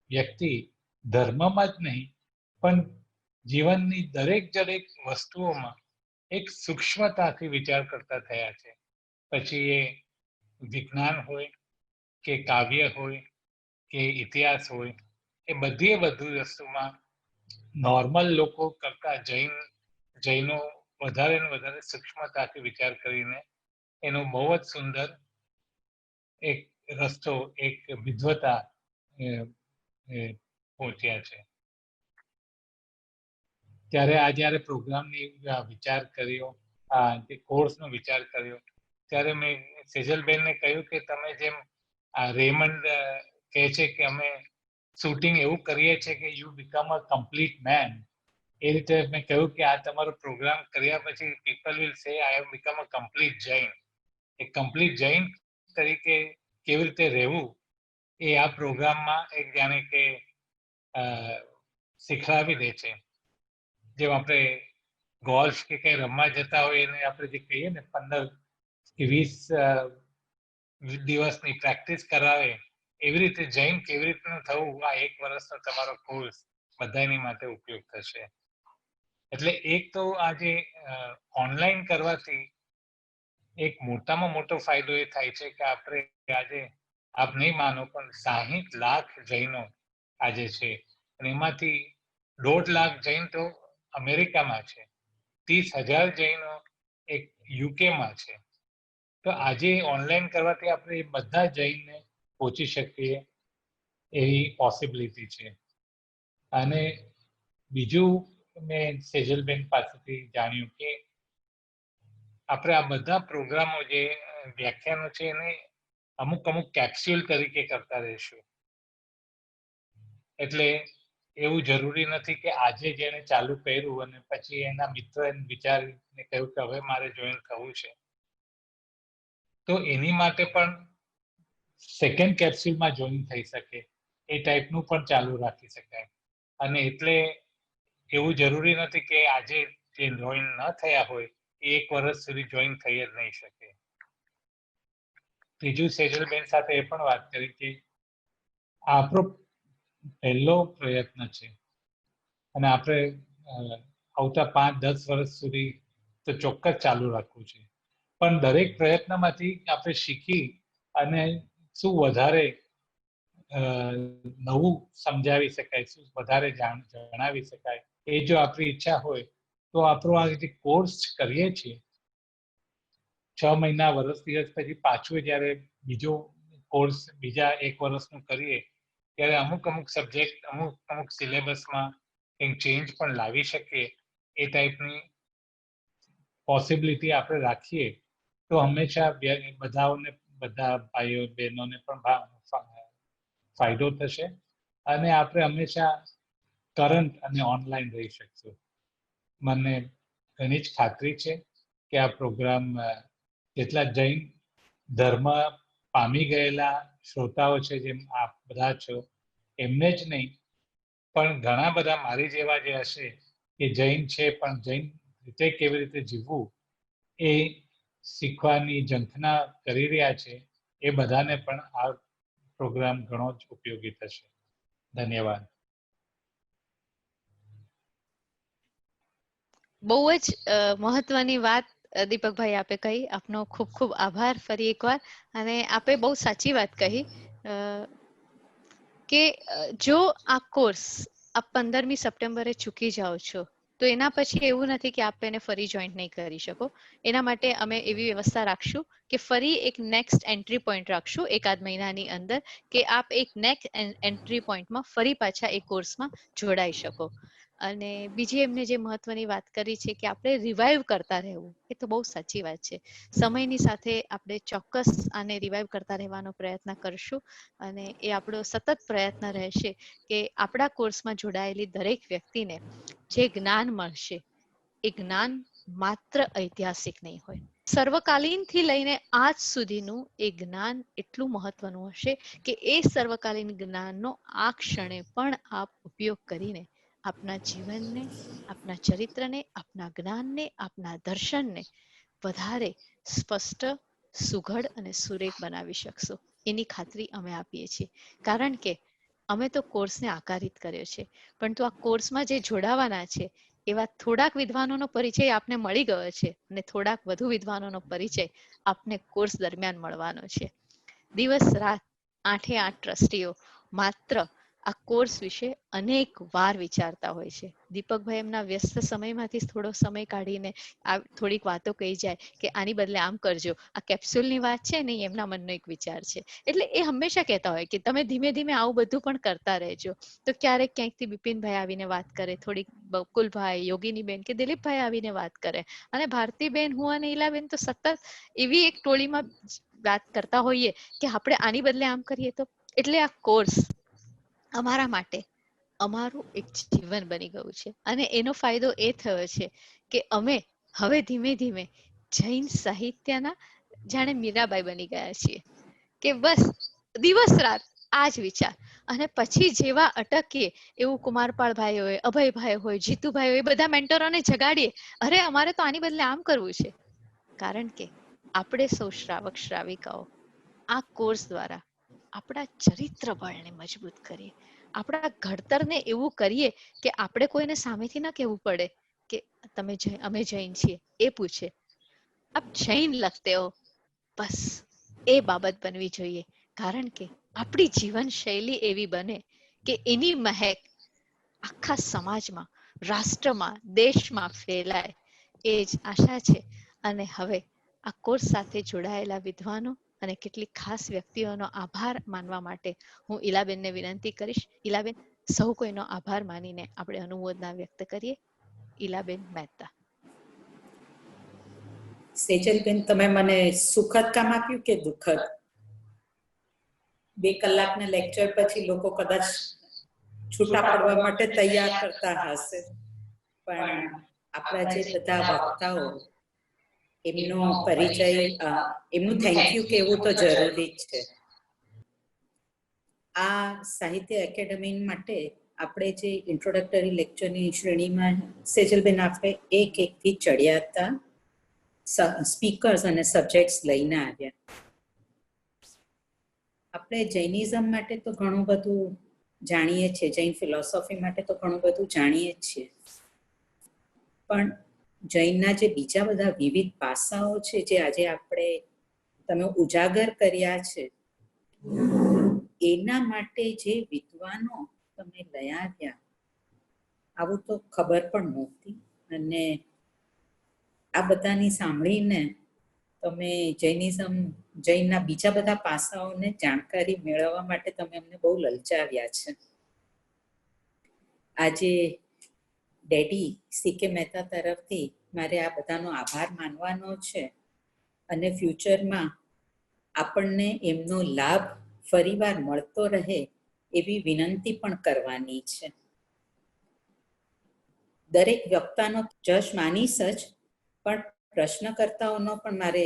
વ્યક્તિ ધર્મમાં જ નહીં પણ જીવનની દરેક વસ્તુઓમાં એક સૂક્ષ્મતાથી વિચાર કરતા થયા છે. પછી એ વિજ્ઞાન હોય કે કાવ્ય હોય કે ઇતિહાસ હોય, એ બધી વસ્તુમાં નોર્મલ લોકો કરતા જૈનો વધારે ને વધારે સૂક્ષ્મતાથી વિચાર કરીને એનો બહુ જ સુંદર એક રસ્તો, એક વિદ્વતા પહોંચ્યા છે. ત્યારે આ જ્યારે પ્રોગ્રામની વિચાર કર્યો, આ જે કોર્સનો વિચાર કર્યો, ત્યારે મેં સેજલબેનને કહ્યું કે તમે જેમ આ રેમન્ડ કહે છે કે અમે શૂટિંગ એવું કરીએ છીએ કે you become a complete man, એ રીતે મેં કહ્યું કે આ તમારો પ્રોગ્રામ કર્યા પછી પીપલ વિલ સે I have become a complete Jain. A complete Jain તરીકે કેવી રીતે રહેવું એ આ પ્રોગ્રામમાં એક જાણે કે શીખવાડી દે છે. જેમ આપણે ગોલ્ફ કે કંઈ રમવા જતા હોય એને આપણે જે કહીએ ને 15 કે 20 દિવસની પ્રેક્ટિસ કરાવે, એવી રીતે જૈન કેવી રીતનું થવું, આ 1 વર્ષનો તમારો કોર્સ બધાની માટે ઉપયોગ થશે. એટલે એક તો આજે ઓનલાઈન કરવાથી એક મોટામાં મોટો ફાયદો એ થાય છે કે આપણે આજે આપ નહીં માનો પણ 60 લાખ જૈનો આજે છે, અને એમાંથી 1.5 લાખ જૈન તો અમેરિકામાં છે, 30,000 જૈનો એક યુકેમાં છે. તો આજે ઓનલાઈન કરવાથી આપણે બધા જૈનને પહોંચી શકીએ એવી પોસિબિલિટી છે. અને બીજું મેં સેજલબેન પાસેથી જાણ્યું કે આપણે આ બધા પ્રોગ્રામો જે વ્યાખ્યાનો છે એને અમુક કેપ્સ્યુલ તરીકે કરતા રહીશું. એટલે એવું જરૂરી નથી કે આજે જેને ચાલુ કર્યું અને પછી એના મિત્ર વિચારીને કહ્યું કે હવે મારે જોઈન થવું છે, તો એની માટે પણ સેકન્ડ કેપ્સ્યુલમાં જોઈન થઈ શકે એ ટાઈપનું પણ ચાલુ રાખી શકાય. અને એટલે એવું જરૂરી નથી કે આજે જે જોઈન ન થયા હોય એ 1 વર્ષ સુધી જોઈન થઈ જ નહીં શકે. ત્રીજું, સેજલબેન સાથે એ પણ વાત કરી કે આપણો પહેલો પ્રયત્ન છે અને આપણે આવતા 5-10 વર્ષ સુધી તો ચોક્કસ ચાલુ રાખવું છે, પણ દરેક પ્રયત્નમાંથી આપણે શીખી અને શું વધારે નવું સમજાવી શકાય, શું વધારે જણાવી શકાય, એ જો આપણી ઈચ્છા હોય તો આપણો આ જે કોર્સ કરીએ છીએ 6 મહિના વર્ષ દિવસ પછી પાછું જ્યારે બીજો કોર્સ બીજા 1 વર્ષનું કરીએ ત્યારે અમુક સબ્જેક્ટ અમુક સિલેબસમાં કંઈક ચેન્જ પણ લાવી શકીએ એ ટાઈપની પોસિબિલિટી આપણે રાખીએ તો હંમેશા બધા ભાઈઓ બહેનોને પણ ફાયદો થશે અને આપણે હંમેશા કરંટ અને ઓનલાઈન રહી શકશું. મને ઘણી જ ખાતરી છે કે આ પ્રોગ્રામ જેટલા જૈન ધર્મ પામી ગયેલા શ્રોતાઓ છે, જેમ આપ બધા છો, એમને જ નહીં પણ ઘણા બધા મારી જેવા જે હશે કે જૈન છે પણ જૈન રીતે કેવી રીતે જીવવું એ શીખવાની ઝંખના કરી રહ્યા છે, એ બધાને પણ આ પ્રોગ્રામ ઘણો જ ઉપયોગી થશે. ધન્યવાદ. બહુ જ મહત્વની વાત દીપકભાઈ આપે કહી. આપનો ખૂબ ખૂબ આભાર ફરી એકવાર. અને આપે બહુ સાચી વાત કહી કે જો આ કોર્સ આપ 15મી સપ્ટેમ્બરે ચૂકી જાઓ છો તો એના પછી એવું નથી કે આપ એને ફરી જોઈન્ટ નહીં કરી શકો. એના માટે અમે એવી વ્યવસ્થા રાખશું કે ફરી એક નેક્સ્ટ એન્ટ્રી પોઈન્ટ રાખશું એકાદ મહિનાની અંદર કે આપ એક નેક્સ્ટ એન્ટ્રી પોઈન્ટમાં ફરી પાછા એ કોર્સમાં જોડાઈ શકો. અને બીજી એમને જે મહત્વની વાત કરી છે કે આપણે રિવાઈવ કરતા રહેવું, એ તો બહુ સાચી વાત છે. સમયની સાથે આપણે ચોક્કસ આને રિવાઈવ કરતા રહેવાનો પ્રયત્ન કરશું અને એ આપણો સતત પ્રયત્ન રહેશે કે આપણા કોર્સમાં જોડાયેલી દરેક વ્યક્તિને જે જ્ઞાન મળશે એ જ્ઞાન માત્ર ઐતિહાસિક નહીં હોય, સર્વકાલીનથી લઈને આજ સુધીનું એ જ્ઞાન એટલું મહત્વનું હશે કે એ સર્વકાલીન જ્ઞાનનો આ ક્ષણે પણ આપ ઉપયોગ કરીને આપના જીવનને, આપના ચરિત્રને, આપના જ્ઞાનને, આપના દર્શનને વધારે સ્પષ્ટ, સુઘડ અને સુરેખ બનાવી શકશો. એની ખાતરી અમે આપીએ છીએ. કારણ કે અમે તો કોર્સને આકારિત કર્યો છે, પરંતુ આ કોર્સમાં જે જોડાવાના છે એવા થોડાક વિદ્વાનોનો પરિચય આપને મળી ગયો છે અને થોડાક વધુ વિદ્વાનોનો પરિચય આપને કોર્સ દરમિયાન મળવાનો છે. દિવસ રાત 8 ટ્રસ્ટીઓ માત્ર આ કોર્સ વિશે અનેક વાર વિચારતા હોય છે. દીપકભાઈ એમના વ્યસ્ત સમયમાંથી થોડો સમય કાઢીને થોડીક વાતો કહી જાય કે આની બદલે આમ કરજો, આ કેપ્સ્યુલની વાત છે ને, એમના મનનો એક વિચાર છે. એટલે એ હંમેશા કહેતા હોય કે તમે ધીમે ધીમે આવું બધું પણ કરતા રહેજો. તો ક્યારેક ક્યાંકથી બિપિનભાઈ આવીને વાત કરે, થોડીક બકુલભાઈ, યોગીનીબેન કે દિલીપભાઈ આવીને વાત કરે, અને ભારતીબેન, હું અને ઈલાબેન તો સતત એવી એક ટોળીમાં વાત કરતા હોઈએ કે આપણે આની બદલે આમ કરીએ તો. એટલે આ કોર્સ અમારા માટે અમારું એક જીવન બની ગયું છે અને એનો ફાયદો એ થયો છે કે અમે હવે ધીમે ધીમે જૈન સાહિત્યના જાણે મીરાબાઈ બની ગયા છીએ કે બસ દિવસ રાત આ જ વિચાર. અને પછી જેવા અટકીએ એવું કુમારપાળભાઈ હોય, અભયભાઈ હોય, જીતુભાઈ હોય, બધા મેન્ટરોને જગાડીએ, અરે અમારે તો આની બદલે આમ કરવું છે. કારણ કે આપણે સૌ શ્રાવક શ્રાવિકાઓ આ કોર્સ દ્વારા આપણા ચરિત્ર બળને મજબૂત કરીએ, આપણા ઘડતરને એવું કરીએ કે આપણે કોઈને સામેથી ના કહેવું પડે કે અમે જૈન છીએ. એ પૂછે આપ જૈન લગતે હો, બસ એ બાબત બનવી જોઈએ. કારણ કે આપણી જીવન શૈલી એવી બને કે એની મહેક આખા સમાજમાં, રાષ્ટ્રમાં, દેશમાં ફેલાય, એ જ આશા છે. અને હવે આ કોર્સ સાથે જોડાયેલા વિદ્વાનો અને કેટલીક ખાસ વ્યક્તિઓનો આભાર માનવા માટે હું ઈલાબેનને વિનંતી કરીશ. ઈલાબેન, સૌ કોઈનો આભાર માનીને આપણે અનુમોદના વ્યક્ત કરીએ. ઈલાબેન મહેતા. સેજલબેન, તમે મને સુખદ કામ આપ્યું કે દુઃખદ? 2 કલાકના લેક્ચર પછી લોકો કદાચ છૂટા પડવા માટે તૈયાર કરતા હશે, પણ આપણા જે બધા વક્તાઓ, એમનો પરિચય, એમનું થેન્ક યુ કહેવું તો જરૂરી જ છે. આ સાહિત્ય એકેડમી માટે આપણે જે ઇન્ટ્રોડક્ટરી લેક્ચરની શ્રેણીમાં સેજલબેન આપણે એકથી ચડ્યા હતા, સ્પીકર્સ અને સબ્જેક્ટ્સ લઈને આવ્યા. આપણે જૈનિઝમ માટે તો ઘણું બધું જાણીએ છીએ, જૈન ફિલોસોફી માટે તો ઘણું બધું જાણીએ જ છીએ, પણ જૈનના જે બીજા બધા વિવિધ પાસાઓ છે જે આજે તમે ઉજાગર કર્યા છે, એના માટે જે વિદ્વાનો તમે લઈ આવ્યા, આવું તો ખબર પણ નહોતી. અને આ બધાની સાંભળીને તમે જૈનના બીજા બધા પાસાઓને જાણકારી મેળવવા માટે તમે અમને બહુ લલચાવ્યા છે. આજે ડેડી CK મહેતા તરફથી મારે આ બધાનો આભાર માનવાનો છે. અને ફ્યુચરમાં આપણને એમનો લાભ ફરીવાર મળતો રહે એવી વિનંતી પણ કરવાની છે. દરેક વક્તાનો જશ માનીશ જ, પણ પ્રશ્નકર્તાઓનો પણ મારે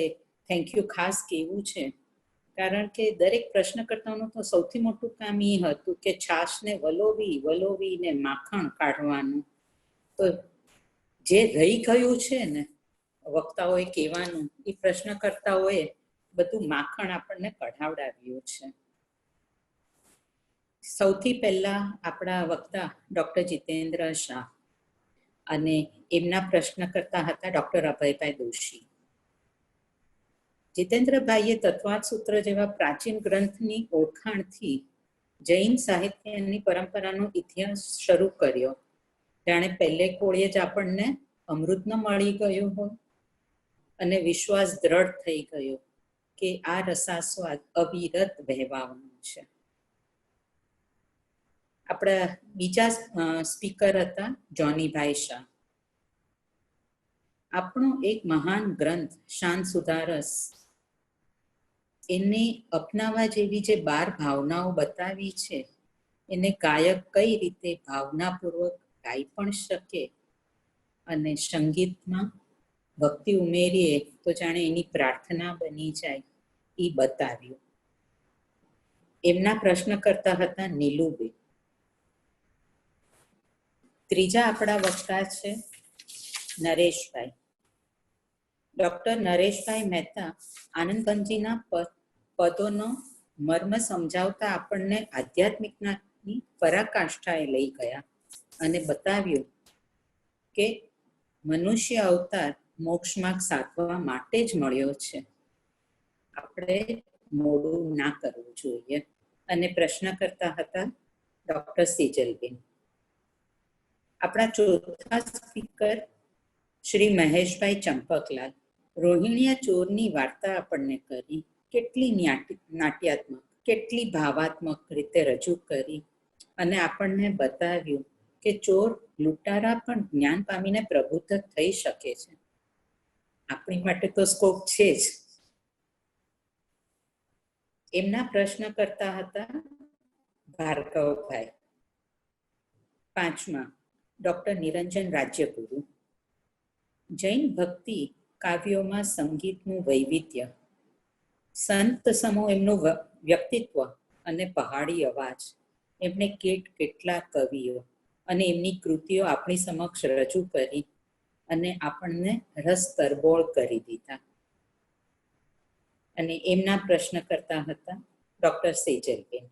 થેન્ક યુ ખાસ કહેવું છે. કારણ કે દરેક પ્રશ્નકર્તાઓનું તો સૌથી મોટું કામ એ હતું કે છાશને વલોવીને માખણ કાઢવાનું. તો જે રહી ગયું છે ને વક્તાઓએ કહેવાનું, એ પ્રશ્નકર્તાઓએ બધું માખણ આપણને કઢાવડાવ્યું છે. સૌથી પહેલા આપણા વક્તા ડૉક્ટર જીતેન્દ્ર શાહ, અને એમના પ્રશ્નકર્તા હતા ડૉક્ટર અભયભાઈ દોશી. જીતેન્દ્રભાઈએ તત્વાર્થ સૂત્ર જેવા પ્રાચીન ગ્રંથની ઓળખાણથી જૈન સાહિત્યની પરંપરાનો ઇતિહાસ શરૂ કર્યો. જાણે પહેલે કોળીએ જ આપણને અમૃત ન મળી ગયું હોય, અને વિશ્વાસ દ્રઢ થઈ ગયો કે આ રસાસ્વાદ અવિરત વહેવાનો છે. આપણા બીજા સ્પીકર હતા જોનીભાઈ શાહ. આપણો એક મહાન ગ્રંથ શાંત સુધારસ, એને અપનાવવા જેવી જે 12 ભાવનાઓ બતાવી છે, એને ગાયક કઈ રીતે ભાવનાપૂર્વક ગાઈ પણ શકે, અને સંગીતમાં ભક્તિ ઉમેરીએ તો જાણે એની પ્રાર્થના બની જાય, એ બતાવ્યું. એમના પ્રશ્નકર્તા હતા નીલુબેન. ત્રીજા આપણા વક્તા છે નરેશભાઈ. ડૉક્ટર નરેશભાઈ મહેતા આનંદગંજીના પદોનો મર્મ સમજાવતા આપણને આધ્યાત્મિકતાની પરાકાષ્ઠાએ લઈ ગયા અને બતાવ્યું કે મનુષ્ય અવતાર મોક્ષ માર્ગ સાધવા માટે જ મળ્યો છે, આપણે મોડું ના કરવું જોઈએ. અને પ્રશ્ન કરતા હતા ડૉક્ટર સેજલબેન. આપણા ચોથા સ્પીકર શ્રી મહેશભાઈ ચંપકલાલ. રોહિણીયા ચોરની વાર્તા આપણને કરી, કેટલી નાટ્યાત્મક, કેટલી ભાવાત્મક રીતે રજૂ કરી, અને આપણને બતાવ્યું કે ચોર લૂંટારા પણ જ્ઞાન પામીને પ્રબુદ્ધ થઈ શકે છે. આપણી માટે તો સ્કોપ છે જ. એમના પ્રશ્ન કરતા હતા ભાર્ગવભાઈ. પાંચમા ડૉક્ટર નિરંજન રાજ્યગુરુ. જૈન ભક્તિ કાવ્યોમાં સંગીતનું વૈવિધ્ય, સંત સમો એમનું વ્યક્તિત્વ અને પહાડી અવાજ, એમણે કેટલા કવિઓ અને એમની કૃતિઓ આપણી સમક્ષ રજૂ કરી અને આપણને રસ તરબોળ કરી દીધા. અને એમના પ્રશ્ન કરતા હતા ડૉક્ટર સેજલબેન.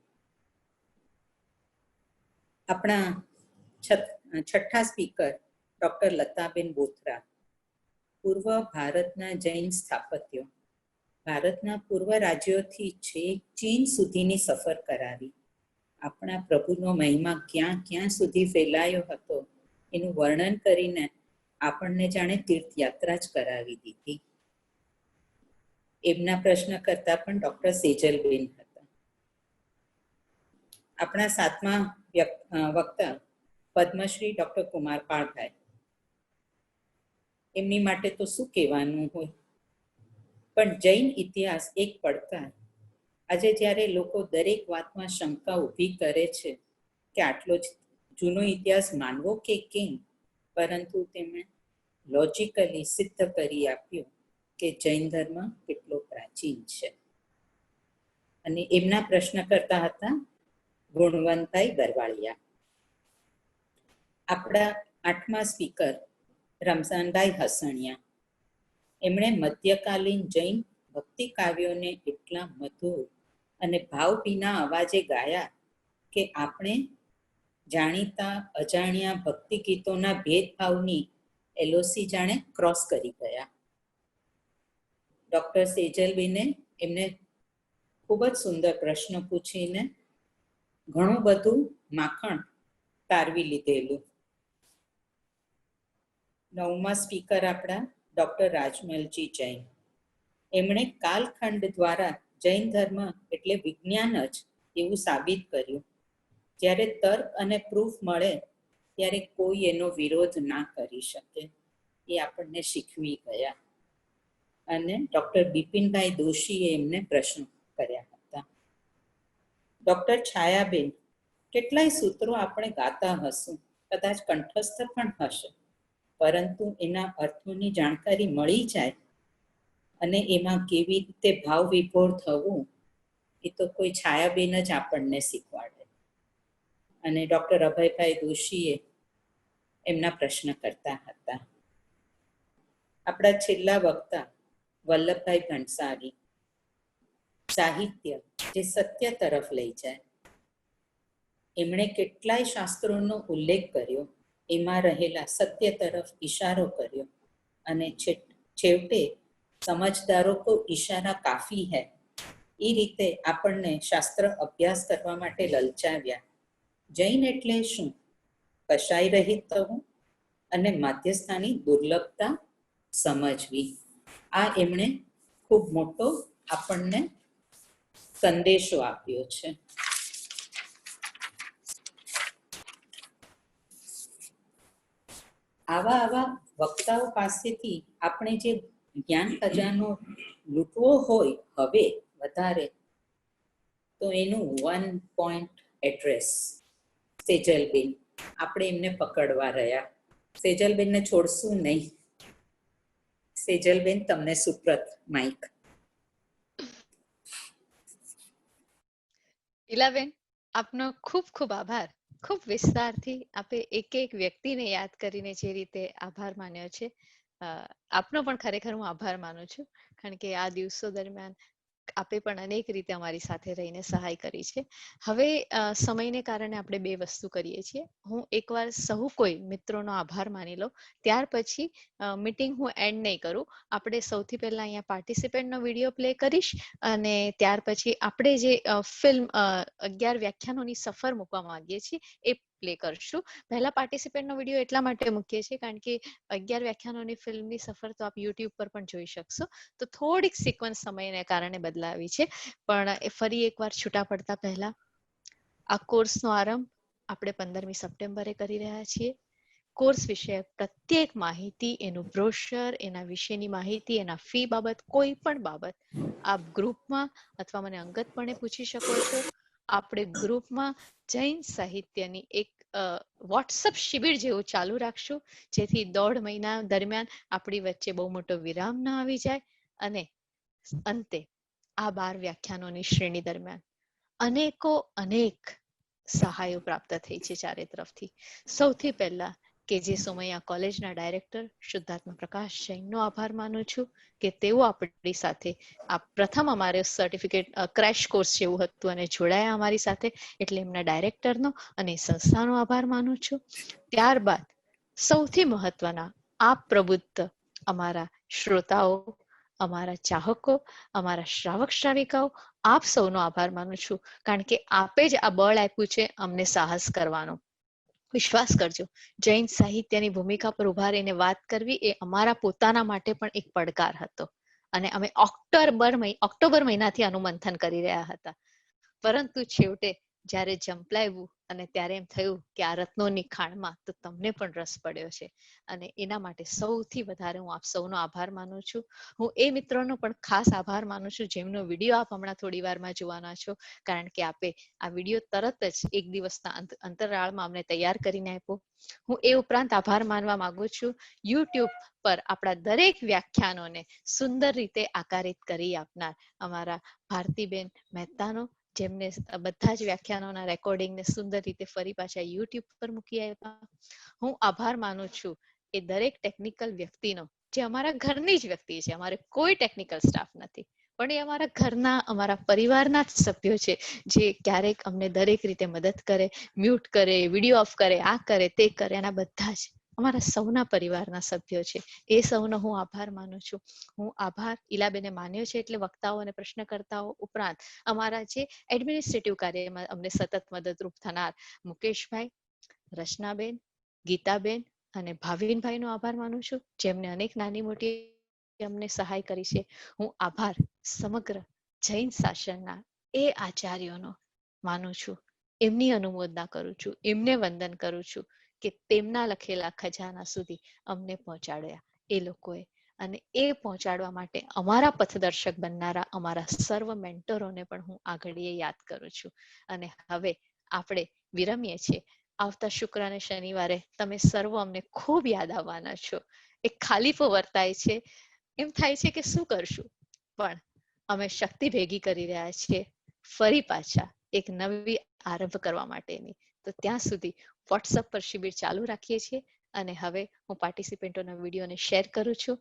આપણા છઠ્ઠા સ્પીકર ડૉક્ટર લતાબેન બોથરા. પૂર્વ ભારતના જૈન સ્થાપત્યો, ભારતના પૂર્વ રાજ્યોથી છેક ચીન સુધીની સફર કરાવી. આપણા પ્રભુનો મહિમા ક્યાં ક્યાં સુધી ફેલાયો હતો એનું વર્ણન કરીને આપણને જાણે તીર્થયાત્રા જ કરાવી દીધી. એમના પ્રશ્ન કરતા પણ ડૉક્ટર સેજલબેન હતા. આપણા સાતમા વક્તા પદ્મશ્રી ડૉક્ટર કુમારપાળભાઈ. એમની માટે તો શું કહેવાનું હોય, પણ જૈન ઇતિહાસ એક પડકાર. આજે જ્યારે લોકો દરેક વાતમાં શંકા ઊભી કરે છે કે આટલો જ જૂનો ઇતિહાસ માનવો કે કેમ, પરંતુ તેમણે લોજિકલી સિદ્ધ કરી આપ્યું કે જૈન ધર્મ કેટલો પ્રાચીન છે. અને એમના પ્રશ્ન કરતા હતા ગુણવંતભાઈ ગરવાળિયા. આપણા આઠમા સ્પીકર રમઝાનભાઈ હસણિયા. એમણે મધ્યકાલીન જૈન ભક્તિ કાવ્યોને એટલા મધુર અને ભાવભીના અવાજે ગાયા કે આપણે જાણીતા અજાણ્યા ભક્તિ ગીતોના ભેદભાવની LOC જાણે ક્રોસ કરી ગયા. ડૉક્ટર સેજલબેને એમને ખૂબ જ સુંદર પ્રશ્ન પૂછીને ઘણું બધું માખણ તારવી લીધેલું. 9મા સ્પીકર આપણા ડોક્ટર રાજમલજી જૈન. એમણે કાલખંડ દ્વારા જૈન ધર્મ એટલે વિજ્ઞાન જ એવું સાબિત કર્યું. જ્યારે તર્ક અને પ્રૂફ મળે ત્યારે કોઈ એનો વિરોધ ના કરી શકે, એ આપણને શીખવી ગયા. અને ડોક્ટર બિપિનભાઈ દોશીએ એમને પ્રશ્ન કર્યા હતા. ડોક્ટર છાયાબેન, કેટલાય સૂત્રો આપણે ગાતા હશું, કદાચ કંઠસ્થ પણ હશે, પરંતુ એના અર્થોની જાણકારી મળી જાય અને એમાં કેવી રીતે ભાવ વિભોર થવું, એ તો કોઈ છાયાબેન જ આપણને શીખવાડે. અને ડોક્ટર અભયભાઈ દોશીએ એમના પ્રશ્ન કરતા હતા. આપણા છેલ્લા વક્તા વલ્લભભાઈ ભણસાલી, સાહિત્ય જે સત્ય તરફ લઈ જાય. એમણે કેટલાય શાસ્ત્રોનો ઉલ્લેખ કર્યો, એમાં રહેલા સત્ય તરફ ઈશારો કર્યો અને છેવટે સમજદારો કો ઈશારા કાફી હૈ, એ રીતે આપણને શાસ્ત્ર અભ્યાસ કરવા માટે લલચાવ્યા. જૈન એટલે શું? કશાય રહિત થવું અને માધ્યસ્થાની દુર્લભતા સમજવી. આ એમણે ખૂબ મોટો આપણને સંદેશો આપ્યો છે. આવા વક્તાઓ પાસેથી આપણે જે જ્ઞાન ખજાનો લૂંટવો હોય હવે વધારે, તો એનું 1 પોઈન્ટ એડ્રેસ. સેજલબેન, આપણે એમને પકડવા રહ્યા. સેજલબેનને છોડશું નહીં. સેજલબેન, તમને સુપ્રત માઇક. ઈલાબેન, આપનો ખૂબ ખૂબ આભાર. ખૂબ વિસ્તારથી આપે એક એક વ્યક્તિને યાદ કરીને જે રીતે આભાર માન્યો છે, આપનો પણ ખરેખર હું આભાર માનું છું. કારણ કે આ દિવસો દરમિયાન આપે પણ અનેક રીતે અમારી સાથે રહીને સહાય કરી છે. હવે સમયને કારણે આપણે બે વસ્તુ કરીએ છીએ. હું એકવાર સહુ કોઈ મિત્રોનો આભાર માની લઉં, ત્યાર પછી મીટિંગ હું એન્ડ નહીં કરું. આપણે સૌથી પહેલા અહીંયા પાર્ટિસિપેન્ટનો વિડીયો પ્લે કરીશ અને ત્યાર પછી આપણે જે ફિલ્મ 11 વ્યાખ્યાનોની સફર મૂકવા માંગીએ છીએ એ પ્લે કરશું. પહેલા પાર્ટિસિપેન્ટનો વિડીયો એટલા માટે મૂકીએ છીએ કારણ કે 11 વ્યાખ્યાનોની ફિલ્મની સફર તો આપ યુટ્યુબ પર પણ જોઈ શકશો, તો થોડીક સિક્વન્સ સમયને કારણે બદલાવી છે. પણ ફરી એકવાર છૂટા પડતા પહેલા આ કોર્સનો આરંભ આપણે 15મી સપ્ટેમ્બરે કરી રહ્યા છીએ. કોર્સ વિશે પ્રત્યેક માહિતી, એનું બ્રોશર, એના વિશેની માહિતી, એના ફી બાબત, કોઈ પણ બાબત આપ ગ્રુપમાં અથવા મને અંગતપણે પૂછી શકો છો. આપણે ગ્રુપમાં જૈન સાહિત્યની એક વોટ્સઅપ શિબિર જેવું ચાલુ રાખશું, જેથી 1.5 મહિના દરમિયાન આપણી વચ્ચે બહુ મોટો વિરામ ન આવી જાય. અને અંતે આ 12 વ્યાખ્યાનોની શ્રેણી દરમિયાન અનેક સહાયો પ્રાપ્ત થઈ છે ચારે તરફથી. સૌથી પહેલા કે જે સોમૈયા કોલેજના ડાયરેક્ટર શુદ્ધાત્મા પ્રકાશ જૈનનો આભાર માનું છું કે તેઓ આપણી સાથે આ પ્રથમ અમારે સર્ટિફિકેટ ક્રેશ કોર્સ જેવું હતું અને જોડાયા અમારી સાથે, એટલે એમના ડાયરેક્ટરનો અને સંસ્થાનો આભાર માનું છું. ત્યારબાદ સૌથી મહત્વના આપ પ્રબુદ્ધ અમારા શ્રોતાઓ, અમારા ચાહકો, અમારા શ્રાવક શ્રાવિકાઓ, આપ સૌનો આભાર માનું છું. કારણ કે આપે જ આ બળ આપ્યું છે અમને સાહસ કરવાનો. વિશ્વાસ કરજો, જૈન સાહિત્યની ભૂમિકા પર ઉભા રહીને વાત કરવી એ અમારા પોતાના માટે પણ એક પડકાર હતો. અને અમે ઓક્ટોબર મહિનાથી આનું મંથન કરી રહ્યા હતા. પરંતુ છેવટે જ્યારે ઝંપલાવ્યું અને ત્યારે એમ થયું કે આ રત્નોની ખાણમાં તો તમને પણ રસ પડ્યો છે. અને એના માટે સૌથી વધારે હું આપ સૌનો આભાર માનું છું. હું એ મિત્રોનો પણ ખાસ આભાર માનું છું જેમનો વિડીયો આપ હમણાં થોડી વારમાં જોવાના છો, કારણ કે આપે આ વિડીયો તરત જ એક દિવસના અંતરાળમાં અમને તૈયાર કરીને આપ્યો. હું એ ઉપરાંત આભાર માનવા માંગુ છું યુટ્યુબ પર આપણા દરેક વ્યાખ્યાનોને સુંદર રીતે આકારિત કરી આપનાર અમારા ભારતીબેન મહેતાનો, જેમને બધા જ વ્યાખ્યાનોના રેકોર્ડિંગને સુંદર રીતે ફરી પાછા યુટ્યુબ પર મૂકી આપ્યા. હું આભાર માનું છું એ દરેક ટેકનિકલ વ્યક્તિનો જે અમારા ઘરની જ વ્યક્તિ છે. અમારે કોઈ ટેકનિકલ સ્ટાફ નથી, પણ એ અમારા ઘરના, અમારા પરિવારના જ સભ્યો છે, જે ક્યારેક અમને દરેક રીતે મદદ કરે, મ્યુટ કરે, વિડીયો ઓફ કરે, આ કરે તે કરે. એના બધા જ અમારા સૌના પરિવારના સભ્યો છે, એ સૌનો હું આભાર માનું છું. હું આભાર ઈલાબેને માન્યો છે, એટલે વક્તાઓ અને પ્રશ્નકર્તાઓ ઉપરાંત અમારા જે એડમિનિસ્ટ્રેટિવ કાર્યમાં અમને સતત મદદરૂપ થનાર મુકેશભાઈ, રચનાબેન, ગીતાબેન અને ભાવિનભાઈનો આભાર માનું છું, જેમને અનેક નાની મોટી અમને સહાય કરી છે. હું આભાર સમગ્ર જૈન શાસનના એ આચાર્યોનો માનું છું, એમની અનુમોદના કરું છું, એમને વંદન કરું છું કે તેમના લખેલા ખજાના સુધી અમને પહોંચાડ્યા એ લોકોએ, અને એ પહોંચાડવા માટે અમારા પથદર્શક બનનારા અમારા સર્વ મેન્ટરોને પણ હું આગળ યાદ કરું છું. અને હવે આપણે વિરમીએ છીએ. આવતા શુક્ર અને શનિવારે તમે સર્વ અમને ખૂબ યાદ આવવાના છો. એક ખાલીપો વર્તાય છે, એમ થાય છે કે શું કરશું, પણ અમે શક્તિ ભેગી કરી રહ્યા છીએ ફરી પાછા એક નવી આરંભ કરવા માટેની. તો ત્યાં સુધી વોટ્સઅપ પર શિબિર ચાલુ રાખીએ છીએ. અને હવે હું પાર્ટિસિપન્ટોના વિડીયોને શેર કરું છું.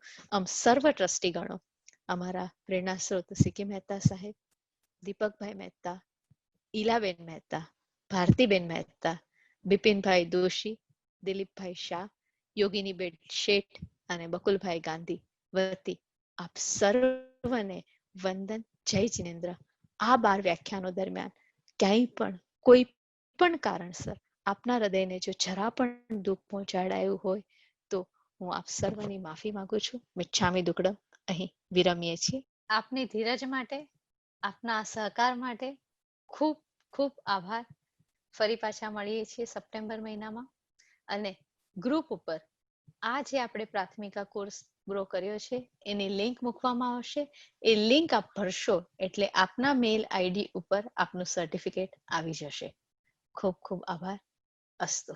સર્વ ટ્રસ્ટીગણો, અમારા પ્રેરણા સ્ત્રોત સીકે મહેતા સાહેબ, દીપકભાઈ મહેતા, ઈલાબેન મહેતા, ભારતીબેન મહેતા, બિપિનભાઈ દોશી, દિલીપભાઈ શાહ, યોગીનીબેન શેઠ અને બકુલભાઈ ગાંધી વતી આપ સર્વને વંદન. જય જિનેન્દ્ર. આ 12 વ્યાખ્યાનો દરમિયાન ક્યાંય પણ કોઈ પણ કારણસર આપના હૃદયને જો જરા પણ દુઃખ પહોંચાડાયું હોય તો હું આપ સર્વની માફી માંગુ છું. મિચ્છામી દુક્કડમ. અહીં વિરમીએ છીએ. આપની ધીરજ માટે, આપના સહકાર માટે ખૂબ ખૂબ આભાર. ફરી પાછા મળીએ છીએ સપ્ટેમ્બર મહિનામાં. અને ગ્રુપ ઉપર આ જે આપણે પ્રાથમિકા કોર્સ ગ્રો કર્યો છે એની લિંક મૂકવામાં આવશે. એ લિંક આપ ભરશો એટલે આપના મેલ આઈડી ઉપર આપનું સર્ટિફિકેટ આવી જશે. ખૂબ ખૂબ આભાર. અસ્તુ.